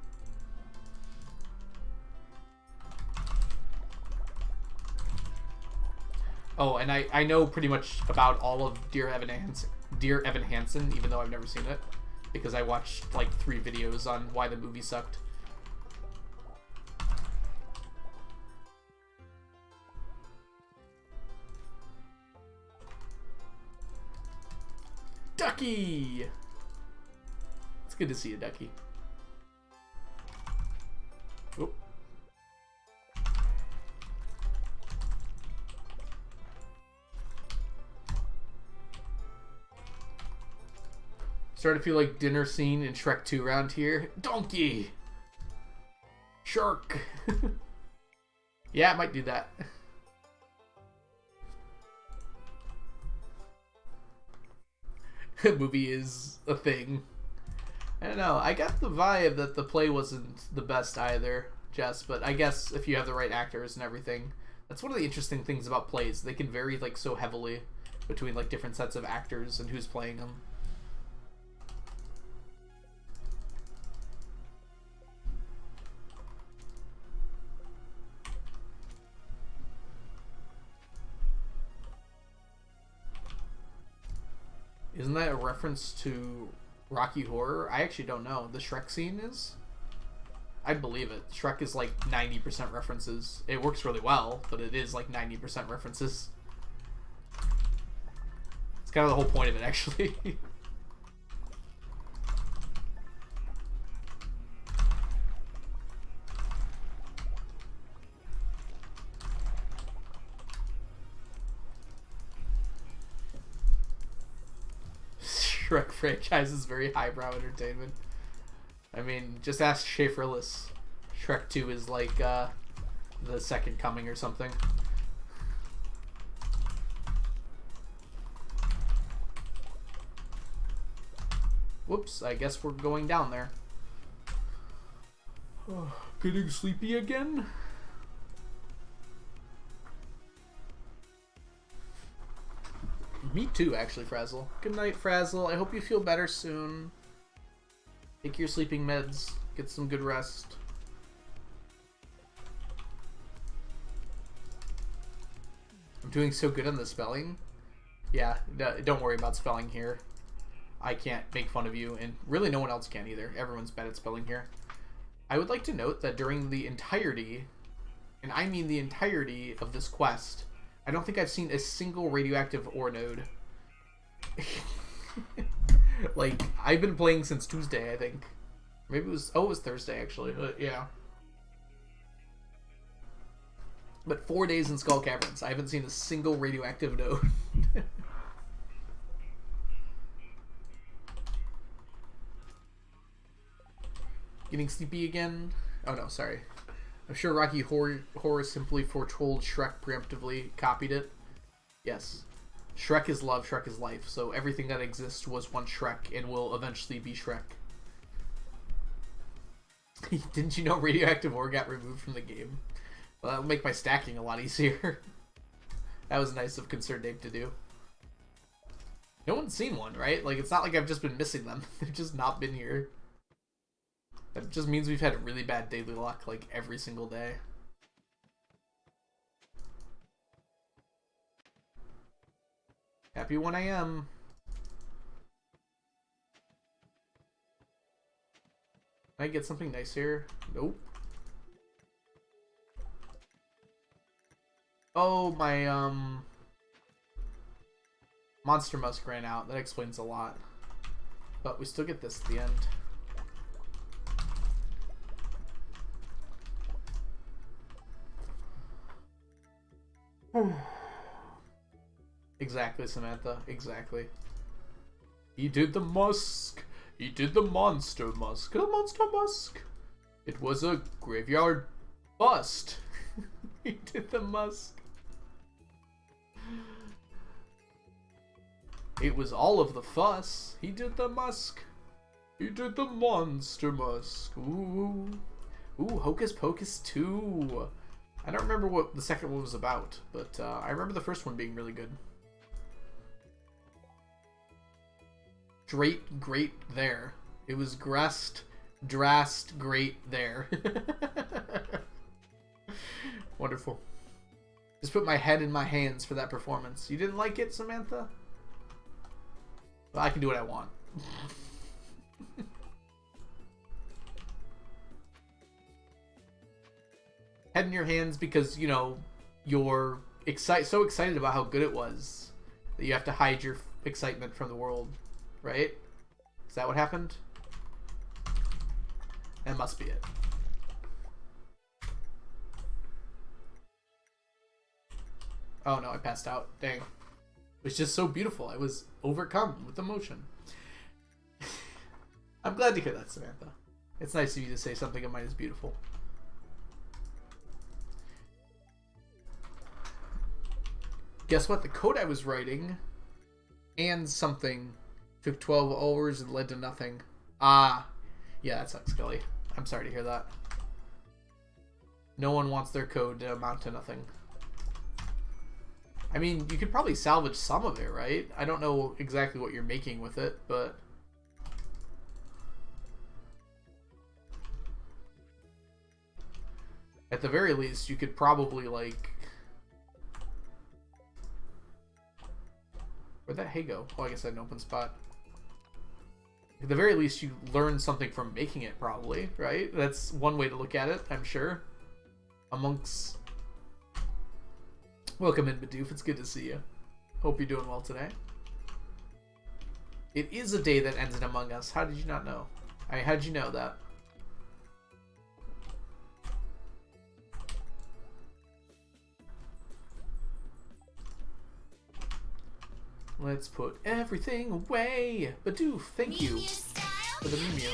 Oh, and I know pretty much about all of Dear Evan Hansen, even though I've never seen it. Because I watched like 3 videos on why the movie sucked. Ducky! It's good to see you, Ducky. Oh. Starting to feel like dinner scene in Shrek 2 around here. Donkey! Shark! Yeah, I might do that. The movie is a thing. I don't know. I got the vibe that the play wasn't the best either, Jess, but I guess if you have the right actors and everything, that's one of the interesting things about plays. They can vary like so heavily between like different sets of actors and who's playing them. Isn't that a reference to Rocky Horror? I actually don't know. The Shrek scene is? I'd believe it. Shrek is like 90% references. It works really well, but it is like 90% references. It's kind of the whole point of it, actually. Shrek franchise is very highbrow entertainment. I mean, just ask Schaeferless. Shrek 2 is like the second coming or something. Whoops, I guess we're going down there. Getting sleepy again? Me too, actually, Frazzle. Good night, Frazzle. I hope you feel better soon. Take your sleeping meds. Get some good rest. I'm doing so good on the spelling. Yeah, don't worry about spelling here. I can't make fun of you, and really no one else can either. Everyone's bad at spelling here. I would like to note that during the entirety, and I mean the entirety of this quest, I don't think I've seen a single radioactive ore node. Like, I've been playing since Tuesday, I think. Maybe it was... Oh, it was Thursday, actually. But, yeah. But 4 days in Skull Caverns. I haven't seen a single radioactive node. Getting sleepy again? Oh, no, sorry. I'm sure Rocky Horror simply foretold Shrek preemptively, copied it. Yes. Shrek is love, Shrek is life. So everything that exists was once Shrek and will eventually be Shrek. Didn't you know radioactive ore got removed from the game? Well, that'll make my stacking a lot easier. That was nice of Concerned Ape to do. No one's seen one, right? Like, it's not like I've just been missing them. They've just not been here. That just means we've had really bad daily luck, like, every single day. Happy 1 a.m. Can I get something nice here? Nope. Oh, my, Monster Musk ran out. That explains a lot. But we still get this at the end. Exactly, Samantha. Exactly. He did the musk. He did the monster musk. The monster musk. It was a graveyard bust. He did the musk. It was all of the fuss. He did the musk. He did the monster musk. Ooh. Ooh, Hocus Pocus 2. I don't remember what the second one was about, but I remember the first one being really good. Great there. It was drast, great there. Wonderful. Just put my head in my hands for that performance. You didn't like it, Samantha? Well, I can do what I want. Head in your hands because, you know, you're so excited about how good it was that you have to hide your excitement from the world, right? Is that what happened? That must be it. Oh no, I passed out. Dang. It was just so beautiful. I was overcome with emotion. I'm glad to hear that, Samantha. It's nice of you to say something of mine is beautiful. Guess what? The code I was writing and something took 12 hours and led to nothing. Ah. Yeah, that sucks, Kelly. I'm sorry to hear that. No one wants their code to amount to nothing. I mean, you could probably salvage some of it, right? I don't know exactly what you're making with it, but... at the very least, you could probably, like... where'd that hay go? Oh, I guess I had an open spot. At the very least, you learn something from making it, probably, right? That's one way to look at it, I'm sure. Amongst... Welcome in, Bidoof. It's good to see you. Hope you're doing well today. It is a day that ends in Among Us. How did you not know? How did you know that? Let's put everything away. Bidoof, thank you for the Mew Mew.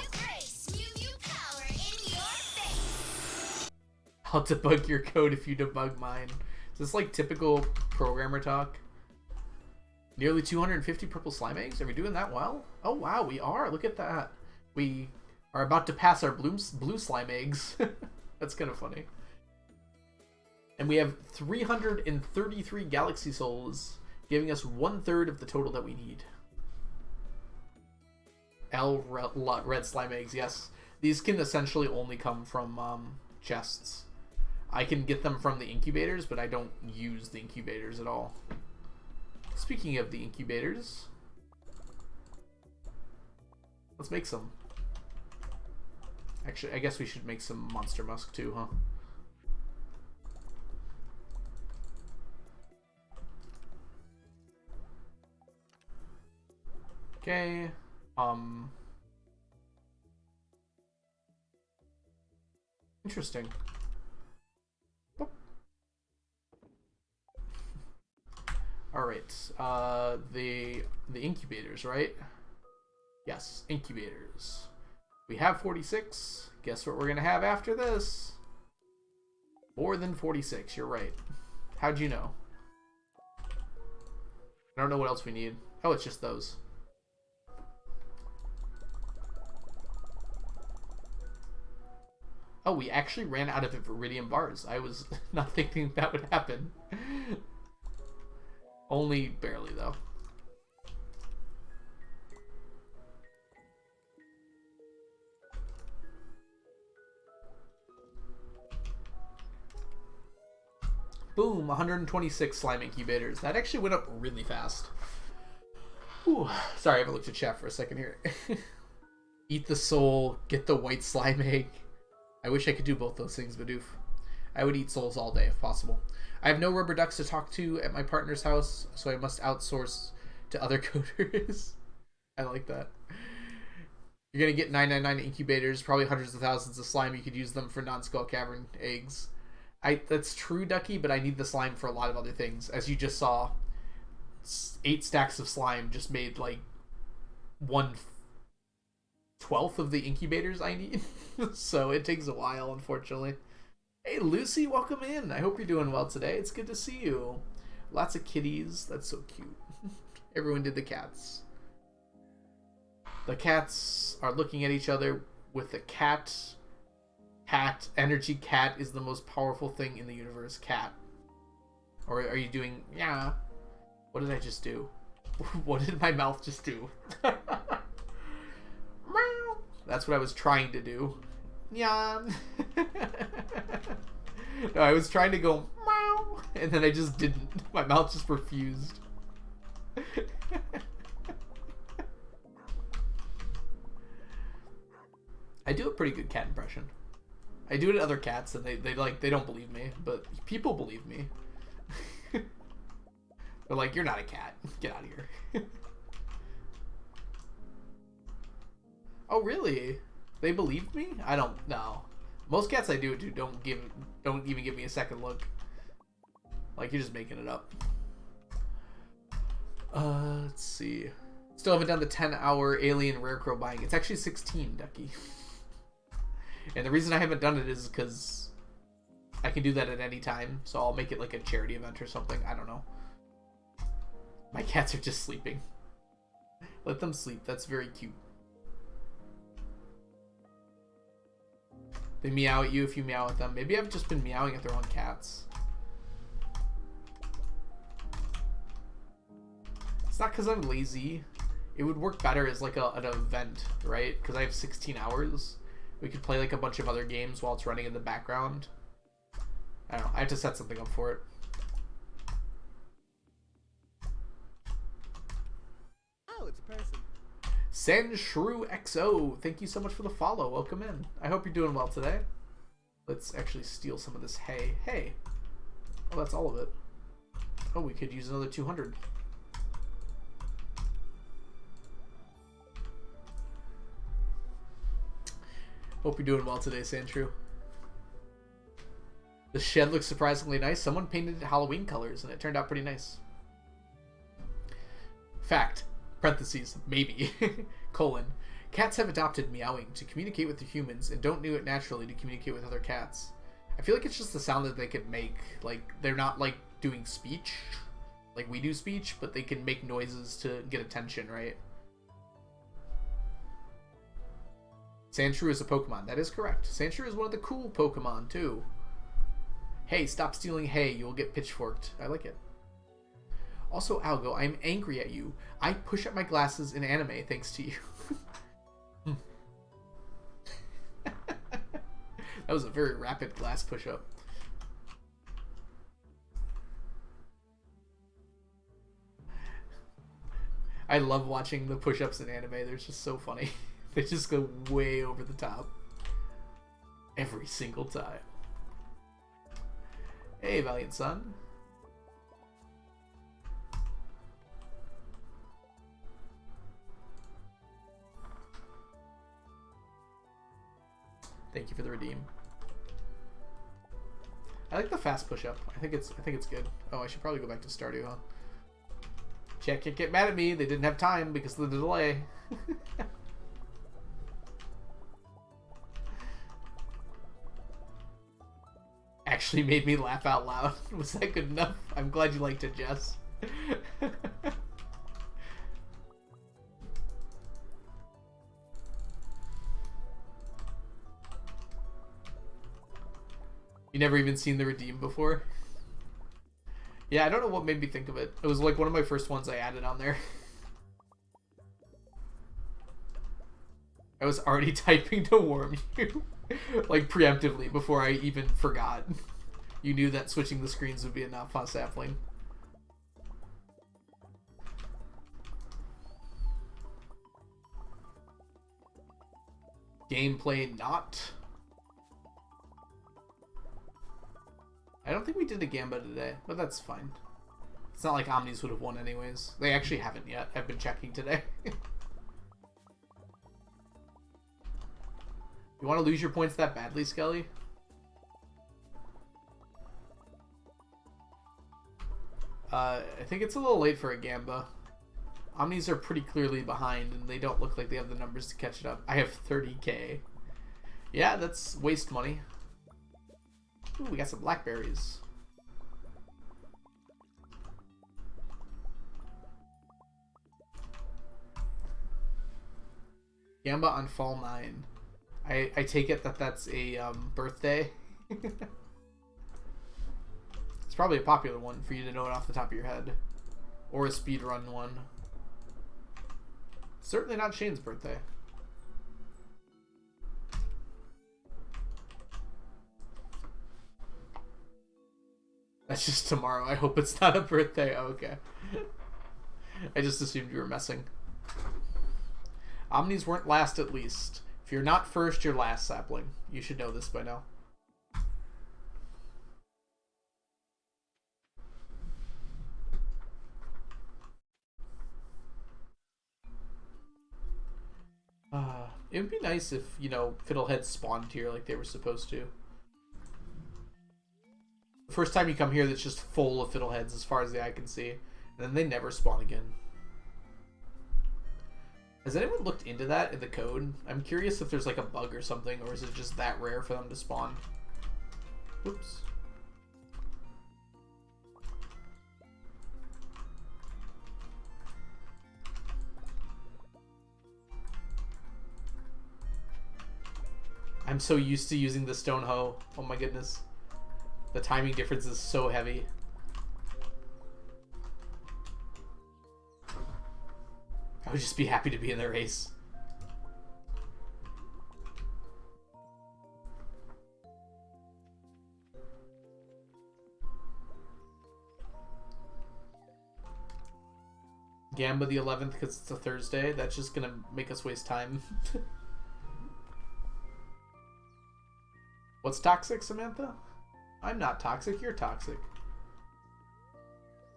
I'll debug your code if you debug mine. Is this like typical programmer talk? Nearly 250 purple slime eggs? Are we doing that well? Oh wow, we are. Look at that. We are about to pass our blue slime eggs. That's kind of funny. And we have 333 galaxy souls, giving us 1/3 of the total that we need. Red slime eggs, yes. These can essentially only come from chests. I can get them from the incubators, but I don't use the incubators at all. Speaking of the incubators, let's make some. Actually, I guess we should make some monster musk too, huh? Okay. Interesting. All right. The incubators, right? Yes, incubators. We have 46. Guess what we're gonna have after this? More than 46. You're right. How'd you know? I don't know what else we need. Oh, it's just those. Oh, we actually ran out of iridium bars. I was not thinking that would happen. Only barely, though. Boom, 126 slime incubators. That actually went up really fast. Ooh, sorry, I haven't looked at chat for a second here. Eat the soul, get the white slime egg. I wish I could do both those things, Badoof. I would eat souls all day if possible. I have no rubber ducks to talk to at my partner's house, so I must outsource to other coders. I like that. You're going to get 999 incubators, probably hundreds of thousands of slime. You could use them for non-skull cavern eggs. That's true, Ducky, but I need the slime for a lot of other things. As you just saw, 8 stacks of slime just made like 1/12 of the incubators I need. So it takes a while, unfortunately. Hey, Lucy, welcome in. I hope you're doing well today. It's good to see you. Lots of kitties. That's so cute. Everyone did the cats. The cats are looking at each other with the cat. Cat. Energy cat is the most powerful thing in the universe. Cat. Or are you doing... Yeah. What did I just do? What did my mouth just do? That's what I was trying to do. Yeah. No, I was trying to go meow, and then I just didn't. My mouth just refused. I do a pretty good cat impression. I do it at other cats, and they don't believe me, but people believe me. They're like, "You're not a cat. Get out of here." Oh, really? They believed me? I don't know. Most cats I do it to don't even give me a second look. Like, you're just making it up. Let's see. Still haven't done the 10-hour alien rare crow buying. It's actually 16, Ducky. And the reason I haven't done it is because I can do that at any time. So I'll make it like a charity event or something. I don't know. My cats are just sleeping. Let them sleep. That's very cute. They meow at you if you meow at them. Maybe I've just been meowing at their own cats. It's not because I'm lazy. It would work better as like an event, right? Because I have 16 hours. We could play like a bunch of other games while it's running in the background. I don't know. I have to set something up for it. Oh, it's a person. Sanshrew XO, thank you so much for the follow. Welcome in. I hope you're doing well today. Let's actually steal some of this hay. Hey. Oh, that's all of it. Oh, we could use another 200. Hope you're doing well today, Sanshrew. The shed looks surprisingly nice. Someone painted it Halloween colors, and it turned out pretty nice. Fact. Parentheses, maybe. Colon. Cats have adopted meowing to communicate with the humans and don't do it naturally to communicate with other cats. I feel like it's just the sound that they could make. Like, they're not, like, doing speech. Like, we do speech, but they can make noises to get attention, right? Sandshrew is a Pokemon. That is correct. Sandshrew is one of the cool Pokemon, too. Hey, stop stealing hay. You will get pitchforked. I like it. Also, Algo, I'm angry at you. I push up my glasses in anime thanks to you. That was a very rapid glass push-up. I love watching the push-ups in anime. They're just so funny. They just go way over the top. Every single time. Hey, Valiant Son. Thank you for the redeem. I like the fast push up. I think it's good. Oh, I should probably go back to Stardew, huh? Chat can't get mad at me. They didn't have time because of the delay. Actually made me laugh out loud. Was that good enough? I'm glad you liked it, Jess. You never even seen the redeem before? Yeah, I don't know what made me think of it. It was like one of my first ones I added on there. I was already typing to warn you. Like preemptively before I even forgot. You knew that switching the screens would be enough, huh, Sapling? Gameplay not. I don't think we did a Gamba today, but that's fine. It's not like Omnis would have won anyways. They actually haven't yet. I've been checking today. You want to lose your points that badly, Skelly? I think it's a little late for a Gamba. Omnis are pretty clearly behind, and they don't look like they have the numbers to catch it up. I have 30k. Yeah, that's waste money. Ooh, we got some blackberries. Gamba on fall 9. I take it that that's a birthday. It's probably a popular one for you to know it off the top of your head. Or a speedrun one. Certainly not Shane's birthday. That's just tomorrow. I hope it's not a birthday. Oh, okay. I just assumed you were messing. Omnis weren't last at least. If you're not first, you're last, Sapling. You should know this by now. It would be nice if, you know, Fiddleheads spawned here like they were supposed to. The first time you come here, that's just full of Fiddleheads as far as the eye can see. And then they never spawn again. Has anyone looked into that in the code? I'm curious if there's like a bug or something, or is it just that rare for them to spawn? Oops. I'm so used to using the stone hoe. Oh my goodness. The timing difference is so heavy. I would just be happy to be in the race. Gamba the 11th because it's a Thursday. That's just gonna make us waste time. What's toxic, Samantha? I'm not toxic, you're toxic.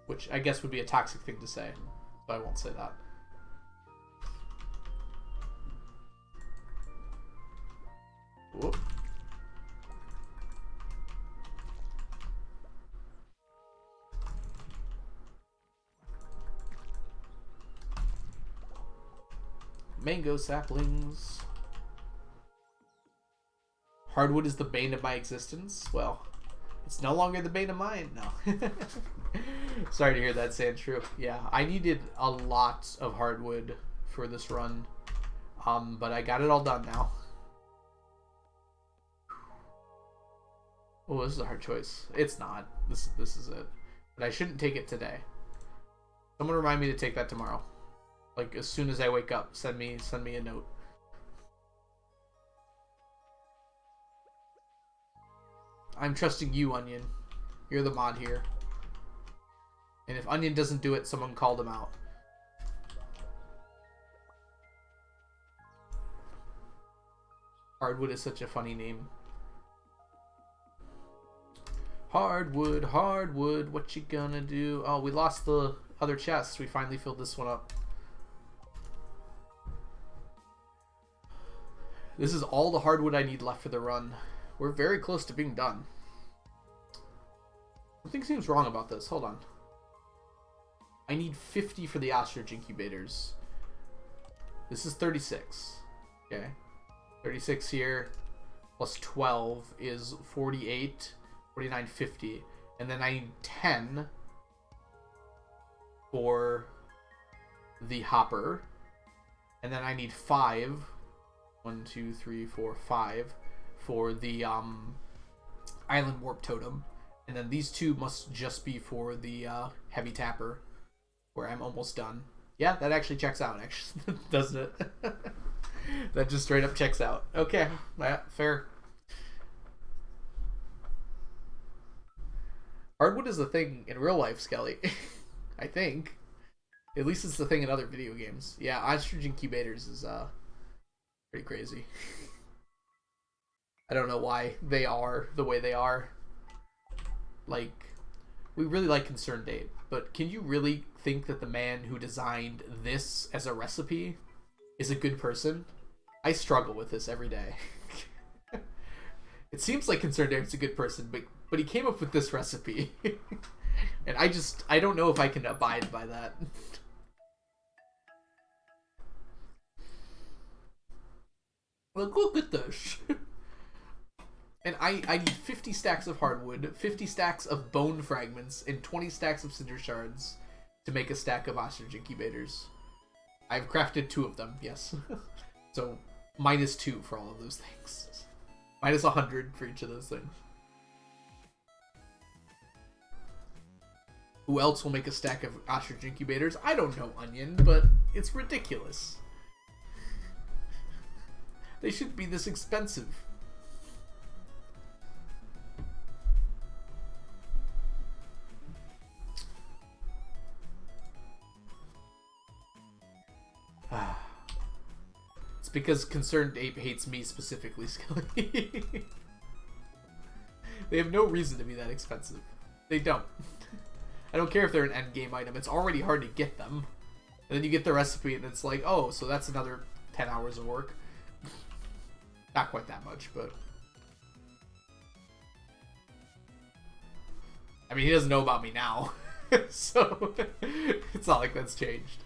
Which I guess would be a toxic thing to say, but I won't say that. Whoop. Mango saplings. Hardwood is the bane of my existence. Well, it's no longer the bane of mine. No. Sorry to hear that, Sandshrew. Yeah, I needed a lot of hardwood for this run. But I got it all done now. Oh, this is a hard choice. It's not. This is it. But I shouldn't take it today. Someone remind me to take that tomorrow. Like as soon as I wake up, send me a note. I'm trusting you, Onion. You're the mod here. And if Onion doesn't do it, someone called him out. Hardwood is such a funny name. Hardwood, hardwood, what you gonna do? Oh, we lost the other chest. We finally filled this one up. This is all the hardwood I need left for the run. We're very close to being done. Something seems wrong about this. Hold on. I need 50 for the ostrich incubators. This is 36. Okay. 36 here. Plus 12 is 48. 49, 50. And then I need 10 for the hopper. And then I need 5. 1, 2, 3, 4, 5 for the island warp totem. And then these two must just be for the heavy tapper, where I'm almost done. Yeah, that actually checks out, actually, doesn't it? That just straight up checks out. Okay, yeah, fair. Hardwood is the thing in real life, Skelly. I think. At least it's the thing in other video games. Yeah, ostrich incubators is pretty crazy. I don't know why they are the way they are. Like, we really like Concerned Ape, but can you really think that the man who designed this as a recipe is a good person? I struggle with this every day. It seems like Concerned Ape's a good person, but he came up with this recipe. And I don't know if I can abide by that. Like, look at this. And I need 50 stacks of hardwood, 50 stacks of bone fragments, and 20 stacks of cinder shards to make a stack of ostrich incubators. I've crafted 2 of them, yes. So, -2 for all of those things. -100 for each of those things. Who else will make a stack of ostrich incubators? I don't know, Onion, but it's ridiculous. They shouldn't be this expensive. It's because Concerned Ape hates me specifically, Skelly. They have no reason to be that expensive. They don't. I don't care if they're an endgame item. It's already hard to get them. And then you get the recipe and it's like, oh, so that's another 10 hours of work. Not quite that much, but... I mean, he doesn't know about me now. So, it's not like that's changed.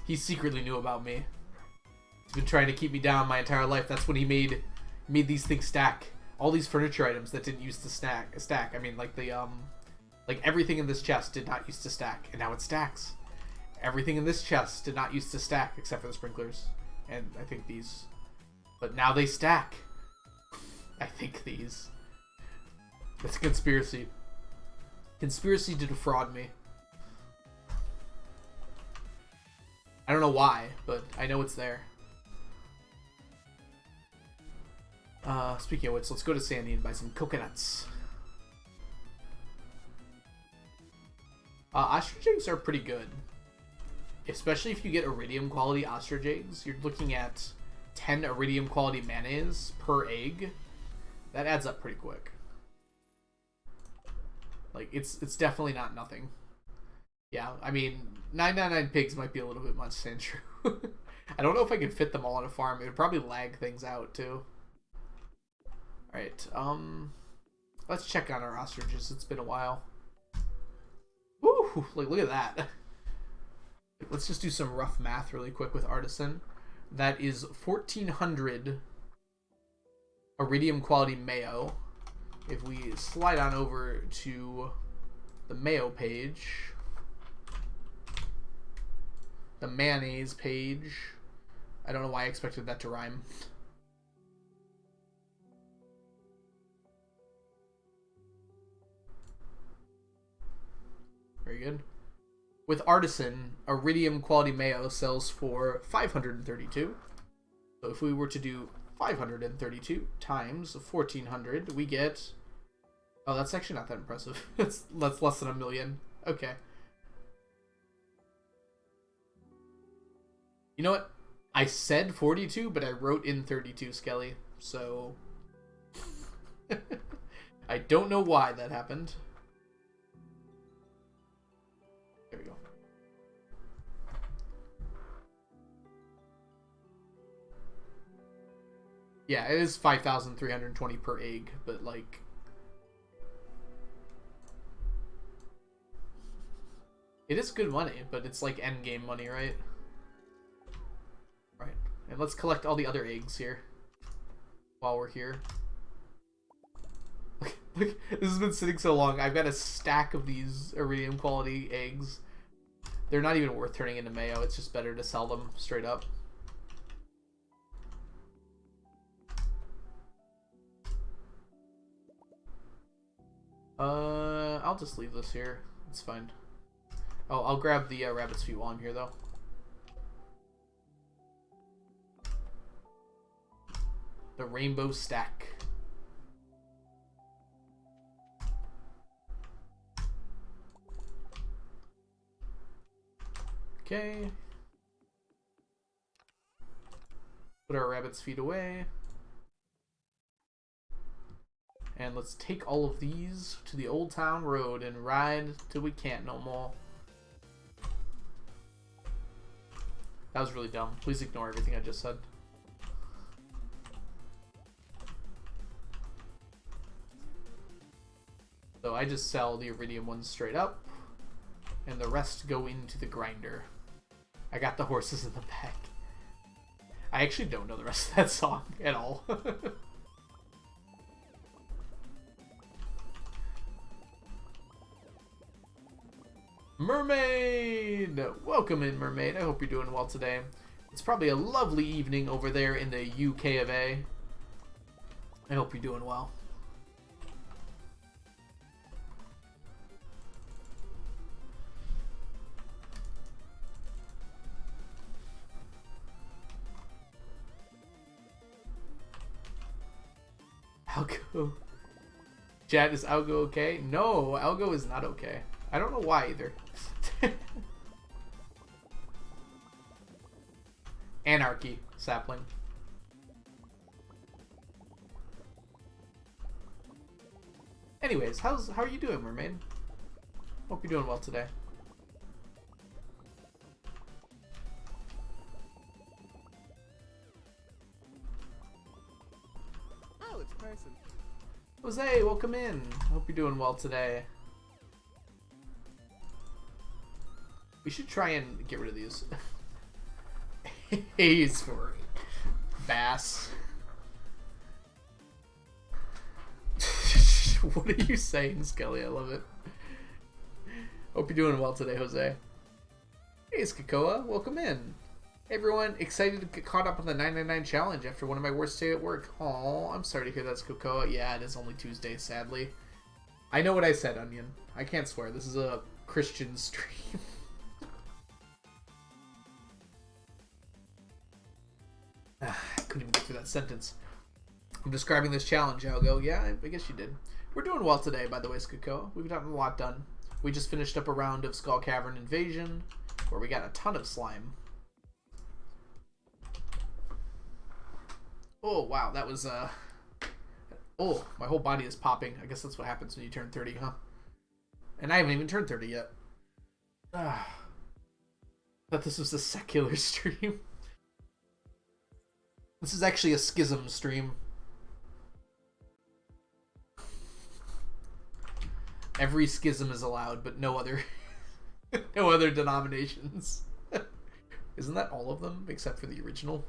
He secretly knew about me. He's been trying to keep me down my entire life. That's when he made these things stack. All these furniture items that didn't used to stack. I mean, like the like everything in this chest did not used to stack, and now it stacks. Everything in this chest did not used to stack except for the sprinklers, and I think these. But now they stack. I think these. It's a conspiracy. Conspiracy to defraud me. I don't know why, but I know it's there. Speaking of which, let's go to Sandy and buy some coconuts. Ostrich eggs are pretty good. Especially if you get iridium quality ostrich eggs. You're looking at 10 iridium quality mayonnaise per egg. That adds up pretty quick. Like, it's definitely not nothing. Yeah, I mean, 999 pigs might be a little bit much, Sandshrew. I don't know if I could fit them all on a farm. It would probably lag things out, too. Alright, let's check on our ostriches. It's been a while. Woo! Like, look at that. Let's just do some rough math really quick with Artisan. That is 1,400 Iridium quality mayo. If we slide on over to the mayo page, the mayonnaise page, I don't know why I expected that to rhyme. Very good. With Artisan, Iridium quality mayo sells for 532. So if we were to do 532 times 1,400, we get... Oh, that's actually not that impressive. That's less than 1 million. Okay. You know what? I said 42, but I wrote in 32, Skelly. So... I don't know why that happened. There we go. Yeah, it is 5,320 per egg, but like... It is good money, but it's like endgame money, right? Right. And let's collect all the other eggs here. While we're here. Look, this has been sitting so long. I've got a stack of these Iridium quality eggs. They're not even worth turning into mayo. It's just better to sell them straight up. I'll just leave this here. It's fine. Oh, I'll grab the rabbit's feet while I'm here, though. The rainbow stack. Okay. Put our rabbit's feet away. And let's take all of these to the Old Town Road and ride till we can't no more. That was really dumb. Please ignore everything I just said. So I just sell the Iridium ones straight up, and the rest go into the grinder. I got the horses in the back. I actually don't know the rest of that song at all. Mermaid! Welcome in, Mermaid. I hope you're doing well today. It's probably a lovely evening over there in the UK of A. I hope you're doing well. Algo. Chat, is Algo okay? No, Algo is not okay. I don't know why either. Anarchy, sapling. Anyways, how are you doing, Mermaid? Hope you're doing well today. Oh, it's a person. Jose, welcome in. Hope you're doing well today. We should try and get rid of these. Haze for bass. What are you saying, Skelly? I love it. Hope you're doing well today, Jose. Hey, it's Kakoa. Welcome in. Hey, everyone. Excited to get caught up on the 999 challenge after one of my worst days at work. Oh, I'm sorry to hear that's Kakoa. Yeah, it is only Tuesday, sadly. I know what I said, Onion. I can't swear. This is a Christian stream. I couldn't even get through that sentence. I'm describing this challenge, Algo. Yeah, I guess you did. We're doing well today, by the way, Skuko. We've gotten a lot done. We just finished up a round of Skull Cavern Invasion, where we got a ton of slime. Oh, wow, that was, Oh, my whole body is popping. I guess that's what happens when you turn 30, huh? And I haven't even turned 30 yet. Thought this was a secular stream. This is actually a schism stream. Every schism is allowed, but no other no other denominations. Isn't that all of them except for the original?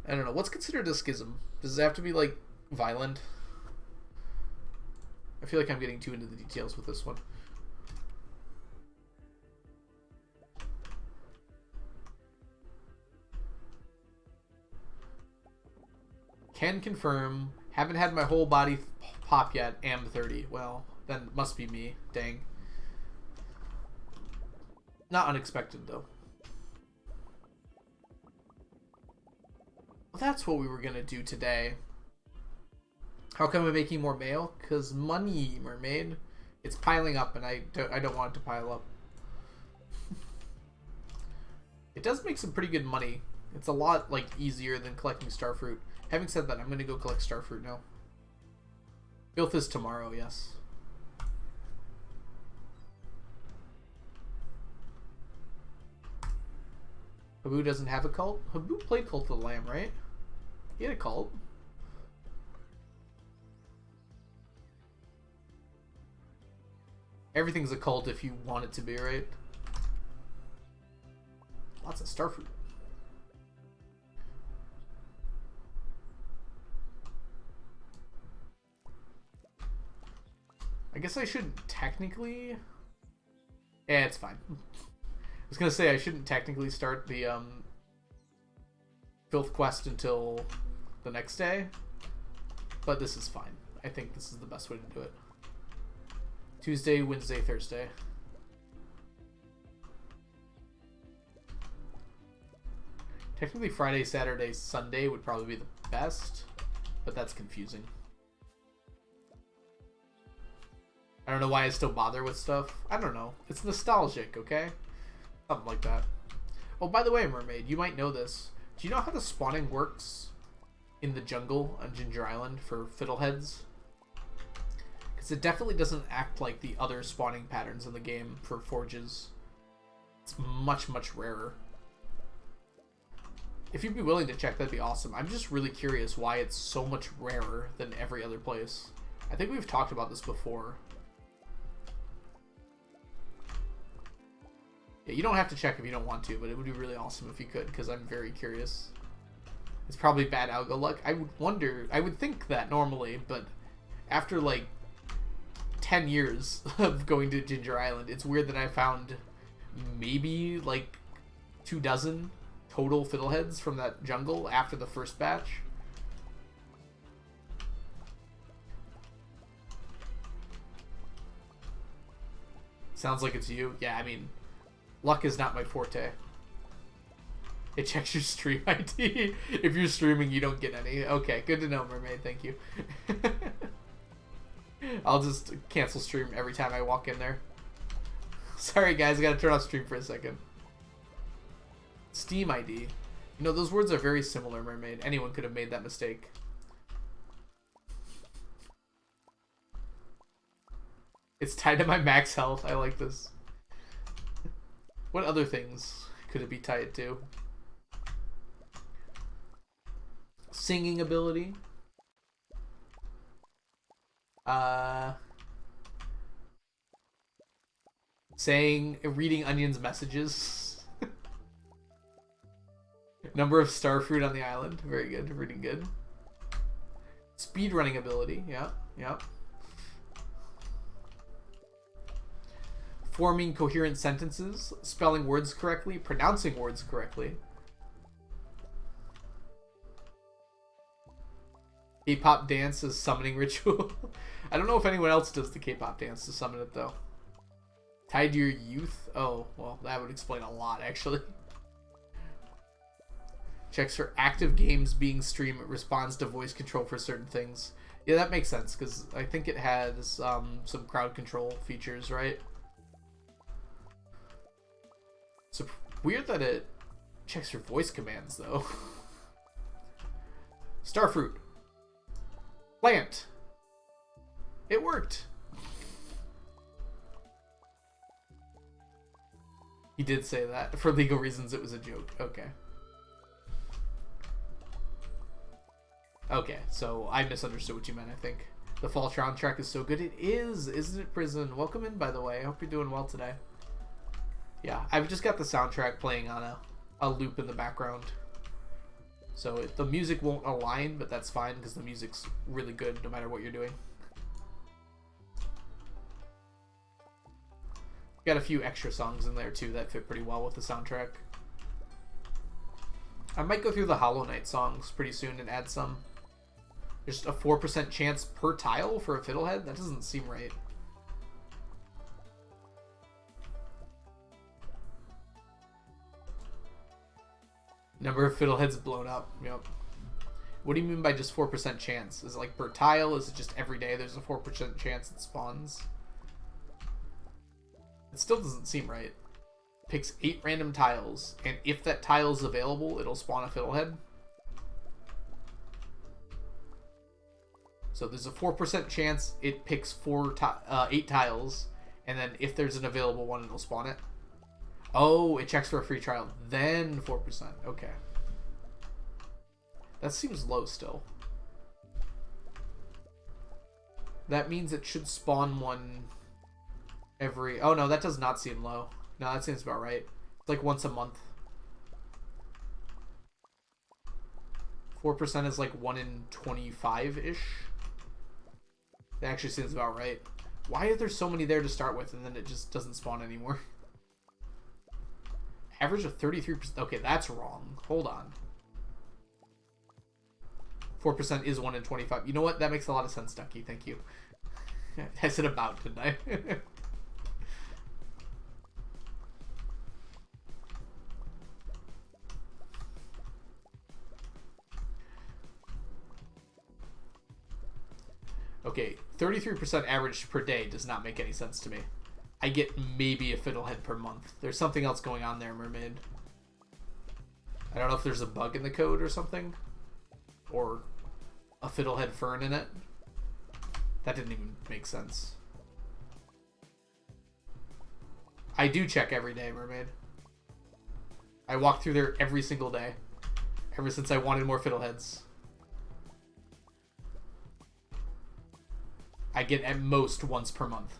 I don't know. What's considered a schism? Does it have to be like violent? I feel like I'm getting too into the details with this one. Can confirm. Haven't had my whole body pop yet. Am 30. Well, then it must be me. Dang. Not unexpected, though. Well, that's what we were going to do today. How come I'm making more mail? Because money, mermaid. It's piling up, and I don't want it to pile up. It does make some pretty good money. It's a lot like easier than collecting starfruit. Having said that, I'm going to go collect starfruit now. Filth is tomorrow, yes. Habu doesn't have a cult? Habu played Cult of the Lamb, right? He had a cult. Everything's a cult if you want it to be, right? Lots of starfruit. I guess I should technically... Yeah, it's fine. I was gonna say I shouldn't technically start the Filth quest until the next day, but this is fine. I think this is the best way to do it. Tuesday, Wednesday, Thursday. Technically Friday, Saturday, Sunday would probably be the best, but that's confusing. I don't know why I still bother with stuff. I don't know. It's nostalgic, okay? Something like that. Oh, by the way, Mermaid, you might know this. Do you know how the spawning works in the jungle on Ginger Island for fiddleheads? Because it definitely doesn't act like the other spawning patterns in the game for forges. It's much, much rarer. If you'd be willing to check, that'd be awesome. I'm just really curious why it's so much rarer than every other place. I think we've talked about this before. Yeah, you don't have to check if you don't want to, but it would be really awesome if you could, because I'm very curious. It's probably bad algo luck. I would wonder, I would think that normally, but after like 10 years of going to Ginger Island, it's weird that I found maybe like 24 total fiddleheads from that jungle after the first batch. Sounds like it's you. Yeah, I mean, luck is not my forte. It checks your stream ID. If you're streaming, you don't get any. Okay, good to know, Mermaid. Thank you. I'll just cancel stream every time I walk in there. Sorry, guys. I gotta turn off stream for a second. Steam ID. You know, those words are very similar, Mermaid. Anyone could have made that mistake. It's tied to my max health. I like this. What other things could it be tied to? Singing ability. Reading Onion's messages. Number of starfruit on the island. Very good. Reading good. Speedrunning ability. Yeah. Yeah. Forming coherent sentences, spelling words correctly, pronouncing words correctly. K-pop dance as summoning ritual. I don't know if anyone else does the K-pop dance to summon it, though. Tied to your youth? Oh, well, that would explain a lot, actually. Checks for active games being streamed. It responds to voice control for certain things. Yeah, that makes sense, because I think it has some crowd control features, right? So weird that it checks for voice commands, though. Starfruit. Plant. It worked. He did say that. For legal reasons, it was a joke. Okay. Okay, so I misunderstood what you meant, I think. The fall soundtrack is so good. It is, isn't it, Prison? Welcome in, by the way. I hope you're doing well today. Yeah, I've just got the soundtrack playing on a loop in the background. So the music won't align, but that's fine because the music's really good no matter what you're doing. Got a few extra songs in there too that fit pretty well with the soundtrack. I might go through the Hollow Knight songs pretty soon and add some. There's a 4% chance per tile for a fiddlehead? That doesn't seem right. Number of fiddleheads blown up. Yep. What do you mean by just 4% chance? Is it like per tile? Is it just every day there's a 4% chance it spawns? It still doesn't seem right. Picks 8 random tiles, and if that tile is available, it'll spawn a fiddlehead. So there's a 4% chance it picks 8 tiles, and then if there's an available one, it'll spawn it. Oh, it checks for a free trial, then 4%. Okay. That seems low still. That means it should spawn one every... Oh, no, that does not seem low. No, that seems about right. It's like once a month. 4% is like 1 in 25-ish. That actually seems about right. Why are there so many there to start with and then it just doesn't spawn anymore? Average of 33%. Okay, that's wrong. Hold on. 4% is 1 in 25. You know what? That makes a lot of sense, Ducky. Thank you. I said about, didn't I? Okay, 33% average per day does not make any sense to me. I get maybe a fiddlehead per month. There's something else going on there, Mermaid. I don't know if there's a bug in the code or something. Or a fiddlehead fern in it. That didn't even make sense. I do check every day, Mermaid. I walk through there every single day. Ever since I wanted more fiddleheads. I get at most once per month.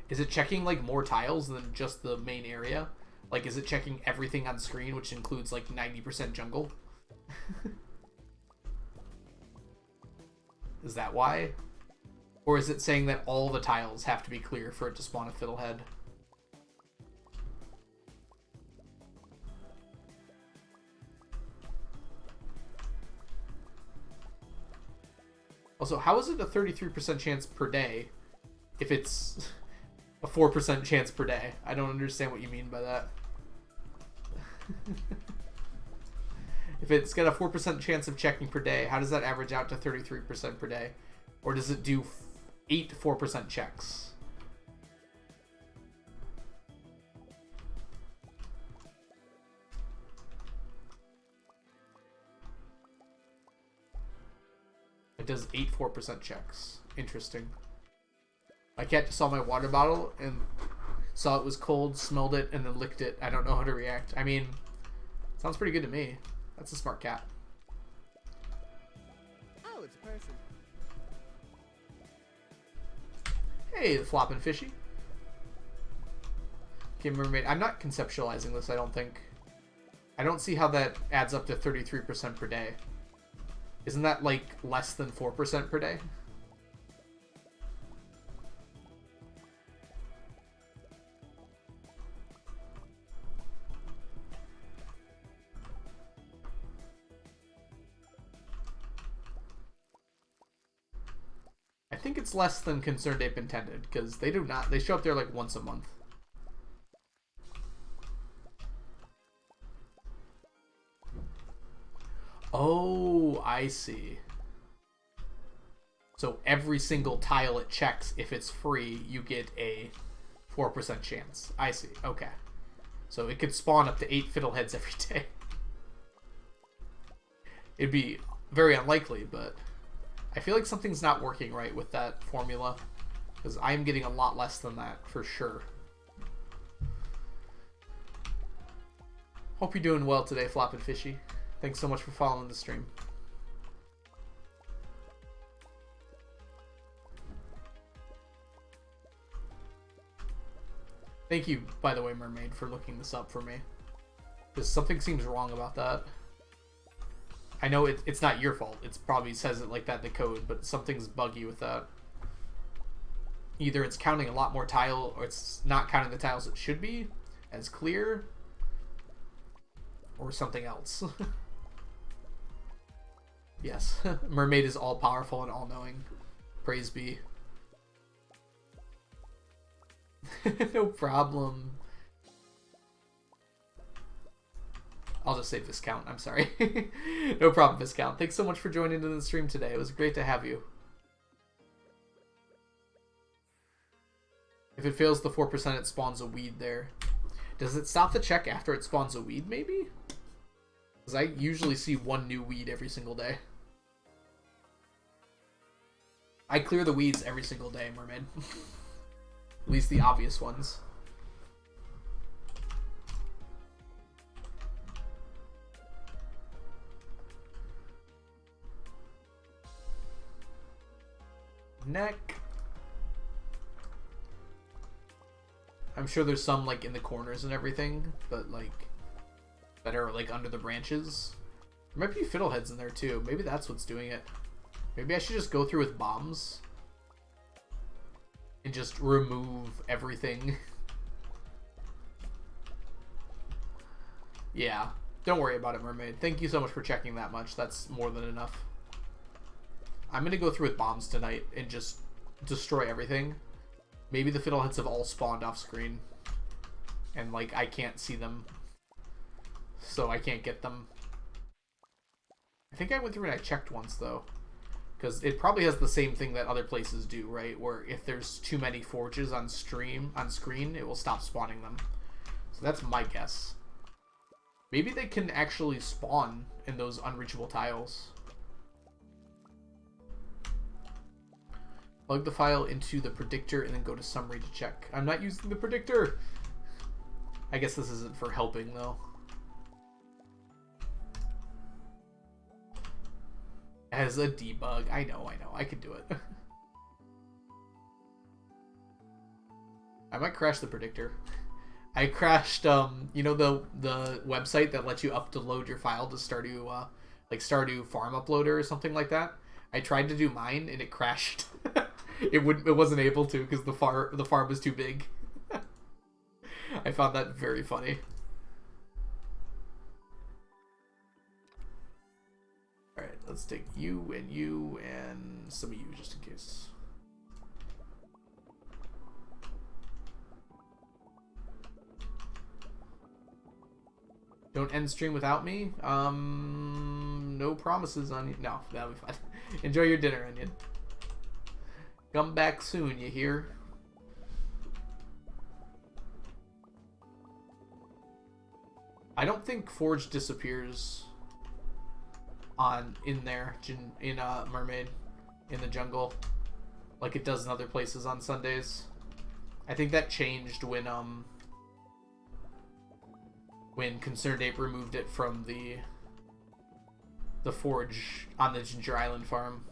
Is it checking like more tiles than just the main area? Like, is it checking everything on screen, which includes like 90% jungle? Is that why? Or is it saying that all the tiles have to be clear for it to spawn a fiddlehead? Also, how is it a 33% chance per day if it's a 4% chance per day? I don't understand what you mean by that. If it's got a 4% chance of checking per day, how does that average out to 33% per day? Or does it do 8 4% checks? It does 8 4% checks. Interesting. My cat just saw my water bottle and saw it was cold, smelled it, and then licked it. I don't know how to react. I mean, sounds pretty good to me. That's a smart cat. Oh, it's a person. Hey, the flopping fishy. Okay, Mermaid. I'm not conceptualizing this, I don't think. I don't see how that adds up to 33% per day. Isn't that like less than 4% per day? I think it's less than Concerned Ape intended, because they do not. They show up there like once a month. Oh, I see. So every single tile it checks, if it's free, you get a 4% chance. I see. Okay. So it could spawn up to 8 fiddleheads every day. It'd be very unlikely, but I feel like something's not working right with that formula, because I'm getting a lot less than that for sure. Hope you're doing well today, Floppin' Fishy. Thanks so much for following the stream. Thank you, by the way, Mermaid, for looking this up for me. Because something seems wrong about that. I know it's not your fault. It probably says it like that in the code, but something's buggy with that. Either it's counting a lot more tile, or it's not counting the tiles it should be as clear, or something else. Yes, Mermaid is all-powerful and all-knowing. Praise be. No problem. I'll just say Viscount, I'm sorry. No problem, Viscount. Thanks so much for joining into the stream today. It was great to have you. If it fails the 4%, it spawns a weed there. Does it stop the check after it spawns a weed, maybe? Because I usually see one new weed every single day. I clear the weeds every single day, Mermaid. At least the obvious ones. Neck. I'm sure there's some like in the corners and everything, but like that are like under the branches. There might be fiddleheads in there too. Maybe that's what's doing it. Maybe I should just go through with bombs and just remove everything. Yeah, don't worry about it, Mermaid. Thank you so much for checking that much. That's more than enough. I'm gonna go through with bombs tonight and just destroy everything. Maybe the fiddleheads have all spawned off screen and like I can't see them, so I can't get them. I think I went through and I checked once though, because it probably has the same thing that other places do, right? Where if there's too many forges on screen, it will stop spawning them. So that's my guess. Maybe they can actually spawn in those unreachable tiles. Plug the file into the predictor and then go to summary to check. I'm not using the predictor. I guess this isn't for helping though. As a debug. I know. I can do it. I might crash the predictor. I crashed, you know the website that lets you upload your file to Stardew, like Stardew Farm Uploader or something like that? I tried to do mine and it crashed. It wasn't able to because the farm was too big. I found that very funny. Alright, let's take you and some of you just in case. Don't end stream without me? No promises on you. No, that'll be fine. Enjoy your dinner, Onion. Come back soon, you hear? I don't think Forge disappears in Mermaid in the jungle like it does in other places on Sundays. I think that changed when Concerned Ape removed it from the forge on the Ginger Island farm.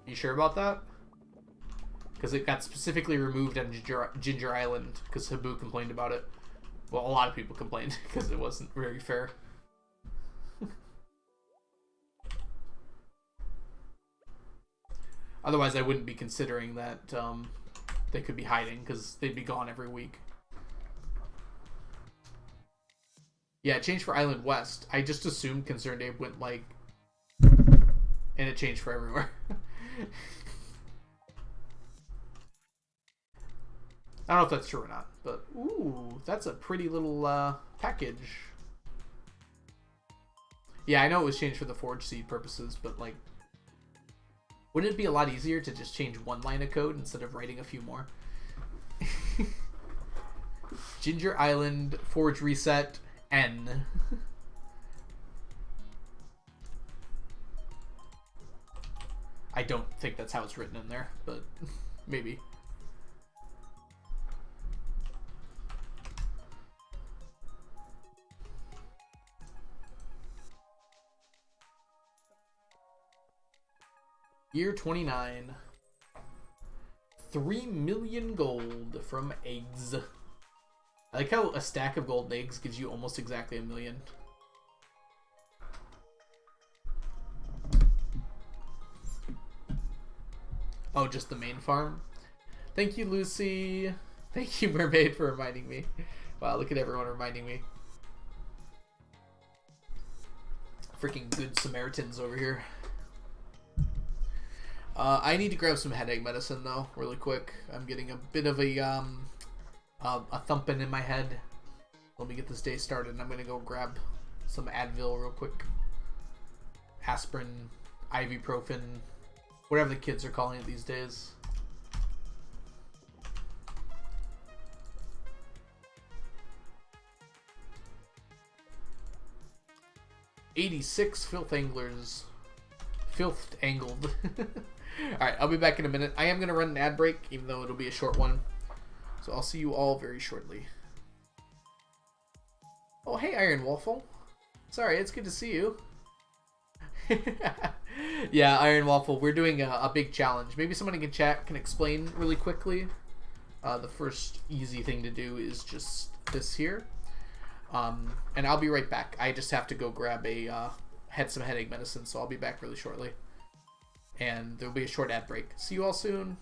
You sure about that? Because it got specifically removed on Ginger Island because Habu complained about it. Well, a lot of people complained because it wasn't very fair. Otherwise, I wouldn't be considering that they could be hiding because they'd be gone every week. Yeah, it changed for Island West. I just assumed Concerned Ape went like... And it changed for everywhere. I don't know if that's true or not, but... Ooh, that's a pretty little package. Yeah, I know it was changed for the Forge Seed purposes, but like... Wouldn't it be a lot easier to just change one line of code instead of writing a few more? Ginger Island, Forge Reset... N. I don't think that's how it's written in there, but maybe. Year 29. 3 million gold from eggs. I like how a stack of golden eggs gives you almost exactly 1,000,000. Oh, just the main farm? Thank you, Lucy. Thank you, Mermaid, for reminding me. Wow, look at everyone reminding me. Freaking good Samaritans over here. I need to grab some headache medicine, though, really quick. I'm getting a bit of a thumping in my head. Let me get this day started, and I'm going to go grab some Advil real quick. Aspirin, ibuprofen, whatever the kids are calling it these days. "86 filth anglers." Filth angled. Alright, I'll be back in a minute. I am going to run an ad break, even though it'll be a short one. So I'll see you all very shortly. Oh, hey, Iron Waffle. Sorry, it's good to see you. Yeah, Iron Waffle, we're doing a big challenge. Maybe someone in chat can explain really quickly. The first easy thing to do is just this here. And I'll be right back. I just have to go grab some headache medicine, so I'll be back really shortly. And there'll be a short ad break. See you all soon.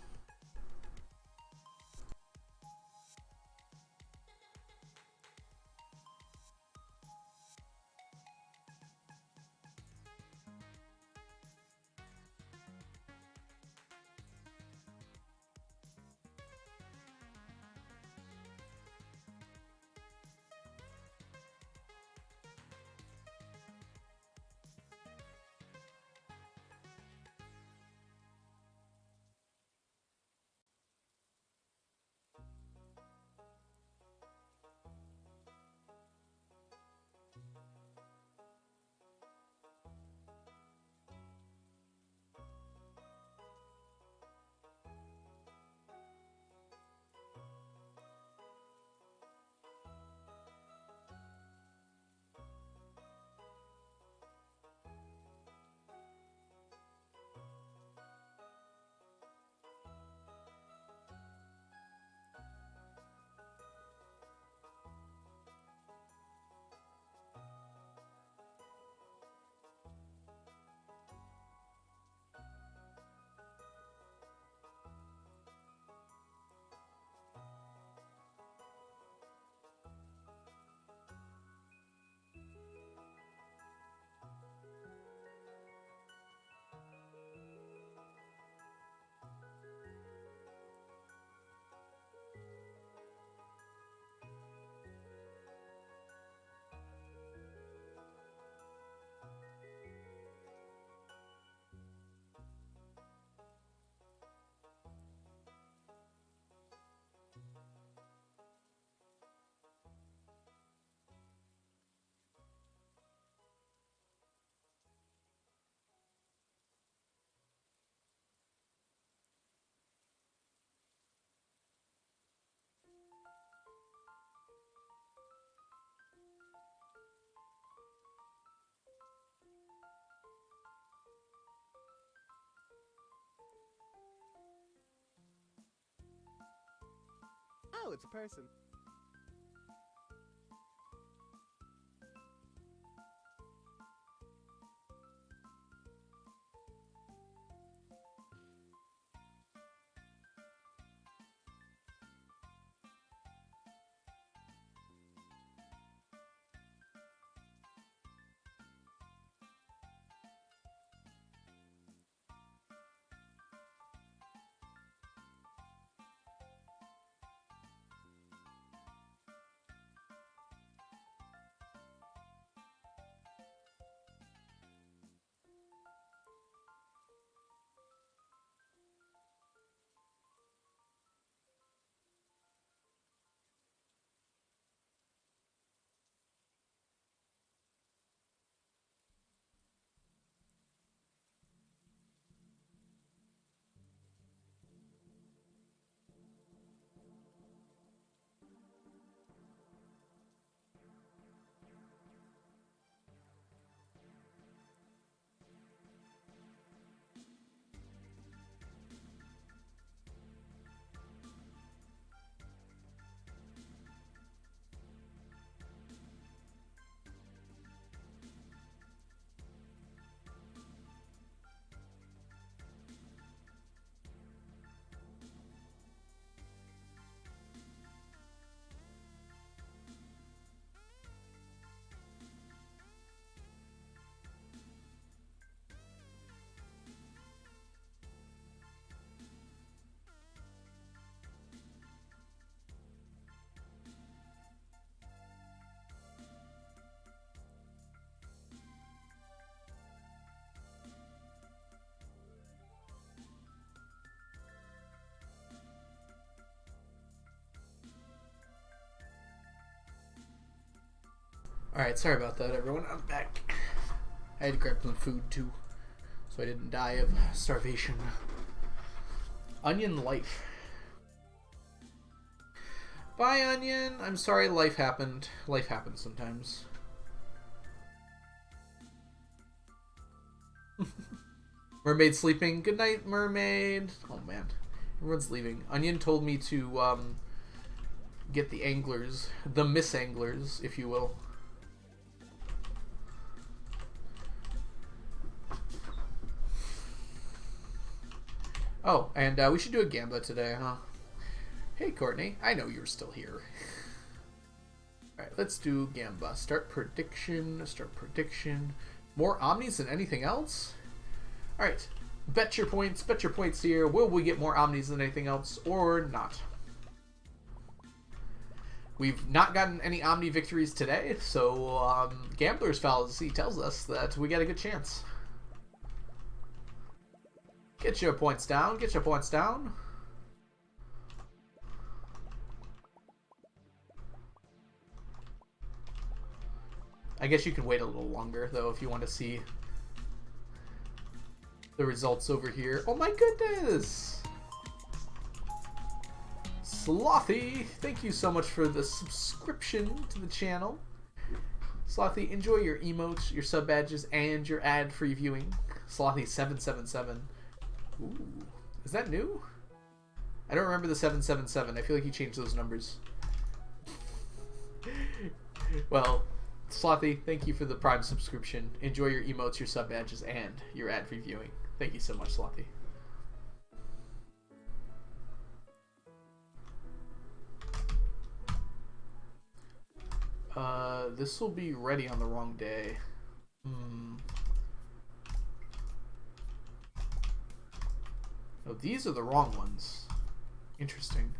Oh, it's a person. Alright, sorry about that, everyone. I'm back. I had to grab some food, too, so I didn't die of starvation. Onion life. Bye, Onion. I'm sorry life happened. Life happens sometimes. Mermaid sleeping. Good night, Mermaid. Oh, man. Everyone's leaving. Onion told me to get the anglers. The miss anglers, if you will. Oh, and we should do a Gamba today, huh? Hey, Courtney. I know you're still here. Alright, let's do Gamba. Start prediction. Start prediction. More Omnis than anything else? Alright. Bet your points. Bet your points here. Will we get more Omnis than anything else or not? We've not gotten any Omni victories today, so Gambler's Fallacy tells us that we got a good chance. Get your points down. Get your points down. I guess you can wait a little longer, though, if you want to see the results over here. Oh my goodness! Slothy, thank you so much for the subscription to the channel. Slothy, enjoy your emotes, your sub badges, and your ad-free viewing. Slothy777. Ooh, is that new? I don't remember the 777. I feel like you changed those numbers. Well, Slothy, thank you for the Prime subscription. Enjoy your emotes, your sub badges, and your ad-free viewing. Thank you so much, Slothy. This will be ready on the wrong day. Oh, these are the wrong ones. Interesting.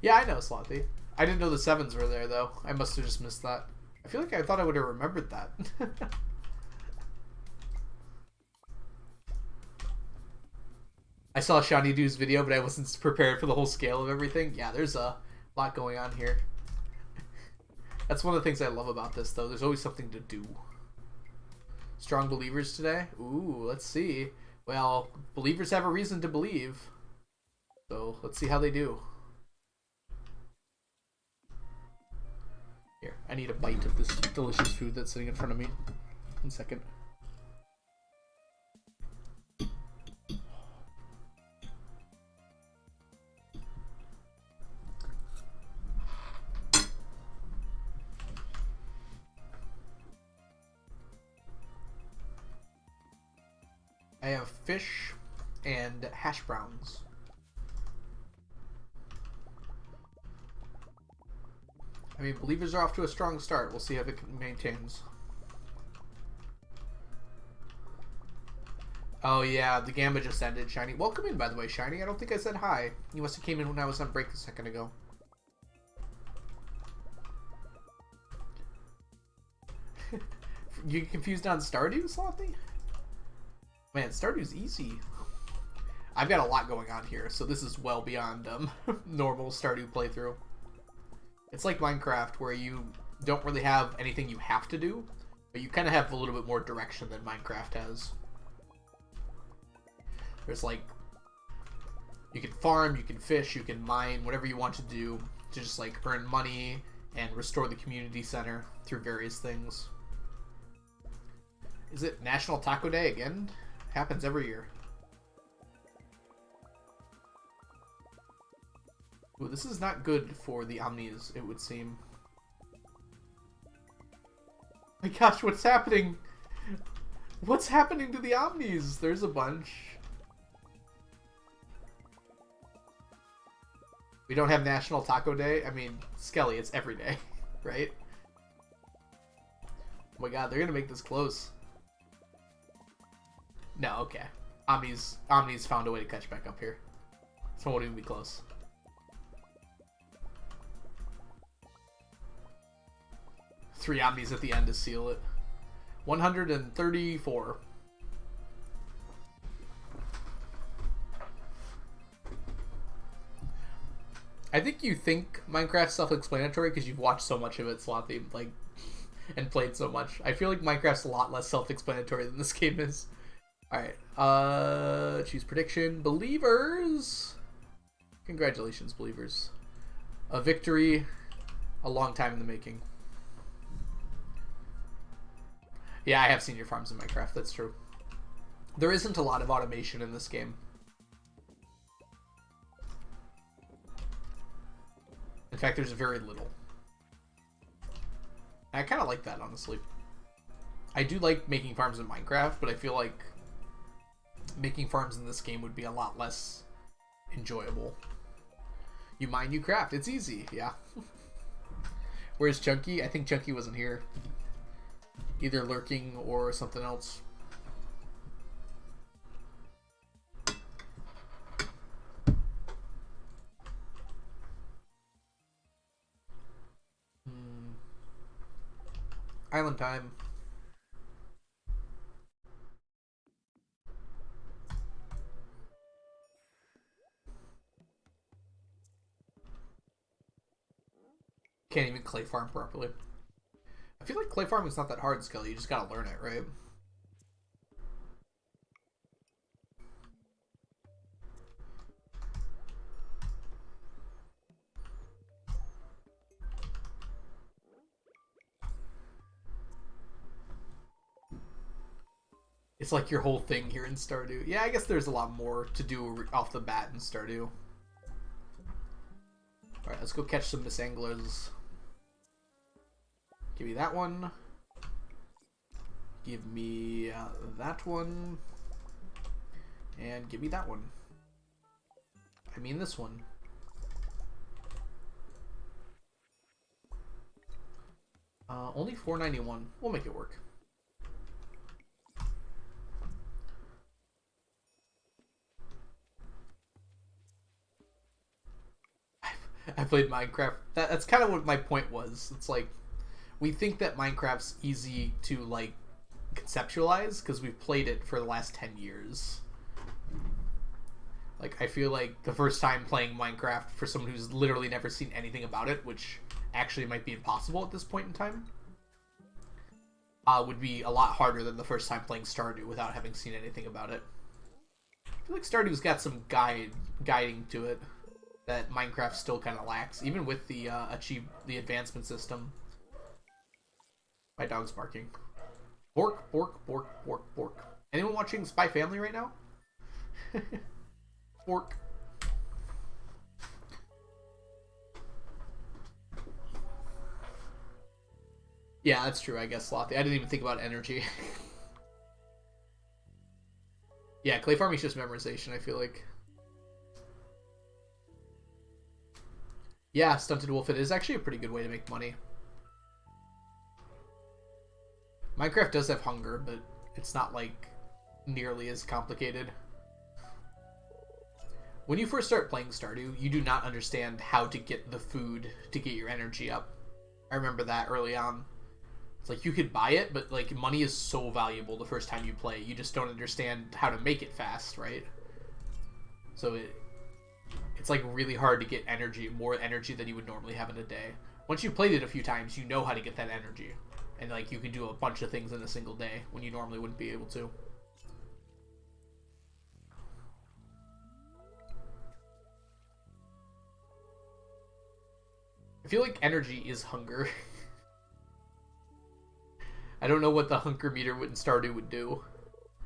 Yeah, I know, Slothy. I didn't know the 7s were there, though. I must have just missed that. I feel like I thought I would have remembered that. I saw Shani Do's video, but I wasn't prepared for the whole scale of everything. Yeah, there's a lot going on here. That's one of the things I love about this, though. There's always something to do. Strong believers today? Ooh, let's see. Well, believers have a reason to believe. So, let's see how they do. Here, I need a bite of this delicious food that's sitting in front of me. 1 second. I have fish and hash browns. I mean, believers are off to a strong start. We'll see how it maintains. Oh yeah, the Gamba just ended, Shiny. Welcome in, by the way, Shiny. I don't think I said hi. You must have came in when I was on break a second ago. You confused on Stardew, Slothy? Man, Stardew's easy. I've got a lot going on here, so this is well beyond normal Stardew playthrough. It's like Minecraft, where you don't really have anything you have to do, but you kind of have a little bit more direction than Minecraft has. There's like, you can farm, you can fish, you can mine, whatever you want to do to just like earn money and restore the community center through various things. Is it National Taco Day again? Happens every year. Ooh, this is not good for the Omnis, it would seem. My gosh, what's happening? What's happening to the Omnis? There's a bunch. We don't have National Taco Day? I mean, Skelly, it's every day, right? Oh my god, they're gonna make this close. No, okay. Omni's found a way to catch back up here. So it won't even be close. Three Omnis at the end to seal it. 134. I think you think Minecraft's self-explanatory because you've watched so much of it, Slothy, like, and played so much. I feel like Minecraft's a lot less self-explanatory than this game is. Alright, choose prediction. Believers! Congratulations, Believers. A victory a long time in the making. Yeah, I have seen your farms in Minecraft, that's true. There isn't a lot of automation in this game. In fact, there's very little. And I kind of like that, honestly. I do like making farms in Minecraft, but I feel like making farms in this game would be a lot less enjoyable. You mine, you craft. It's easy, yeah. Where's Chunky? I think Chunky wasn't here. Either lurking or something else. Island time. Can't even clay farm properly. I feel like clay farming's not that hard, Skelly. You just gotta learn it, right? It's like your whole thing here in Stardew. Yeah, I guess there's a lot more to do off the bat in Stardew. Alright, let's go catch some misanglers. Give me that one. Give me that one. And give me that one. I mean this one. Only $4.91. We'll make it work. I played Minecraft. That's kind of what my point was. It's like, we think that Minecraft's easy to, like, conceptualize because we've played it for the last 10 years. Like, I feel like the first time playing Minecraft for someone who's literally never seen anything about it, which actually might be impossible at this point in time, would be a lot harder than the first time playing Stardew without having seen anything about it. I feel like Stardew's got some guiding to it that Minecraft still kind of lacks, even with the advancement system. My dog's barking. Bork, bork, bork, bork, bork. Anyone watching Spy Family right now? Bork. Yeah, that's true, I guess, Slothy. I didn't even think about energy. Yeah, clay farming's just memorization, I feel like. Yeah, Stunted Wolf, it is actually a pretty good way to make money. Minecraft does have hunger, but it's not, like, nearly as complicated. When you first start playing Stardew, you do not understand how to get the food to get your energy up. I remember that early on. It's like, you could buy it, but, like, money is so valuable the first time you play. You just don't understand how to make it fast, right? So it's like really hard to get energy, more energy than you would normally have in a day. Once you've played it a few times, you know how to get that energy. And, like, you can do a bunch of things in a single day when you normally wouldn't be able to. I feel like energy is hunger. I don't know what the hunger meter in Stardew would do.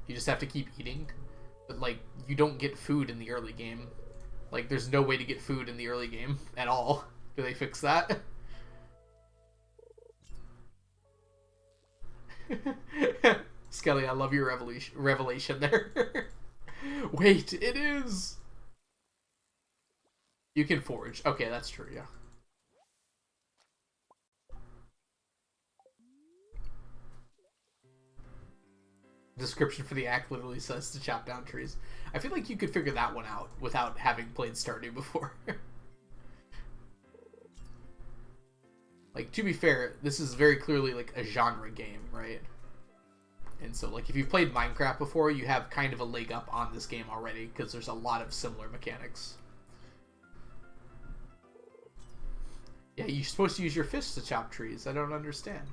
You just have to keep eating. But, like, you don't get food in the early game. Like, there's no way to get food in the early game at all. Do they fix that? Skelly, I love your revelation there. Wait, it is! You can forage. Okay, that's true, yeah. Description for the act literally says to chop down trees. I feel like you could figure that one out without having played Stardew before. Like, to be fair, this is very clearly, like, a genre game, right? And so, like, if you've played Minecraft before, you have kind of a leg up on this game already, because there's a lot of similar mechanics. Yeah, you're supposed to use your fists to chop trees. I don't understand.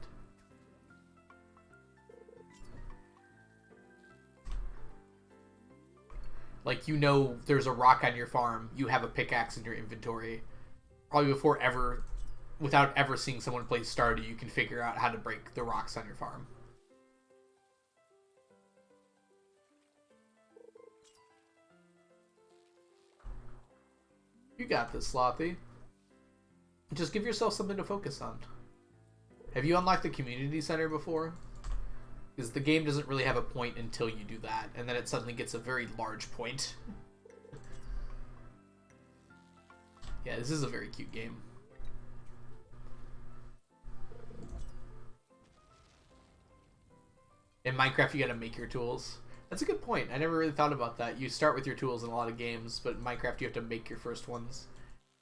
Like, you know there's a rock on your farm. You have a pickaxe in your inventory. Probably without ever seeing someone play Stardew, you can figure out how to break the rocks on your farm. You got this, Slothy. Just give yourself something to focus on. Have you unlocked the community center before? Because the game doesn't really have a point until you do that, and then it suddenly gets a very large point. Yeah, this is a very cute game. In Minecraft, you gotta make your tools. That's a good point. I never really thought about that. You start with your tools in a lot of games, but in Minecraft, you have to make your first ones.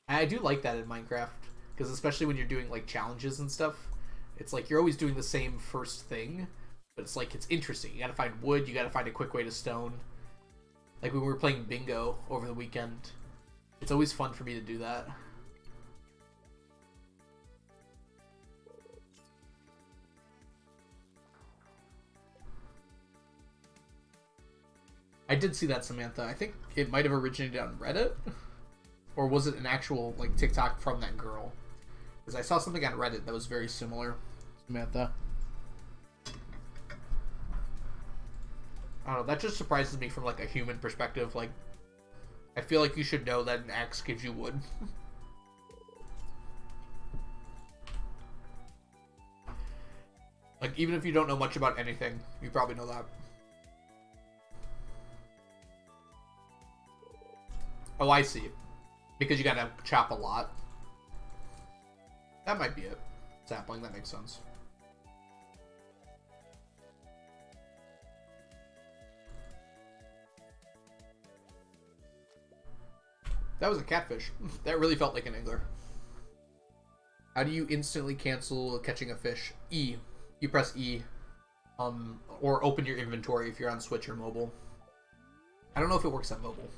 And I do like that in Minecraft, because especially when you're doing like challenges and stuff, it's like you're always doing the same first thing, but it's like it's interesting. You gotta find wood, you gotta find a quick way to stone. Like when we were playing bingo over the weekend, it's always fun for me to do that. I did see that, Samantha. I think it might have originated on Reddit. Or was it an actual like TikTok from that girl? Because I saw something on Reddit that was very similar. Samantha. I don't know, that just surprises me from like a human perspective. Like, I feel like you should know that an axe gives you wood. Like, even if you don't know much about anything, you probably know that. Oh, I see. Because you gotta chop a lot. That might be it. Sapling, that makes sense. That was a catfish. That really felt like an angler. How do you instantly cancel catching a fish? E. You press E. Or open your inventory if you're on Switch or mobile. I don't know if it works on mobile.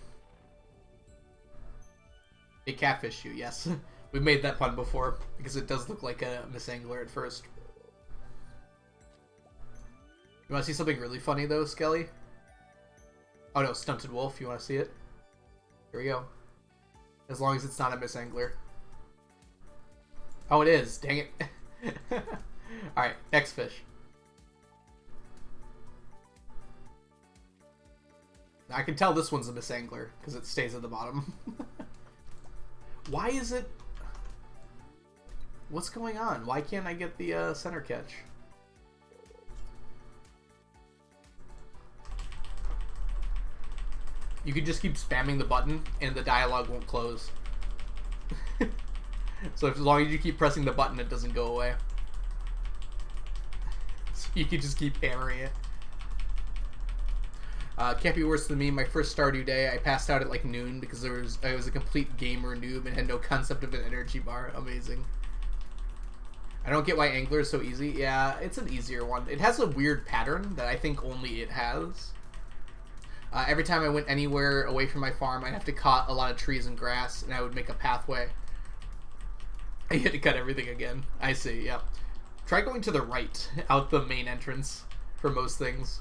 It catfished you, yes. We made that pun before, because it does look like a misangler at first. You want to see something really funny, though, Skelly? Oh no, Stunted Wolf, you want to see it? Here we go. As long as it's not a misangler. Oh, it is. Dang it. Alright, next fish. Now, I can tell this one's a misangler, because it stays at the bottom. Why is it... What's going on? Why can't I get the center catch? You could just keep spamming the button and the dialogue won't close. So as long as you keep pressing the button, it doesn't go away. So you can just keep hammering it. Can't be worse than me. My first Stardew day, I passed out at like noon because I was a complete gamer noob and had no concept of an energy bar. Amazing. I don't get why Angler is so easy. Yeah, it's an easier one. It has a weird pattern that I think only it has. Every time I went anywhere away from my farm, I'd have to cut a lot of trees and grass, and I would make a pathway. I had to cut everything again. I see, yep. Try going to the right, out the main entrance, for most things.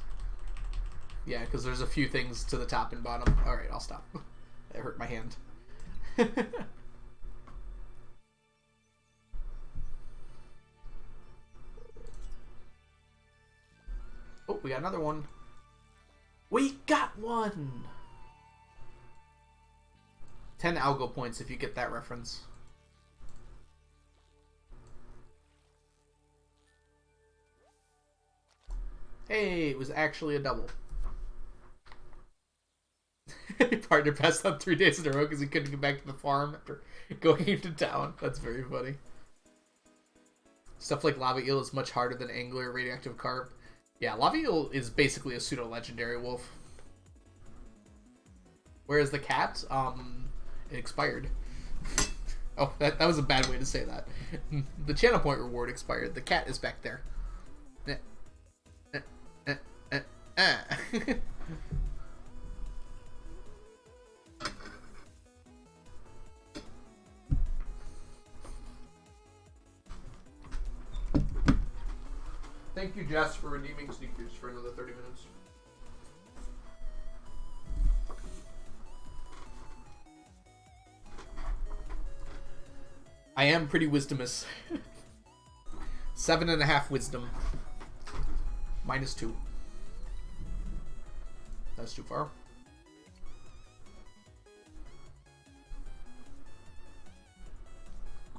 Yeah, because there's a few things to the top and bottom. Alright, I'll stop. That hurt my hand. Oh, we got another one. We got one! 10 algo points if you get that reference. Hey, it was actually a double. Partner passed out 3 days in a row because he couldn't get back to the farm after going into town. That's very funny. Stuff like lava eel is much harder than angler radioactive carp. Yeah, lava eel is basically a pseudo-legendary wolf. Whereas the cat, it expired. Oh, that was a bad way to say that. The channel point reward expired. The cat is back there. Thank you, Jess, for redeeming sneakers for another 30 minutes. I am pretty wisdomous. 7.5 wisdom. -2. That's too far.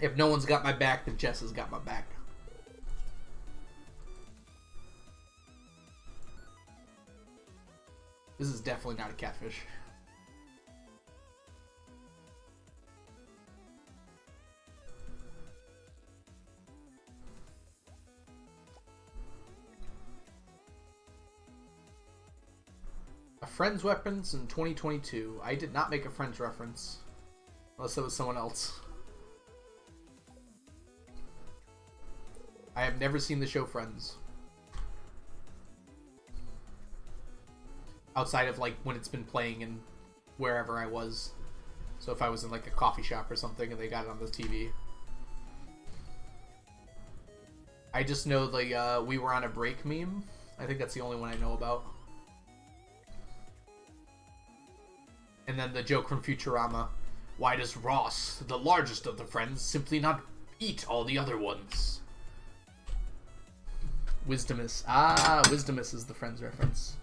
If no one's got my back, then Jess has got my back. This is definitely not a catfish. A friend's weapons in 2022. I did not make a friend's reference. Unless it was someone else. I have never seen the show Friends. Outside of like when it's been playing in wherever I was. So if I was in like a coffee shop or something and they got it on the TV. I just know the we were on a break meme. I think that's the only one I know about. And then the joke from Futurama. Why does Ross, the largest of the friends, simply not eat all the other ones? Wisdomus. Ah, Wisdomus is the Friends reference.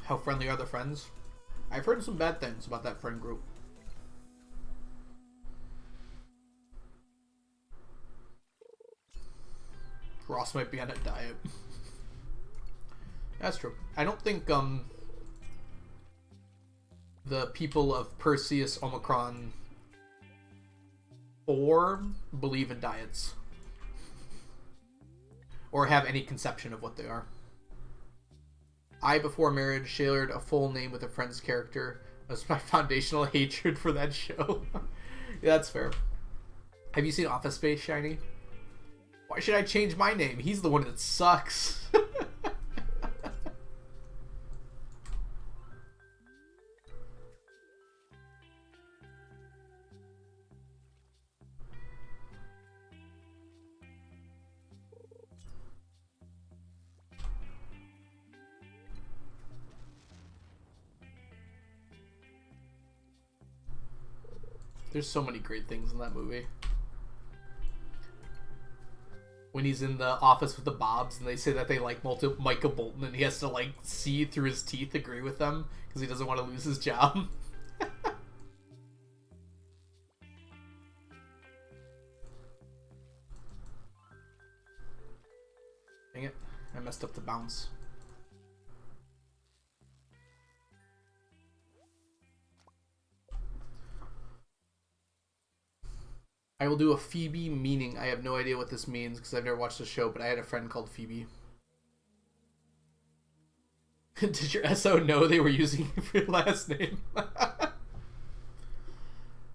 How friendly are the friends? I've heard some bad things about that friend group. Ross might be on a diet. That's true. I don't think the people of Perseus Omicron 4 believe in diets. Or have any conception of what they are. I, before marriage, shared a full name with a friend's character. That's my foundational hatred for that show. Yeah, that's fair. Have you seen Office Space, Shiny? Why should I change my name? He's the one that sucks. There's so many great things in that movie. When he's in the office with the Bobs and they say that they like Micah Bolton and he has to like see through his teeth agree with them because he doesn't want to lose his job. Dang it. I messed up the bounce. I will do a Phoebe meaning. I have no idea what this means because I've never watched the show, but I had a friend called Phoebe. Did your SO know they were using it for your last name?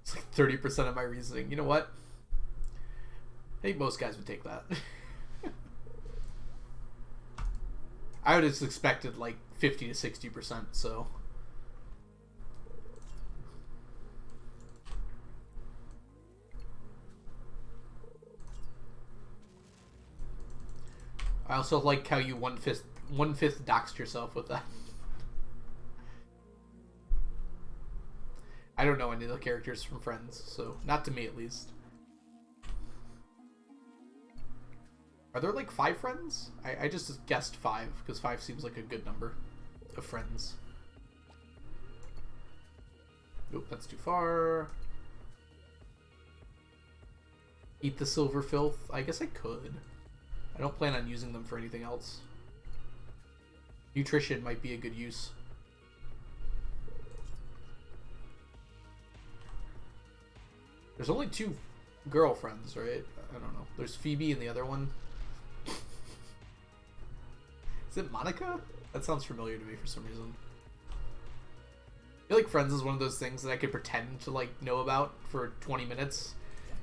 It's like 30% of my reasoning. You know what? I think most guys would take that. I would have expected like 50 to 60%, so... I also like how you one-fifth doxed yourself with that. I don't know any of the characters from Friends, so not to me at least. Are there like 5 friends? I just guessed 5 because 5 seems like a good number of friends. Nope, that's too far. Eat the silver filth? I guess I could. I don't plan on using them for anything else. Nutrition might be a good use. There's only 2 girlfriends, right? I don't know. There's Phoebe and the other one. Is it Monica? That sounds familiar to me for some reason. I feel like Friends is one of those things that I could pretend to like know about for 20 minutes.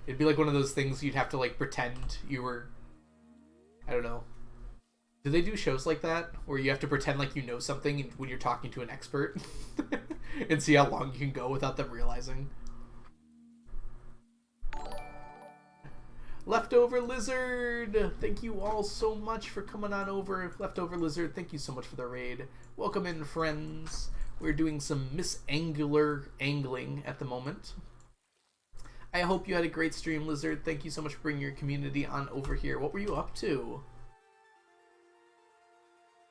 It'd be like one of those things you'd have to like pretend you were... I don't know. Do they do shows like that where you have to pretend like you know something when you're talking to an expert? and see how long you can go without them realizing. Leftover Lizard! Thank you all so much for coming on over. Leftover Lizard, thank you so much for the raid. Welcome in, friends. We're doing some Miss Angler angling at the moment. I hope you had a great stream, Lizard. Thank you so much for bringing your community on over here. What were you up to?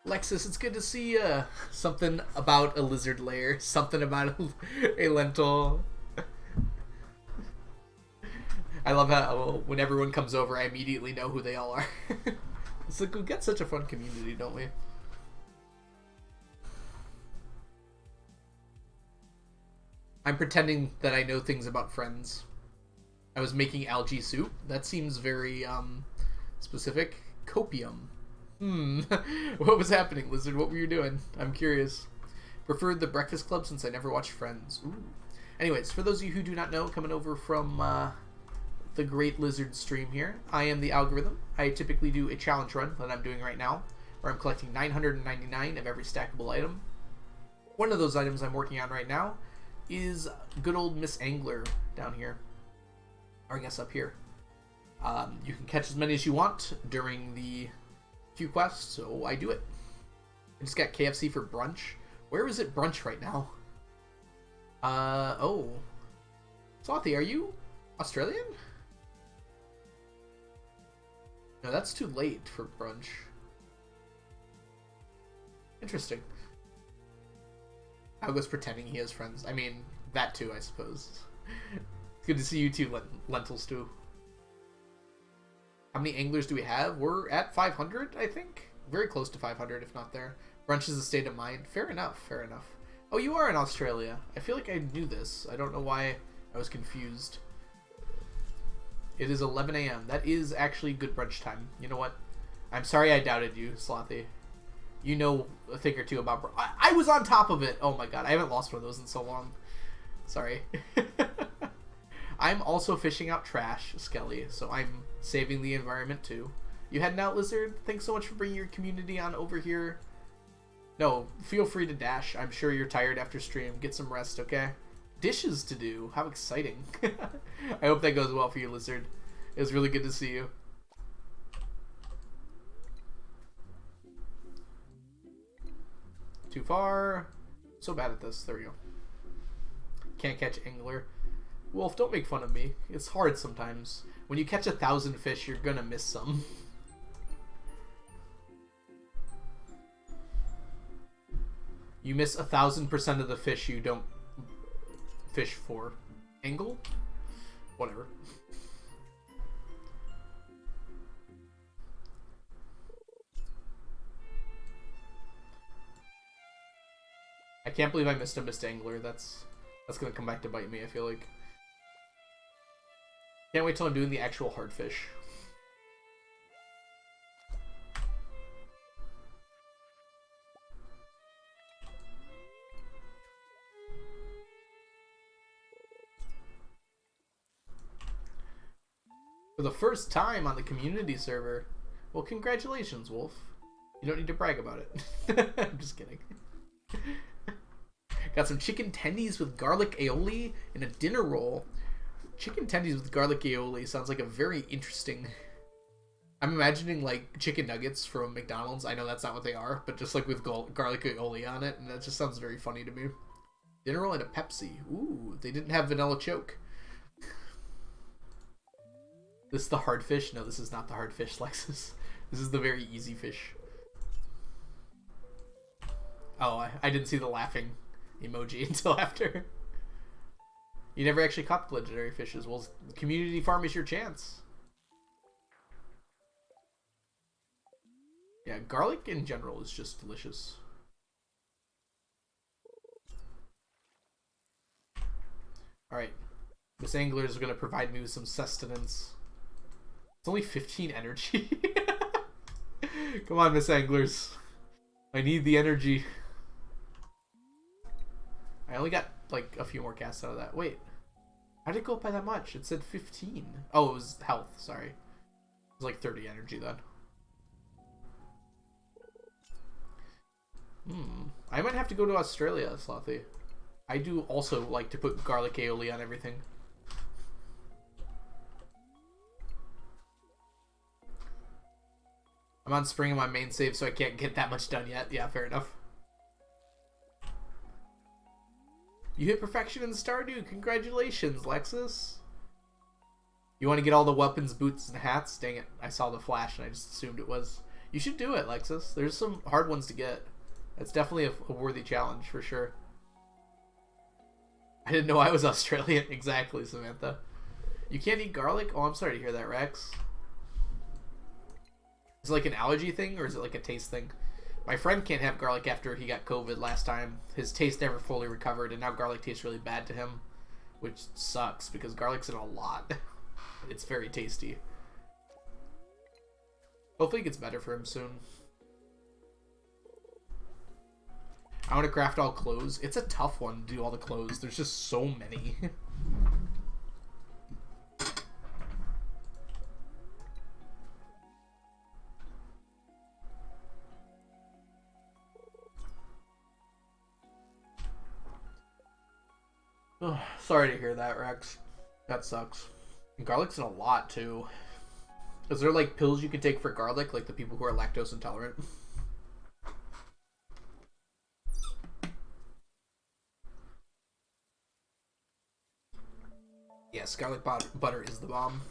Lexus, it's good to see you. Something about a lizard lair. Something about a lentil. I love how when everyone comes over, I immediately know who they all are. It's like we get such a fun community, don't we? I'm pretending that I know things about friends. I was making algae soup. That seems very specific. Copium. What was happening, Lizard? What were you doing? I'm curious. Preferred the Breakfast Club since I never watched Friends. Ooh. Anyways, for those of you who do not know, coming over from the Great Lizard stream here, I am the algorithm. I typically do a challenge run that I'm doing right now, where I'm collecting 999 of every stackable item. One of those items I'm working on right now is good old Miss Angler down here. Or I guess up here. You can catch as many as you want during the few quests, so I do it. I just got KFC for brunch. Where is it brunch right now? Oh. Swathy, are you Australian? No, that's too late for brunch. Interesting. I was pretending he has friends. I mean, that too, I suppose. It's good to see you too, Lentil Stew. How many anglers do we have? We're at 500, I think. Very close to 500, if not there. Brunch is a state of mind. Fair enough, fair enough. Oh, you are in Australia. I feel like I knew this. I don't know why I was confused. It is 11 a.m. That is actually good brunch time. You know what? I'm sorry I doubted you, Slothy. You know a thing or two about... I was on top of it! Oh my god, I haven't lost one of those in so long. Sorry. I'm also fishing out trash, Skelly, so I'm saving the environment too. You heading out, Lizard? Thanks so much for bringing your community on over here. No, feel free to dash. I'm sure you're tired after stream. Get some rest, okay? Dishes to do. How exciting. I hope that goes well for you, Lizard. It was really good to see you. Too far. So bad at this. There we go. Can't catch angler. Wolf, don't make fun of me. It's hard sometimes. When you catch 1,000 fish, you're gonna miss some. You miss 1,000% of the fish you don't fish for. Angle? Whatever. I can't believe I missed a missed angler. That's gonna come back to bite me, I feel like. Can't wait till I'm doing the actual hard fish. For the first time on the community server. Well, congratulations, Wolf. You don't need to brag about it. I'm just kidding. Got some chicken tendies with garlic aioli and a dinner roll. Chicken tendies with garlic aioli sounds like a very interesting... I'm imagining like chicken nuggets from McDonald's. I know that's not what they are, but just like with garlic aioli on it, and that just sounds very funny to me. Dinner roll and a Pepsi. Ooh, they didn't have vanilla choke. This is the hard fish? No, this is not the hard fish, Lexus. This is the very easy fish. Oh, I didn't see the laughing emoji until after. You never actually caught the legendary fishes. Well, community farm is your chance. Yeah, garlic in general is just delicious. Alright. Miss Angler is going to provide me with some sustenance. It's only 15 energy. Come on, Miss Anglers. I need the energy. I only got like a few more casts out of that. Wait. How did it go up by that much? It said 15. Oh, it was health. Sorry. It was like 30 energy then. I might have to go to Australia, Slothy. I do also like to put garlic aioli on everything. I'm on spring in my main save, so I can't get that much done yet. Yeah, fair enough. You hit perfection in Stardew. Congratulations, Lexus. You want to get all the weapons, boots, and hats? Dang it. I saw the flash and I just assumed it was. You should do it, Lexus. There's some hard ones to get. That's definitely a worthy challenge for sure. I didn't know I was Australian. Exactly, Samantha. You can't eat garlic? Oh, I'm sorry to hear that, Rex. Is it like an allergy thing or is it like a taste thing? My friend can't have garlic after he got COVID last time. His taste never fully recovered, and now garlic tastes really bad to him, which sucks because garlic's in a lot. It's very tasty. Hopefully it gets better for him soon. I want to craft all clothes. It's a tough one to do all the clothes. There's just so many. Oh, sorry to hear that, Rex. That sucks. And garlic's in a lot, too. Is there, like, pills you can take for garlic, like the people who are lactose intolerant? Yes, garlic butter is the bomb.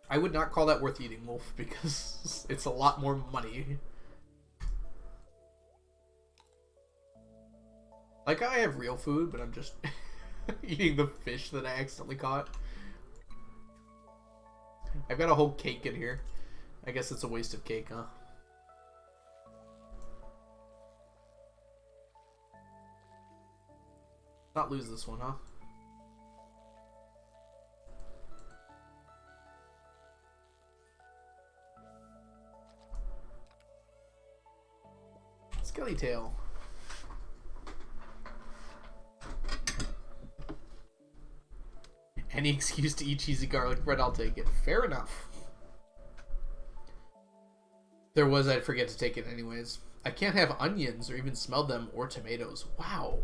I would not call that worth eating, Wolf, because it's a lot more money. Like, I have real food, but I'm just eating the fish that I accidentally caught. I've got a whole cake in here. I guess it's a waste of cake, huh? Not lose this one, huh? Skelly tail. Any excuse to eat cheesy garlic bread, I'll take it. Fair enough. There was, I'd forget to take it anyways. I can't have onions or even smell them or tomatoes. Wow.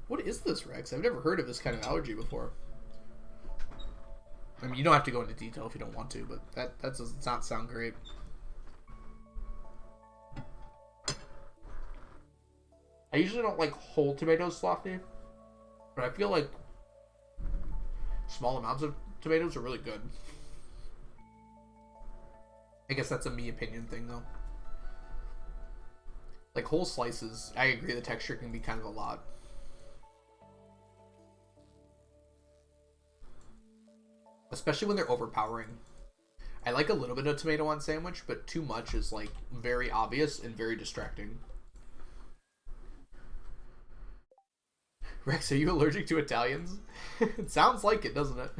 What is this, Rex? I've never heard of this kind of allergy before. I mean, you don't have to go into detail if you don't want to, but that does not sound great. I usually don't like whole tomatoes, Slothy, but I feel like small amounts of tomatoes are really good. I guess that's a me opinion thing, though. Like whole slices, I agree the texture can be kind of a lot. Especially when they're overpowering. I like a little bit of tomato on sandwich, but too much is like very obvious and very distracting. Rex, are you allergic to Italians? It sounds like it, doesn't it?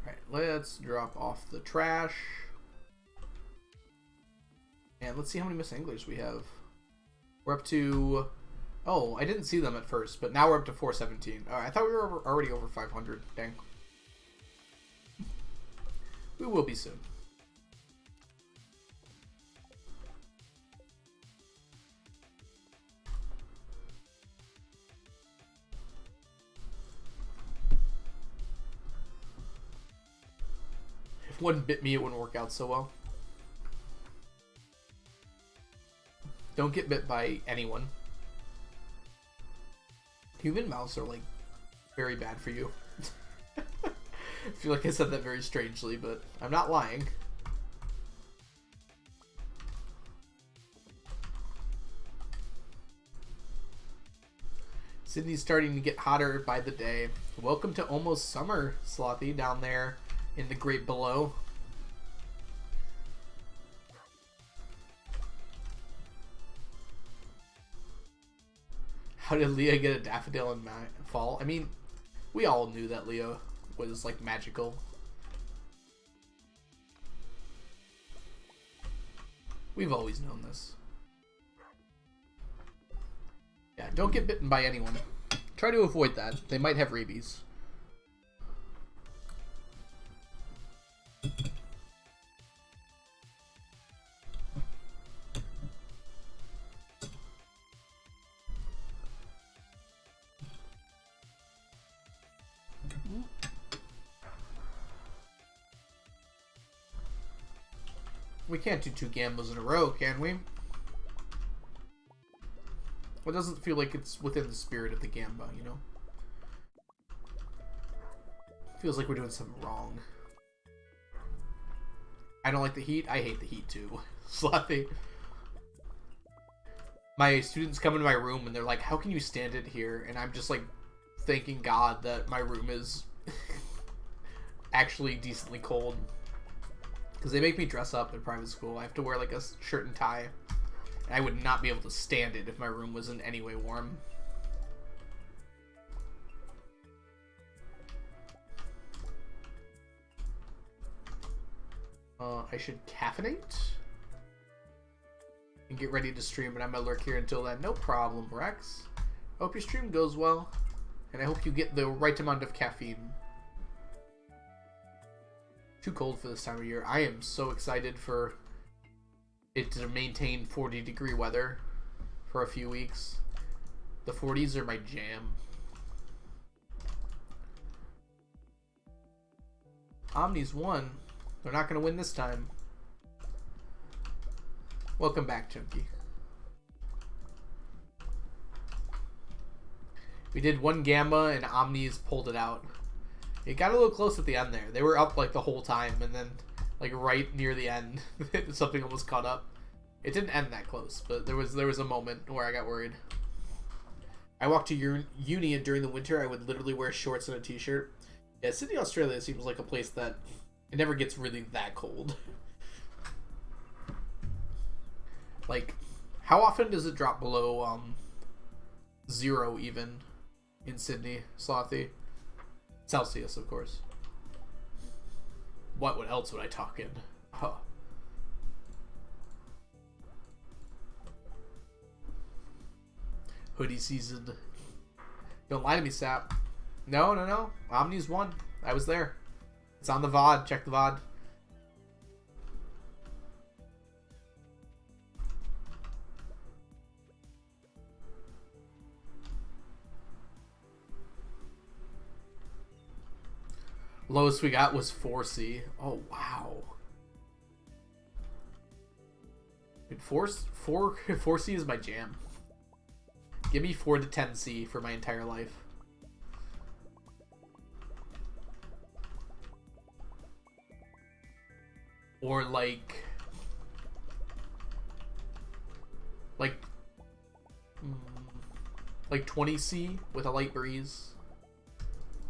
Alright, let's drop off the trash. And let's see how many Miss Anglers we have. We're up to... Oh, I didn't see them at first, but now we're up to 417. I thought we were already over 500. Dang. We will be soon. If one bit me, it wouldn't work out so well. Don't get bit by anyone. Human mouths are, like, very bad for you. I feel like I said that very strangely, but I'm not lying. Sydney's starting to get hotter by the day. Welcome to almost summer, Slothy, down there in the great below. How did Leah get a daffodil in fall? I mean, we all knew that Leah was, like, magical. We've always known this. Yeah, don't get bitten by anyone. Try to avoid that. They might have rabies. We can't do 2 gambas in a row, can we? It doesn't feel like it's within the spirit of the gamba, you know? Feels like we're doing something wrong. I don't like the heat. I hate the heat too. Slothy. My students come into my room and they're like, how can you stand it here? And I'm just like thanking God that my room is actually decently cold. Because they make me dress up in private school. I have to wear like a shirt and tie. And I would not be able to stand it if my room was in any way warm. I should caffeinate and get ready to stream, and I'm gonna lurk here until then. No problem, Rex. Hope your stream goes well, and I hope you get the right amount of caffeine. Too cold for this time of year. I am so excited for it to maintain 40-degree weather for a few weeks. The 40s are my jam. Omni's won. They're not going to win this time. Welcome back, Chunky. We did 1 Gamba and Omni's pulled it out. It got a little close at the end there. They were up like the whole time, and then like right near the end, something almost caught up. It didn't end that close, but there was a moment where I got worried. I walked to uni, and during the winter I would literally wear shorts and a t-shirt. Yeah, Sydney, Australia seems like a place that it never gets really that cold. Like, how often does it drop below 0 even in Sydney, Slothy? Celsius, of course. What else would I talk in? Huh. Hoodie season. Don't lie to me, Sap. No. Omni's won. I was there. It's on the VOD. Check the VOD. Lowest we got was 4C. Oh, wow. Dude, 4C is my jam. Give me 4 to 10C for my entire life. Or like 20C with a light breeze.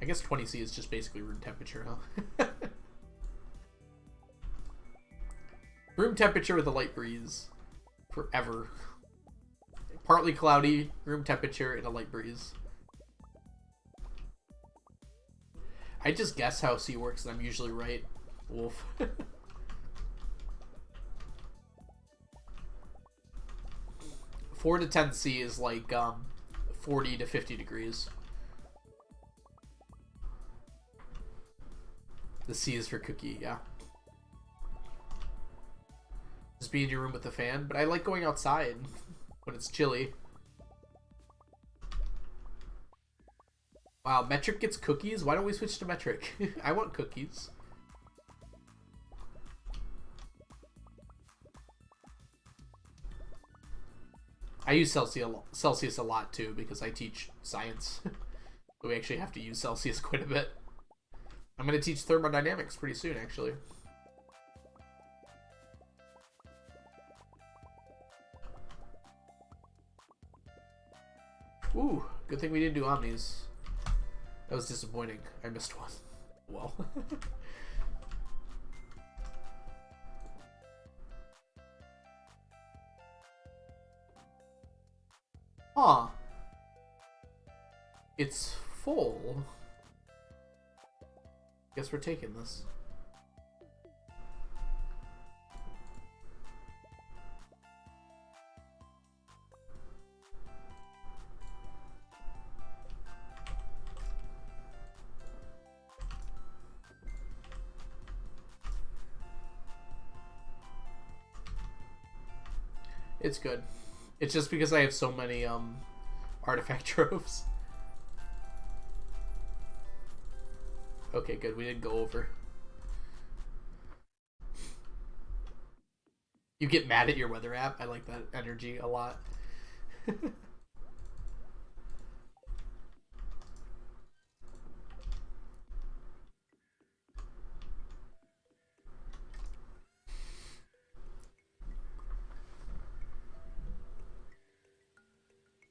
I guess 20C is just basically room temperature, huh? Room temperature with a light breeze. Forever. Partly cloudy, room temperature, and a light breeze. I just guess how C works, and I'm usually right. Wolf. 4 to 10C is like 40 to 50 degrees. The C is for cookie, yeah. Just be in your room with the fan, but I like going outside when it's chilly. Wow, Metric gets cookies? Why don't we switch to Metric? I want cookies. I use Celsius a lot too because I teach science. We actually have to use Celsius quite a bit. I'm going to teach thermodynamics pretty soon, actually. Ooh, good thing we didn't do Omnis. That was disappointing. I missed one. Well. Huh. It's full. Guess we're taking this. It's good. It's just because I have so many artifact tropes. Okay, good. We didn't go over. You get mad at your weather app. I like that energy a lot.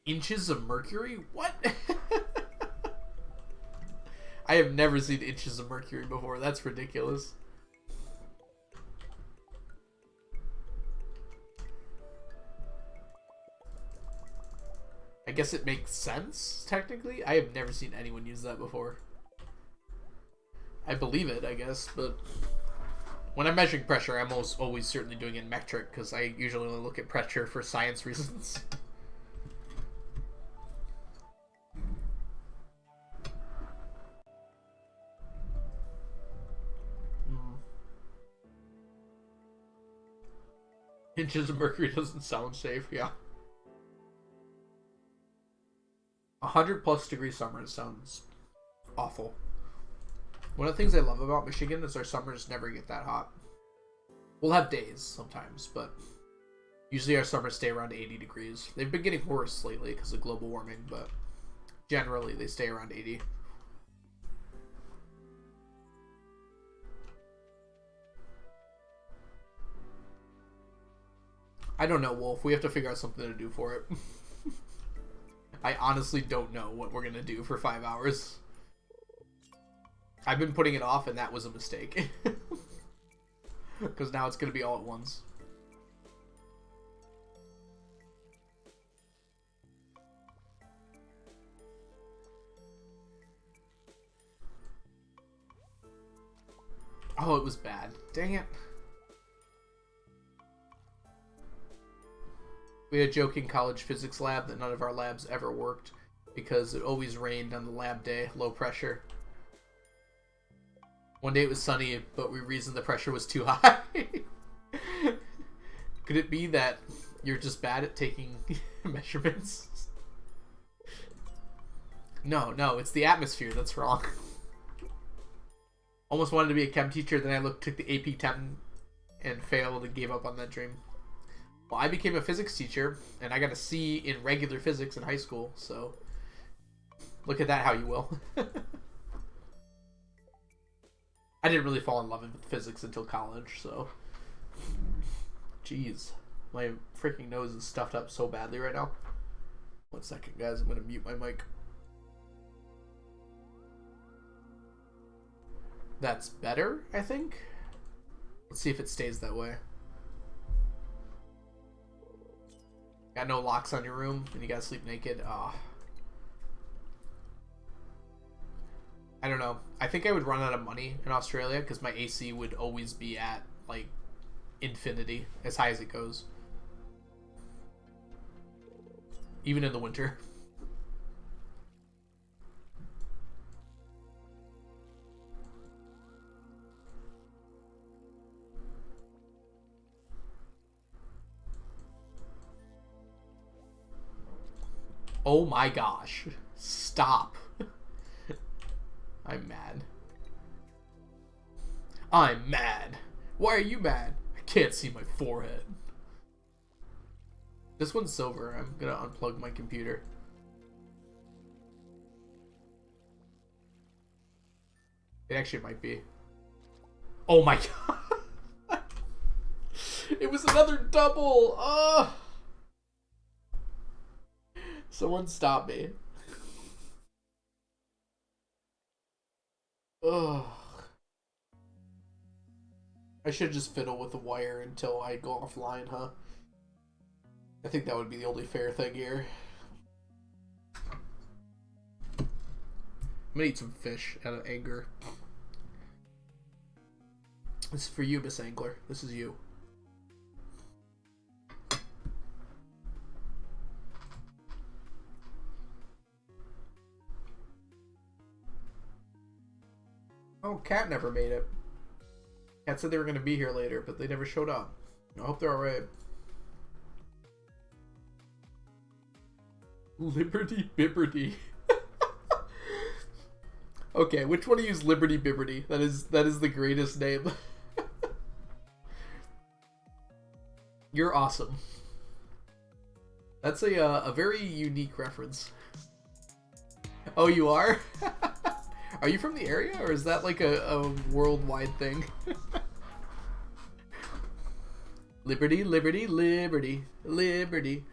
Inches of mercury? What? I have never seen inches of mercury before. That's ridiculous. I guess it makes sense, technically. I have never seen anyone use that before. I believe it, I guess, but when I'm measuring pressure, I'm always certainly doing it in metric, because I usually only look at pressure for science reasons. Inches of mercury doesn't sound safe, yeah. 100+ degree summers sounds awful. One of the things I love about Michigan is our summers never get that hot. We'll have days sometimes, but usually our summers stay around 80 degrees. They've been getting worse lately because of global warming, but generally they stay around 80. I don't know, Wolf. We have to figure out something to do for it. I honestly don't know what we're going to do for 5 hours. I've been putting it off, and that was a mistake. Because now it's going to be all at once. Oh, it was bad. Dang it. We had a joke in college physics lab that none of our labs ever worked because it always rained on the lab day, low pressure. One day it was sunny, but we reasoned the pressure was too high. Could it be that you're just bad at taking measurements? No, it's the atmosphere that's wrong. Almost wanted to be a chem teacher, then I took the AP Chem and failed and gave up on that dream. Well, I became a physics teacher, and I got a C in regular physics in high school, so look at that how you will. I didn't really fall in love with physics until college, so... Jeez. My freaking nose is stuffed up so badly right now. 1 second, guys. I'm going to mute my mic. That's better, I think. Let's see if it stays that way. Got no locks on your room, and you gotta sleep naked. Ah. I don't know. I think I would run out of money in Australia because my AC would always be at, like, infinity, as high as it goes. Even in the winter. Oh my gosh. Stop. I'm mad. I'm mad. Why are you mad? I can't see my forehead. This one's silver. I'm gonna unplug my computer. It actually might be. Oh my god. It was another double. Ugh. Someone stop me. Ugh. I should just fiddle with the wire until I go offline, huh? I think that would be the only fair thing here. I'm gonna eat some fish out of anger. This is for you, Miss Angler. This is you. Oh, Cat never made it. Cat said they were going to be here later, but they never showed up. I hope they're alright. Liberty Bibberty. Okay, which one of you is Liberty Bibberty? That is the greatest name. You're awesome. That's a very unique reference. Oh, you are? Are you from the area, or is that like a worldwide thing? Liberty, liberty, liberty, liberty.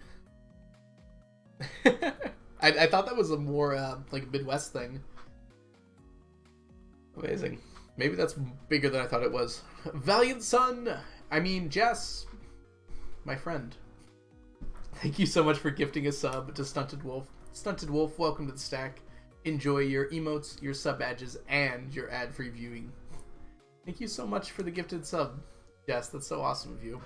I thought that was a more like Midwest thing. Amazing. Maybe that's bigger than I thought it was. Valiant Son! I mean, Jess, my friend. Thank you so much for gifting a sub to Stunted Wolf. Stunted Wolf, welcome to the stack. Enjoy your emotes, your sub badges, and your ad-free viewing. Thank you so much for the gifted sub. Yes, that's so awesome of you.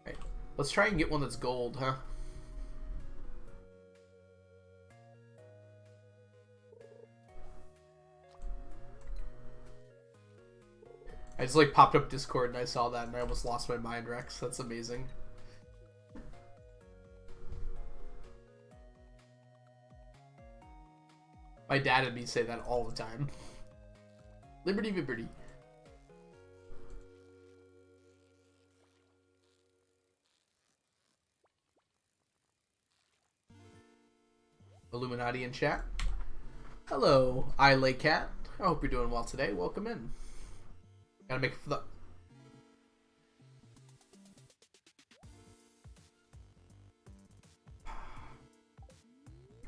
Alright, let's try and get one that's gold, huh? I just like popped up Discord and I saw that and I almost lost my mind, Rex. That's amazing. My dad and me say that all the time. Liberty Liberty. Illuminati in chat. Hello, I Lay Cat. I hope you're doing well today. Welcome in. Gotta make it for the...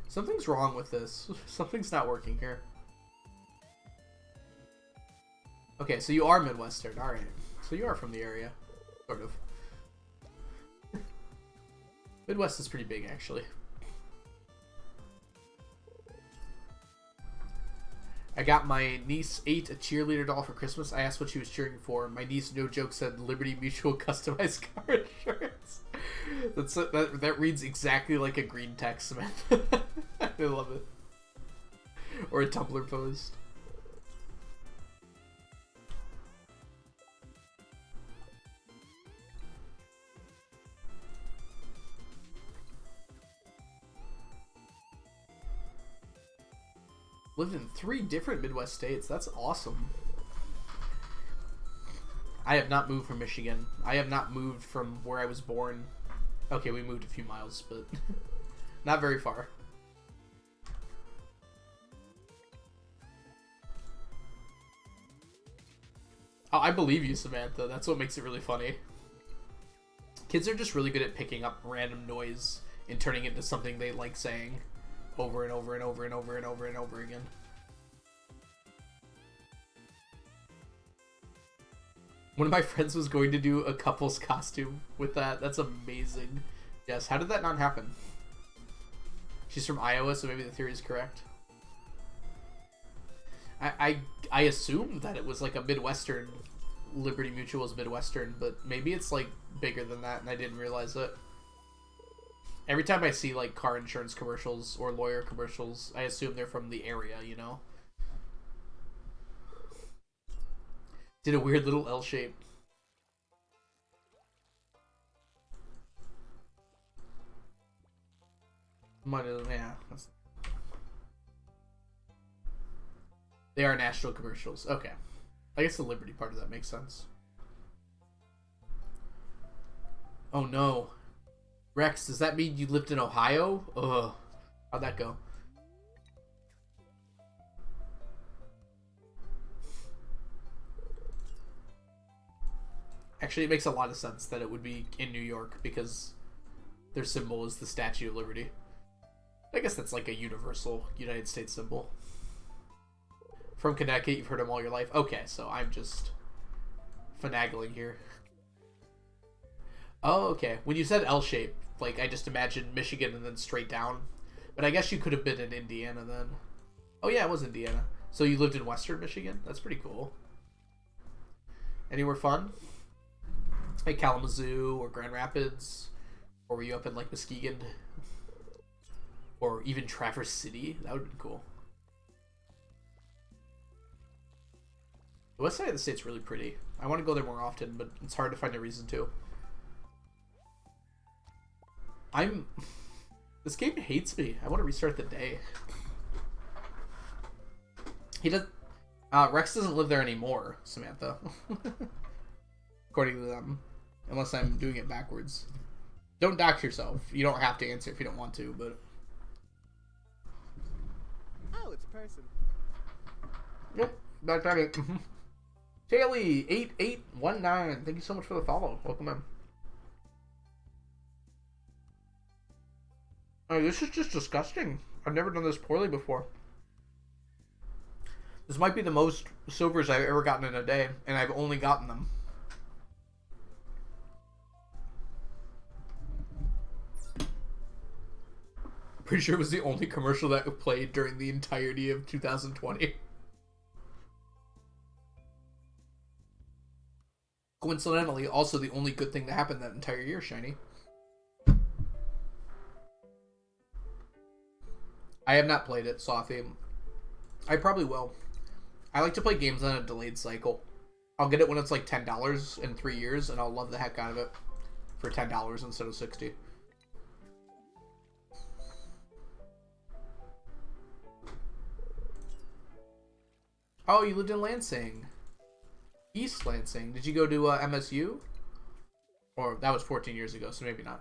Something's wrong with this. Something's not working here. Okay, so you are Midwestern. Alright. So you are from the area. Sort of. Midwest is pretty big, actually. I got my niece 8 a cheerleader doll for Christmas. I asked what she was cheering for. My niece, no joke, said Liberty Mutual customized car insurance. That reads exactly like a green text, Samantha. I love it. Or a Tumblr post. Lived in 3 different Midwest states. That's awesome. I have not moved from Michigan. I have not moved from where I was born. Okay, we moved a few miles, but not very far. Oh, I believe you, Samantha. That's what makes it really funny. Kids are just really good at picking up random noise and turning it into something they like saying over and over and over and over and over and over again. One of my friends was going to do a couple's costume with that. That's amazing. Yes, how did that not happen? She's from Iowa, so maybe the theory is correct. I assumed that it was like a Midwestern. Liberty Mutual is Midwestern, but maybe it's like bigger than that and I didn't realize it. Every time I see like car insurance commercials or lawyer commercials, I assume they're from the area, you know? Did a weird little L shape. Yeah. They are national commercials. Okay. I guess the Liberty part of that makes sense. Oh no. Rex, does that mean you lived in Ohio? Ugh. How'd that go? Actually, it makes a lot of sense that it would be in New York because their symbol is the Statue of Liberty. I guess that's like a universal United States symbol. From Connecticut, you've heard them all your life. Okay, so I'm just finagling here. Oh, okay. When you said L shape, like I just imagined Michigan and then straight down. But I guess you could have been in Indiana then. Oh yeah, it was Indiana. So you lived in Western Michigan? That's pretty cool. Anywhere fun? Like Kalamazoo or Grand Rapids? Or were you up in like Muskegon? Or even Traverse City? That would be cool. The west side of the state's really pretty. I want to go there more often, but it's hard to find a reason to. This game hates me. I want to restart the day. He does... Rex doesn't live there anymore, Samantha. According to them. Unless I'm doing it backwards. Don't dox yourself. You don't have to answer if you don't want to, but... Oh, it's a person. Yep, that's right. Taylor 8819. Thank you so much for the follow. Welcome in. Oh, this is just disgusting. I've never done this poorly before. This might be the most silvers I've ever gotten in a day, and I've only gotten them. Pretty sure it was the only commercial that played during the entirety of 2020. Coincidentally, also the only good thing that happened that entire year, Shiny. I have not played it, Sothy. I probably will. I like to play games on a delayed cycle. I'll get it when it's like $10 in 3 years, and I'll love the heck out of it for $10 instead of $60. Oh, you lived in Lansing. East Lansing. Did you go to MSU? Or that was 14 years ago, so maybe not.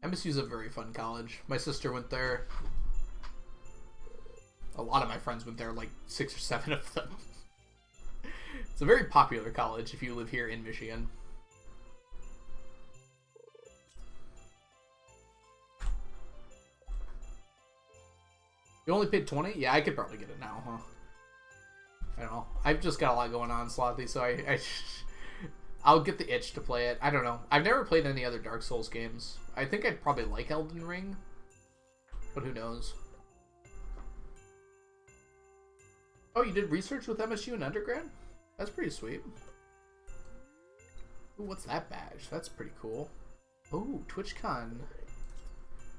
MSU's a very fun college. My sister went there. A lot of my friends went there, like 6 or 7 of them. It's a very popular college if you live here in Michigan. You only paid 20? Yeah, I could probably get it now, huh? I don't know. I've just got a lot going on, Slothy, so I'll get the itch to play it. I don't know. I've never played any other Dark Souls games. I think I'd probably like Elden Ring, but who knows? Oh, you did research with MSU in undergrad? That's pretty sweet. Ooh, what's that badge? That's pretty cool. Oh, TwitchCon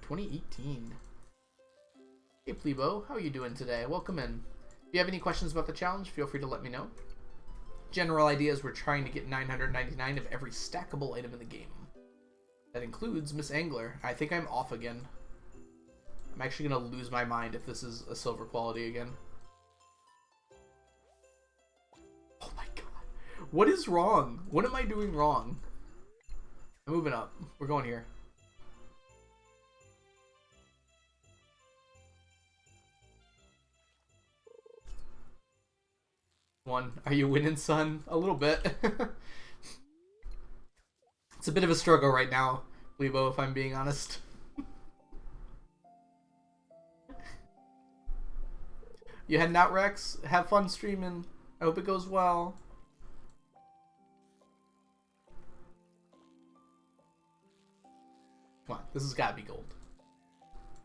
2018. Hey Plebo, how are you doing today? Welcome in. If you have any questions about the challenge, feel free to let me know. General idea is we're trying to get 999 of every stackable item in the game. That includes Miss Angler. I think I'm off again. I'm actually going to lose my mind if this is a silver quality again. Oh my god. What is wrong? What am I doing wrong? I'm moving up. We're going here. One. Are you winning, son? A little bit. It's a bit of a struggle right now, Lebo, if I'm being honest. You heading out, Rex? Have fun streaming. I hope it goes well. Come on, this has got to be gold.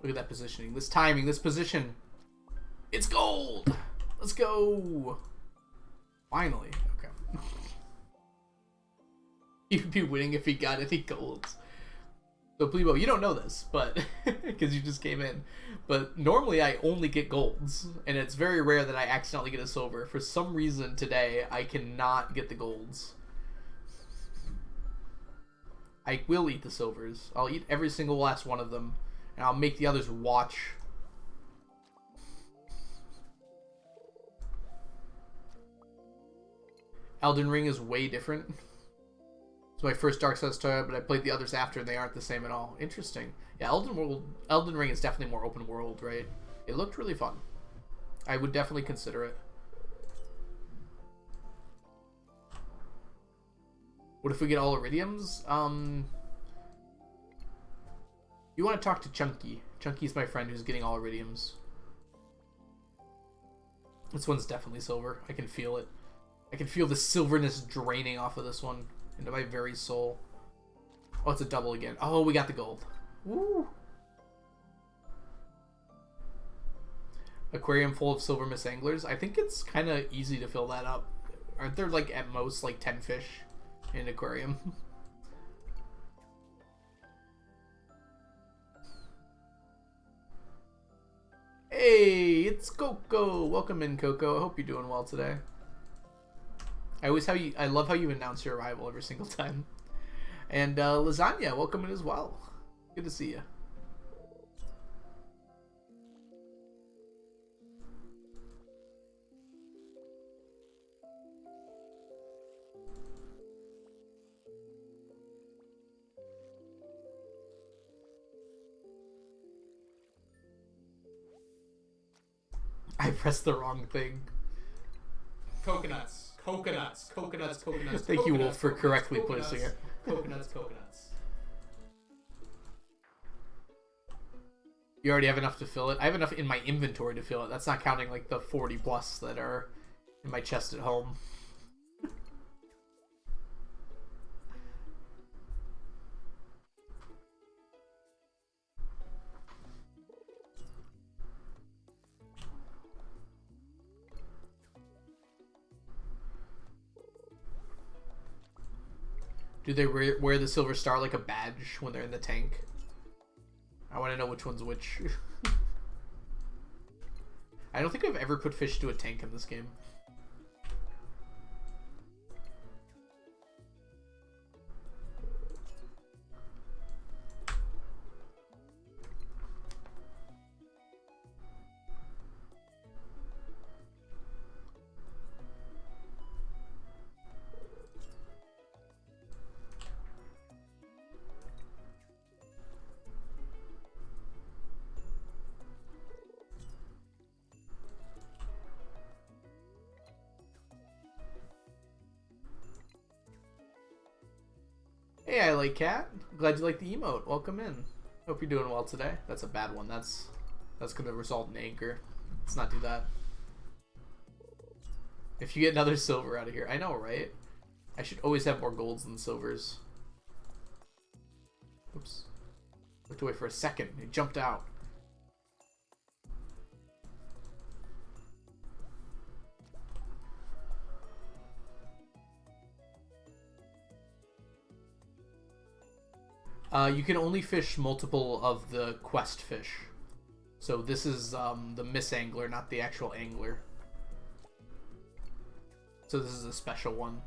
Look at that positioning. This timing, this position. It's gold! Let's go! Finally. Okay. He'd be winning if he got any golds. So, Plebo, you don't know this, but because you just came in. But normally I only get golds, and it's very rare that I accidentally get a silver. For some reason today, I cannot get the golds. I will eat the silvers. I'll eat every single last one of them, and I'll make the others watch. Elden Ring is way different. It's my first Dark Souls toy, but I played the others after, and they aren't the same at all. Interesting. Yeah, Elden Ring is definitely more open world, right? It looked really fun. I would definitely consider it. What if we get all iridiums? You want to talk to Chunky. Chunky's my friend who's getting all iridiums. This one's definitely silver. I can feel it. I can feel the silverness draining off of this one into my very soul. Oh, it's a double again. Oh, we got the gold. Woo! Aquarium full of silver Miss Anglers. I think it's kind of easy to fill that up. Aren't there, like, at most, like, 10 fish in an aquarium? Hey, it's Coco. Welcome in, Coco. I hope you're doing well today. I love how you announce your arrival every single time. And Lasagna, welcome in as well. Good to see you. I pressed the wrong thing. Coconuts. Coconuts. Coconuts. Coconuts. Thank you, Wolf, coconuts, for coconuts, correctly coconuts, placing it. Coconuts. Coconuts. You already have enough to fill it. I have enough in my inventory to fill it. That's not counting like the 40 plus that are in my chest at home. Do they wear the silver star like a badge when they're in the tank? I want to know which one's which. I don't think I've ever put fish to a tank in this game. Hey, I like cat. Glad you like the emote. Welcome in. Hope you're doing well today. That's a bad one. That's gonna result in anger. Let's not do that. If you get another silver out of here, I know, right? I should always have more golds than silvers. Oops. Looked away for a second. It jumped out. You can only fish multiple of the quest fish. So this is the Miss Angler, not the actual angler. So this is a special one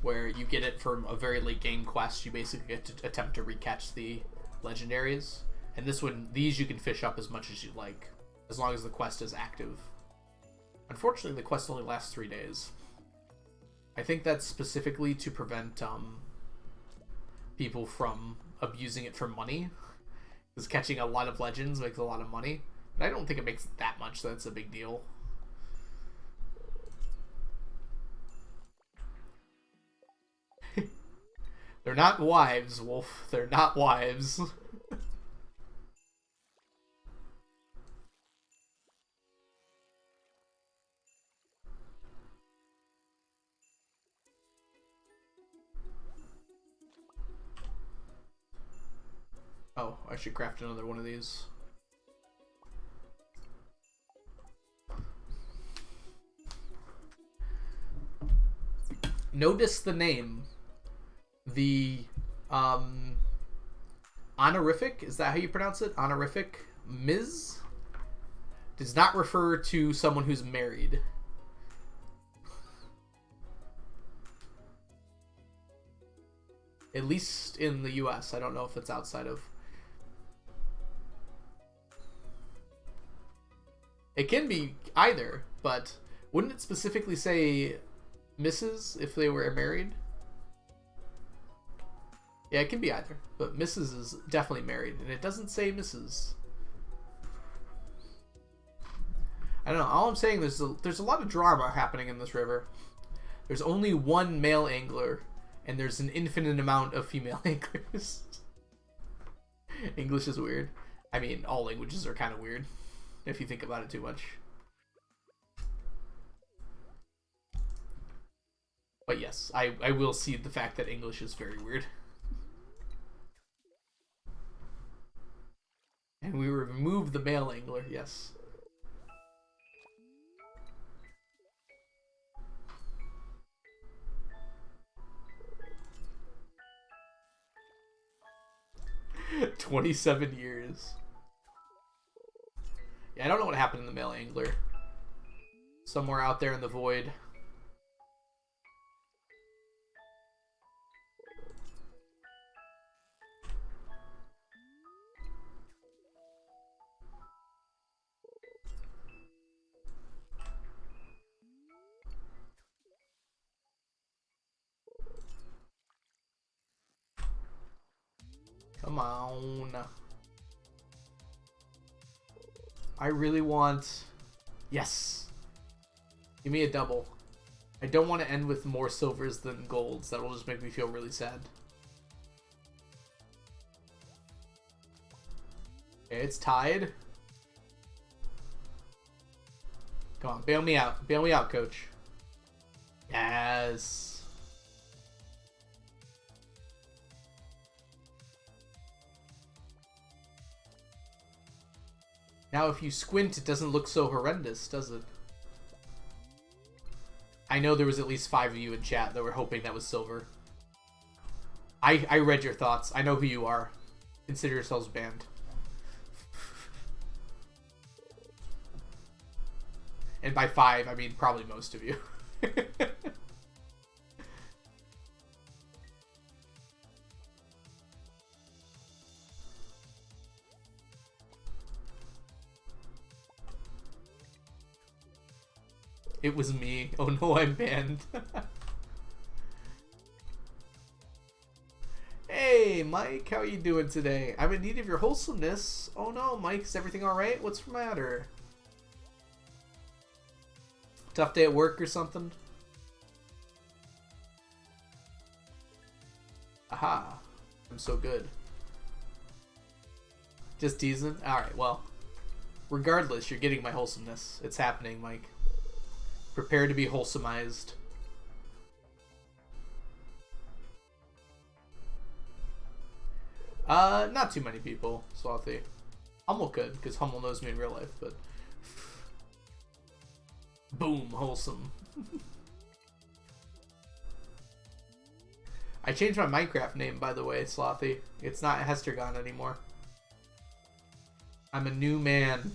where you get it from a very late game quest. You basically get to attempt to recatch the legendaries. And this one, these you can fish up as much as you like, as long as the quest is active. Unfortunately, the quest only lasts 3 days. I think that's specifically to prevent people from abusing it for money, because catching a lot of legends makes a lot of money. But I don't think it makes that much, so that's a big deal. They're not wives, Wolf. They're not wives. Oh, I should craft another one of these. Notice the name. The honorific, is that how you pronounce it? Honorific Ms. does not refer to someone who's married. At least in the US. I don't know if it's outside of. It can be either, but wouldn't it specifically say Mrs. if they were married? Yeah, it can be either, but Mrs. is definitely married, and it doesn't say Mrs. I don't know. All I'm saying is there's a lot of drama happening in this river. There's only one male angler, and there's an infinite amount of female anglers. English is weird. I mean, all languages are kind of weird, if you think about it too much. But yes, I will see the fact that English is very weird. And we remove the male angler, yes. "27 years. Yeah, I don't know what happened in the male angler. Somewhere out there in the void. Come on. I really want Yes. Give me a double. I don't want to end with more silvers than golds. That'll just make me feel really sad. Okay, it's tied. Come on, bail me out. Bail me out, coach. Yes. Now if you squint, it doesn't look so horrendous, does it? I know there was at least 5 of you in chat that were hoping that was silver. I read your thoughts. I know who you are. Consider yourselves banned. And by 5, I mean probably most of you. It was me. Oh no, I'm banned. Hey, Mike, how are you doing today? I'm in need of your wholesomeness. Oh no, Mike, is everything alright? What's the matter? Tough day at work or something? Aha. I'm so good. Just teasing? Alright, well. Regardless, you're getting my wholesomeness. It's happening, Mike. Prepare to be wholesomized. Not too many people, Swathy. Hummel could, because Hummel knows me in real life, but... Boom, wholesome. I changed my Minecraft name, by the way, Slothy. It's not Hestergon anymore. I'm a new man.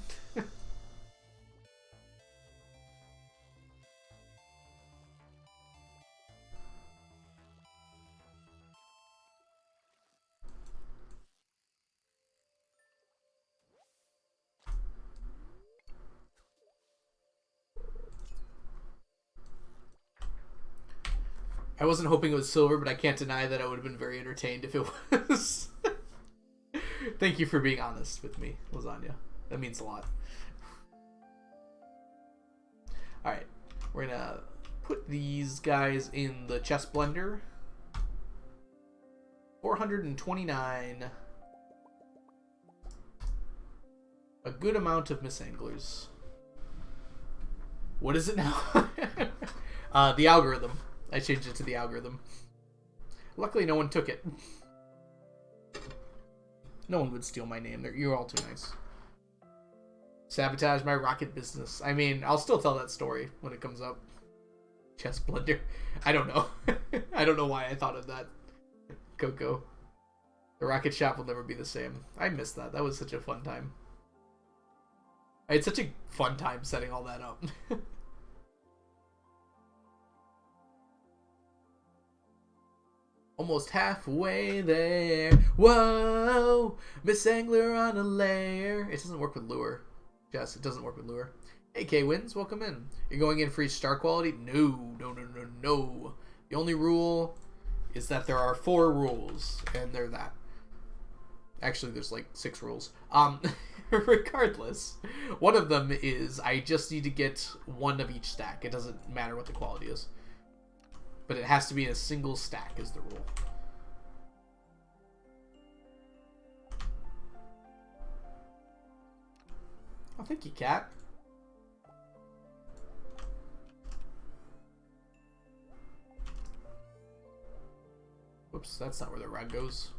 I wasn't hoping it was silver, but I can't deny that I would have been very entertained if it was. Thank you for being honest with me, Lasagna. That means a lot. Alright, we're gonna put these guys in the chest blender. 429. A good amount of misanglers. What is it now? The algorithm. I changed it to the algorithm. Luckily, no one took it. No one would steal my name. You're all too nice. Sabotage my rocket business. I mean, I'll still tell that story when it comes up. Chest blender. I don't know. I don't know why I thought of that. Coco. The rocket shop will never be the same. I missed that. That was such a fun time. I had such a fun time setting all that up. Almost halfway there. Whoa! Miss Angler on a layer. It doesn't work with lure. Yes, it doesn't work with lure. Hey, K-Wins, welcome in. You're going in for each star quality? No, no, no, no, no. The only rule is that there are 4 rules, and they're that. Actually, there's like 6 rules. Regardless, one of them is I just need to get 1 of each stack. It doesn't matter what the quality is. But it has to be in a single stack is the rule. Oh, thank you, cat. Whoops, that's not where the rod goes.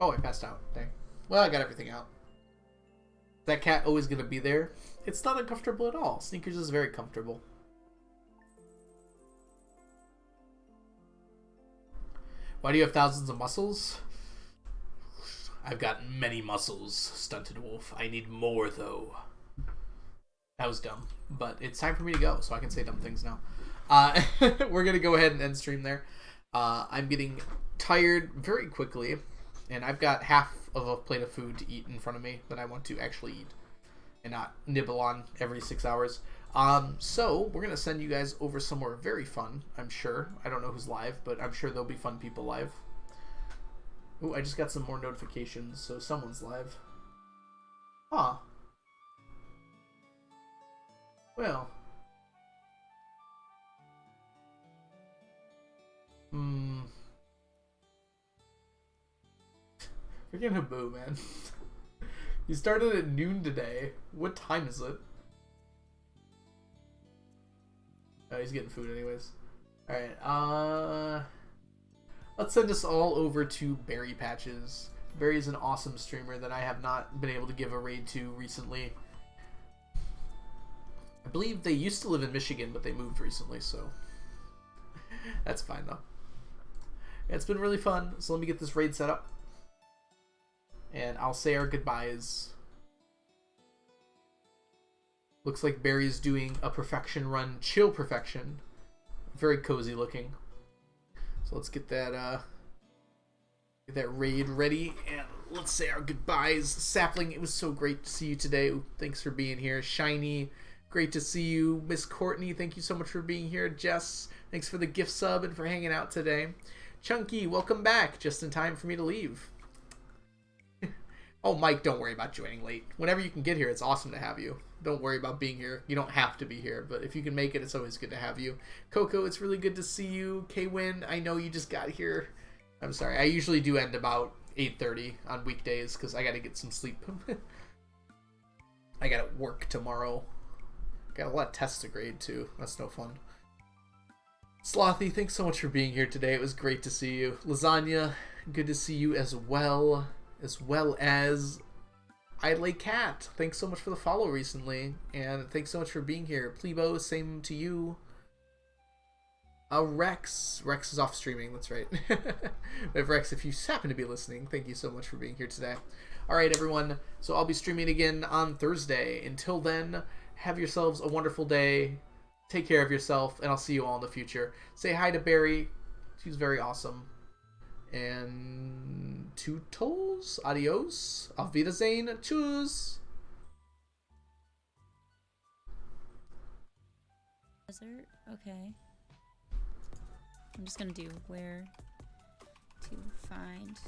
Oh, I passed out. Dang. Well, I got everything out. Is that cat always going to be there? It's not uncomfortable at all. Sneakers is very comfortable. Why do you have thousands of muscles? I've got many muscles, Stunted Wolf. I need more, though. That was dumb. But it's time for me to go, so I can say dumb things now. We're going to go ahead and end stream there. I'm getting tired very quickly, and I've got half of a plate of food to eat in front of me that I want to actually eat and not nibble on every 6 hours. So we're going to send you guys over somewhere very fun, I'm sure. I don't know who's live, but I'm sure there'll be fun people live. Ooh, I just got some more notifications, so someone's live. Huh. Well. Freaking Habu, man. You started at noon today. What time is it? Oh, he's getting food anyways. Alright, let's send us all over to Berry Patches. Barry is an awesome streamer that I have not been able to give a raid to recently. I believe they used to live in Michigan, but they moved recently, so that's fine though. Yeah, it's been really fun, so let me get this raid set up. And I'll say our goodbyes. Looks like Barry's doing a perfection run, chill perfection. Very cozy looking. So let's get that raid ready and let's say our goodbyes. Sapling, it was so great to see you today. Thanks for being here. Shiny, great to see you. Miss Courtney, thank you so much for being here. Jess, thanks for the gift sub and for hanging out today. Chunky, welcome back. Just in time for me to leave. Oh, Mike, don't worry about joining late. Whenever you can get here, it's awesome to have you. Don't worry about being here. You don't have to be here, but if you can make it, it's always good to have you. Coco, it's really good to see you. K-Win, I know you just got here. I'm sorry. I usually do end about 8:30 on weekdays because I got to get some sleep. I got to work tomorrow. Got a lot of tests to grade, too. That's no fun. Slothy, thanks so much for being here today. It was great to see you. Lasagna, good to see you as well. As well as Idley Cat. Thanks so much for the follow recently. And thanks so much for being here. Plebo, same to you. Rex. Rex is off streaming, that's right. But Rex, if you happen to be listening, thank you so much for being here today. Alright, everyone. So I'll be streaming again on Thursday. Until then, have yourselves a wonderful day. Take care of yourself, and I'll see you all in the future. Say hi to Barry. She's very awesome. And toodles, adios, auf Wiedersehen, tschüss. Desert, okay. I'm just gonna do where to find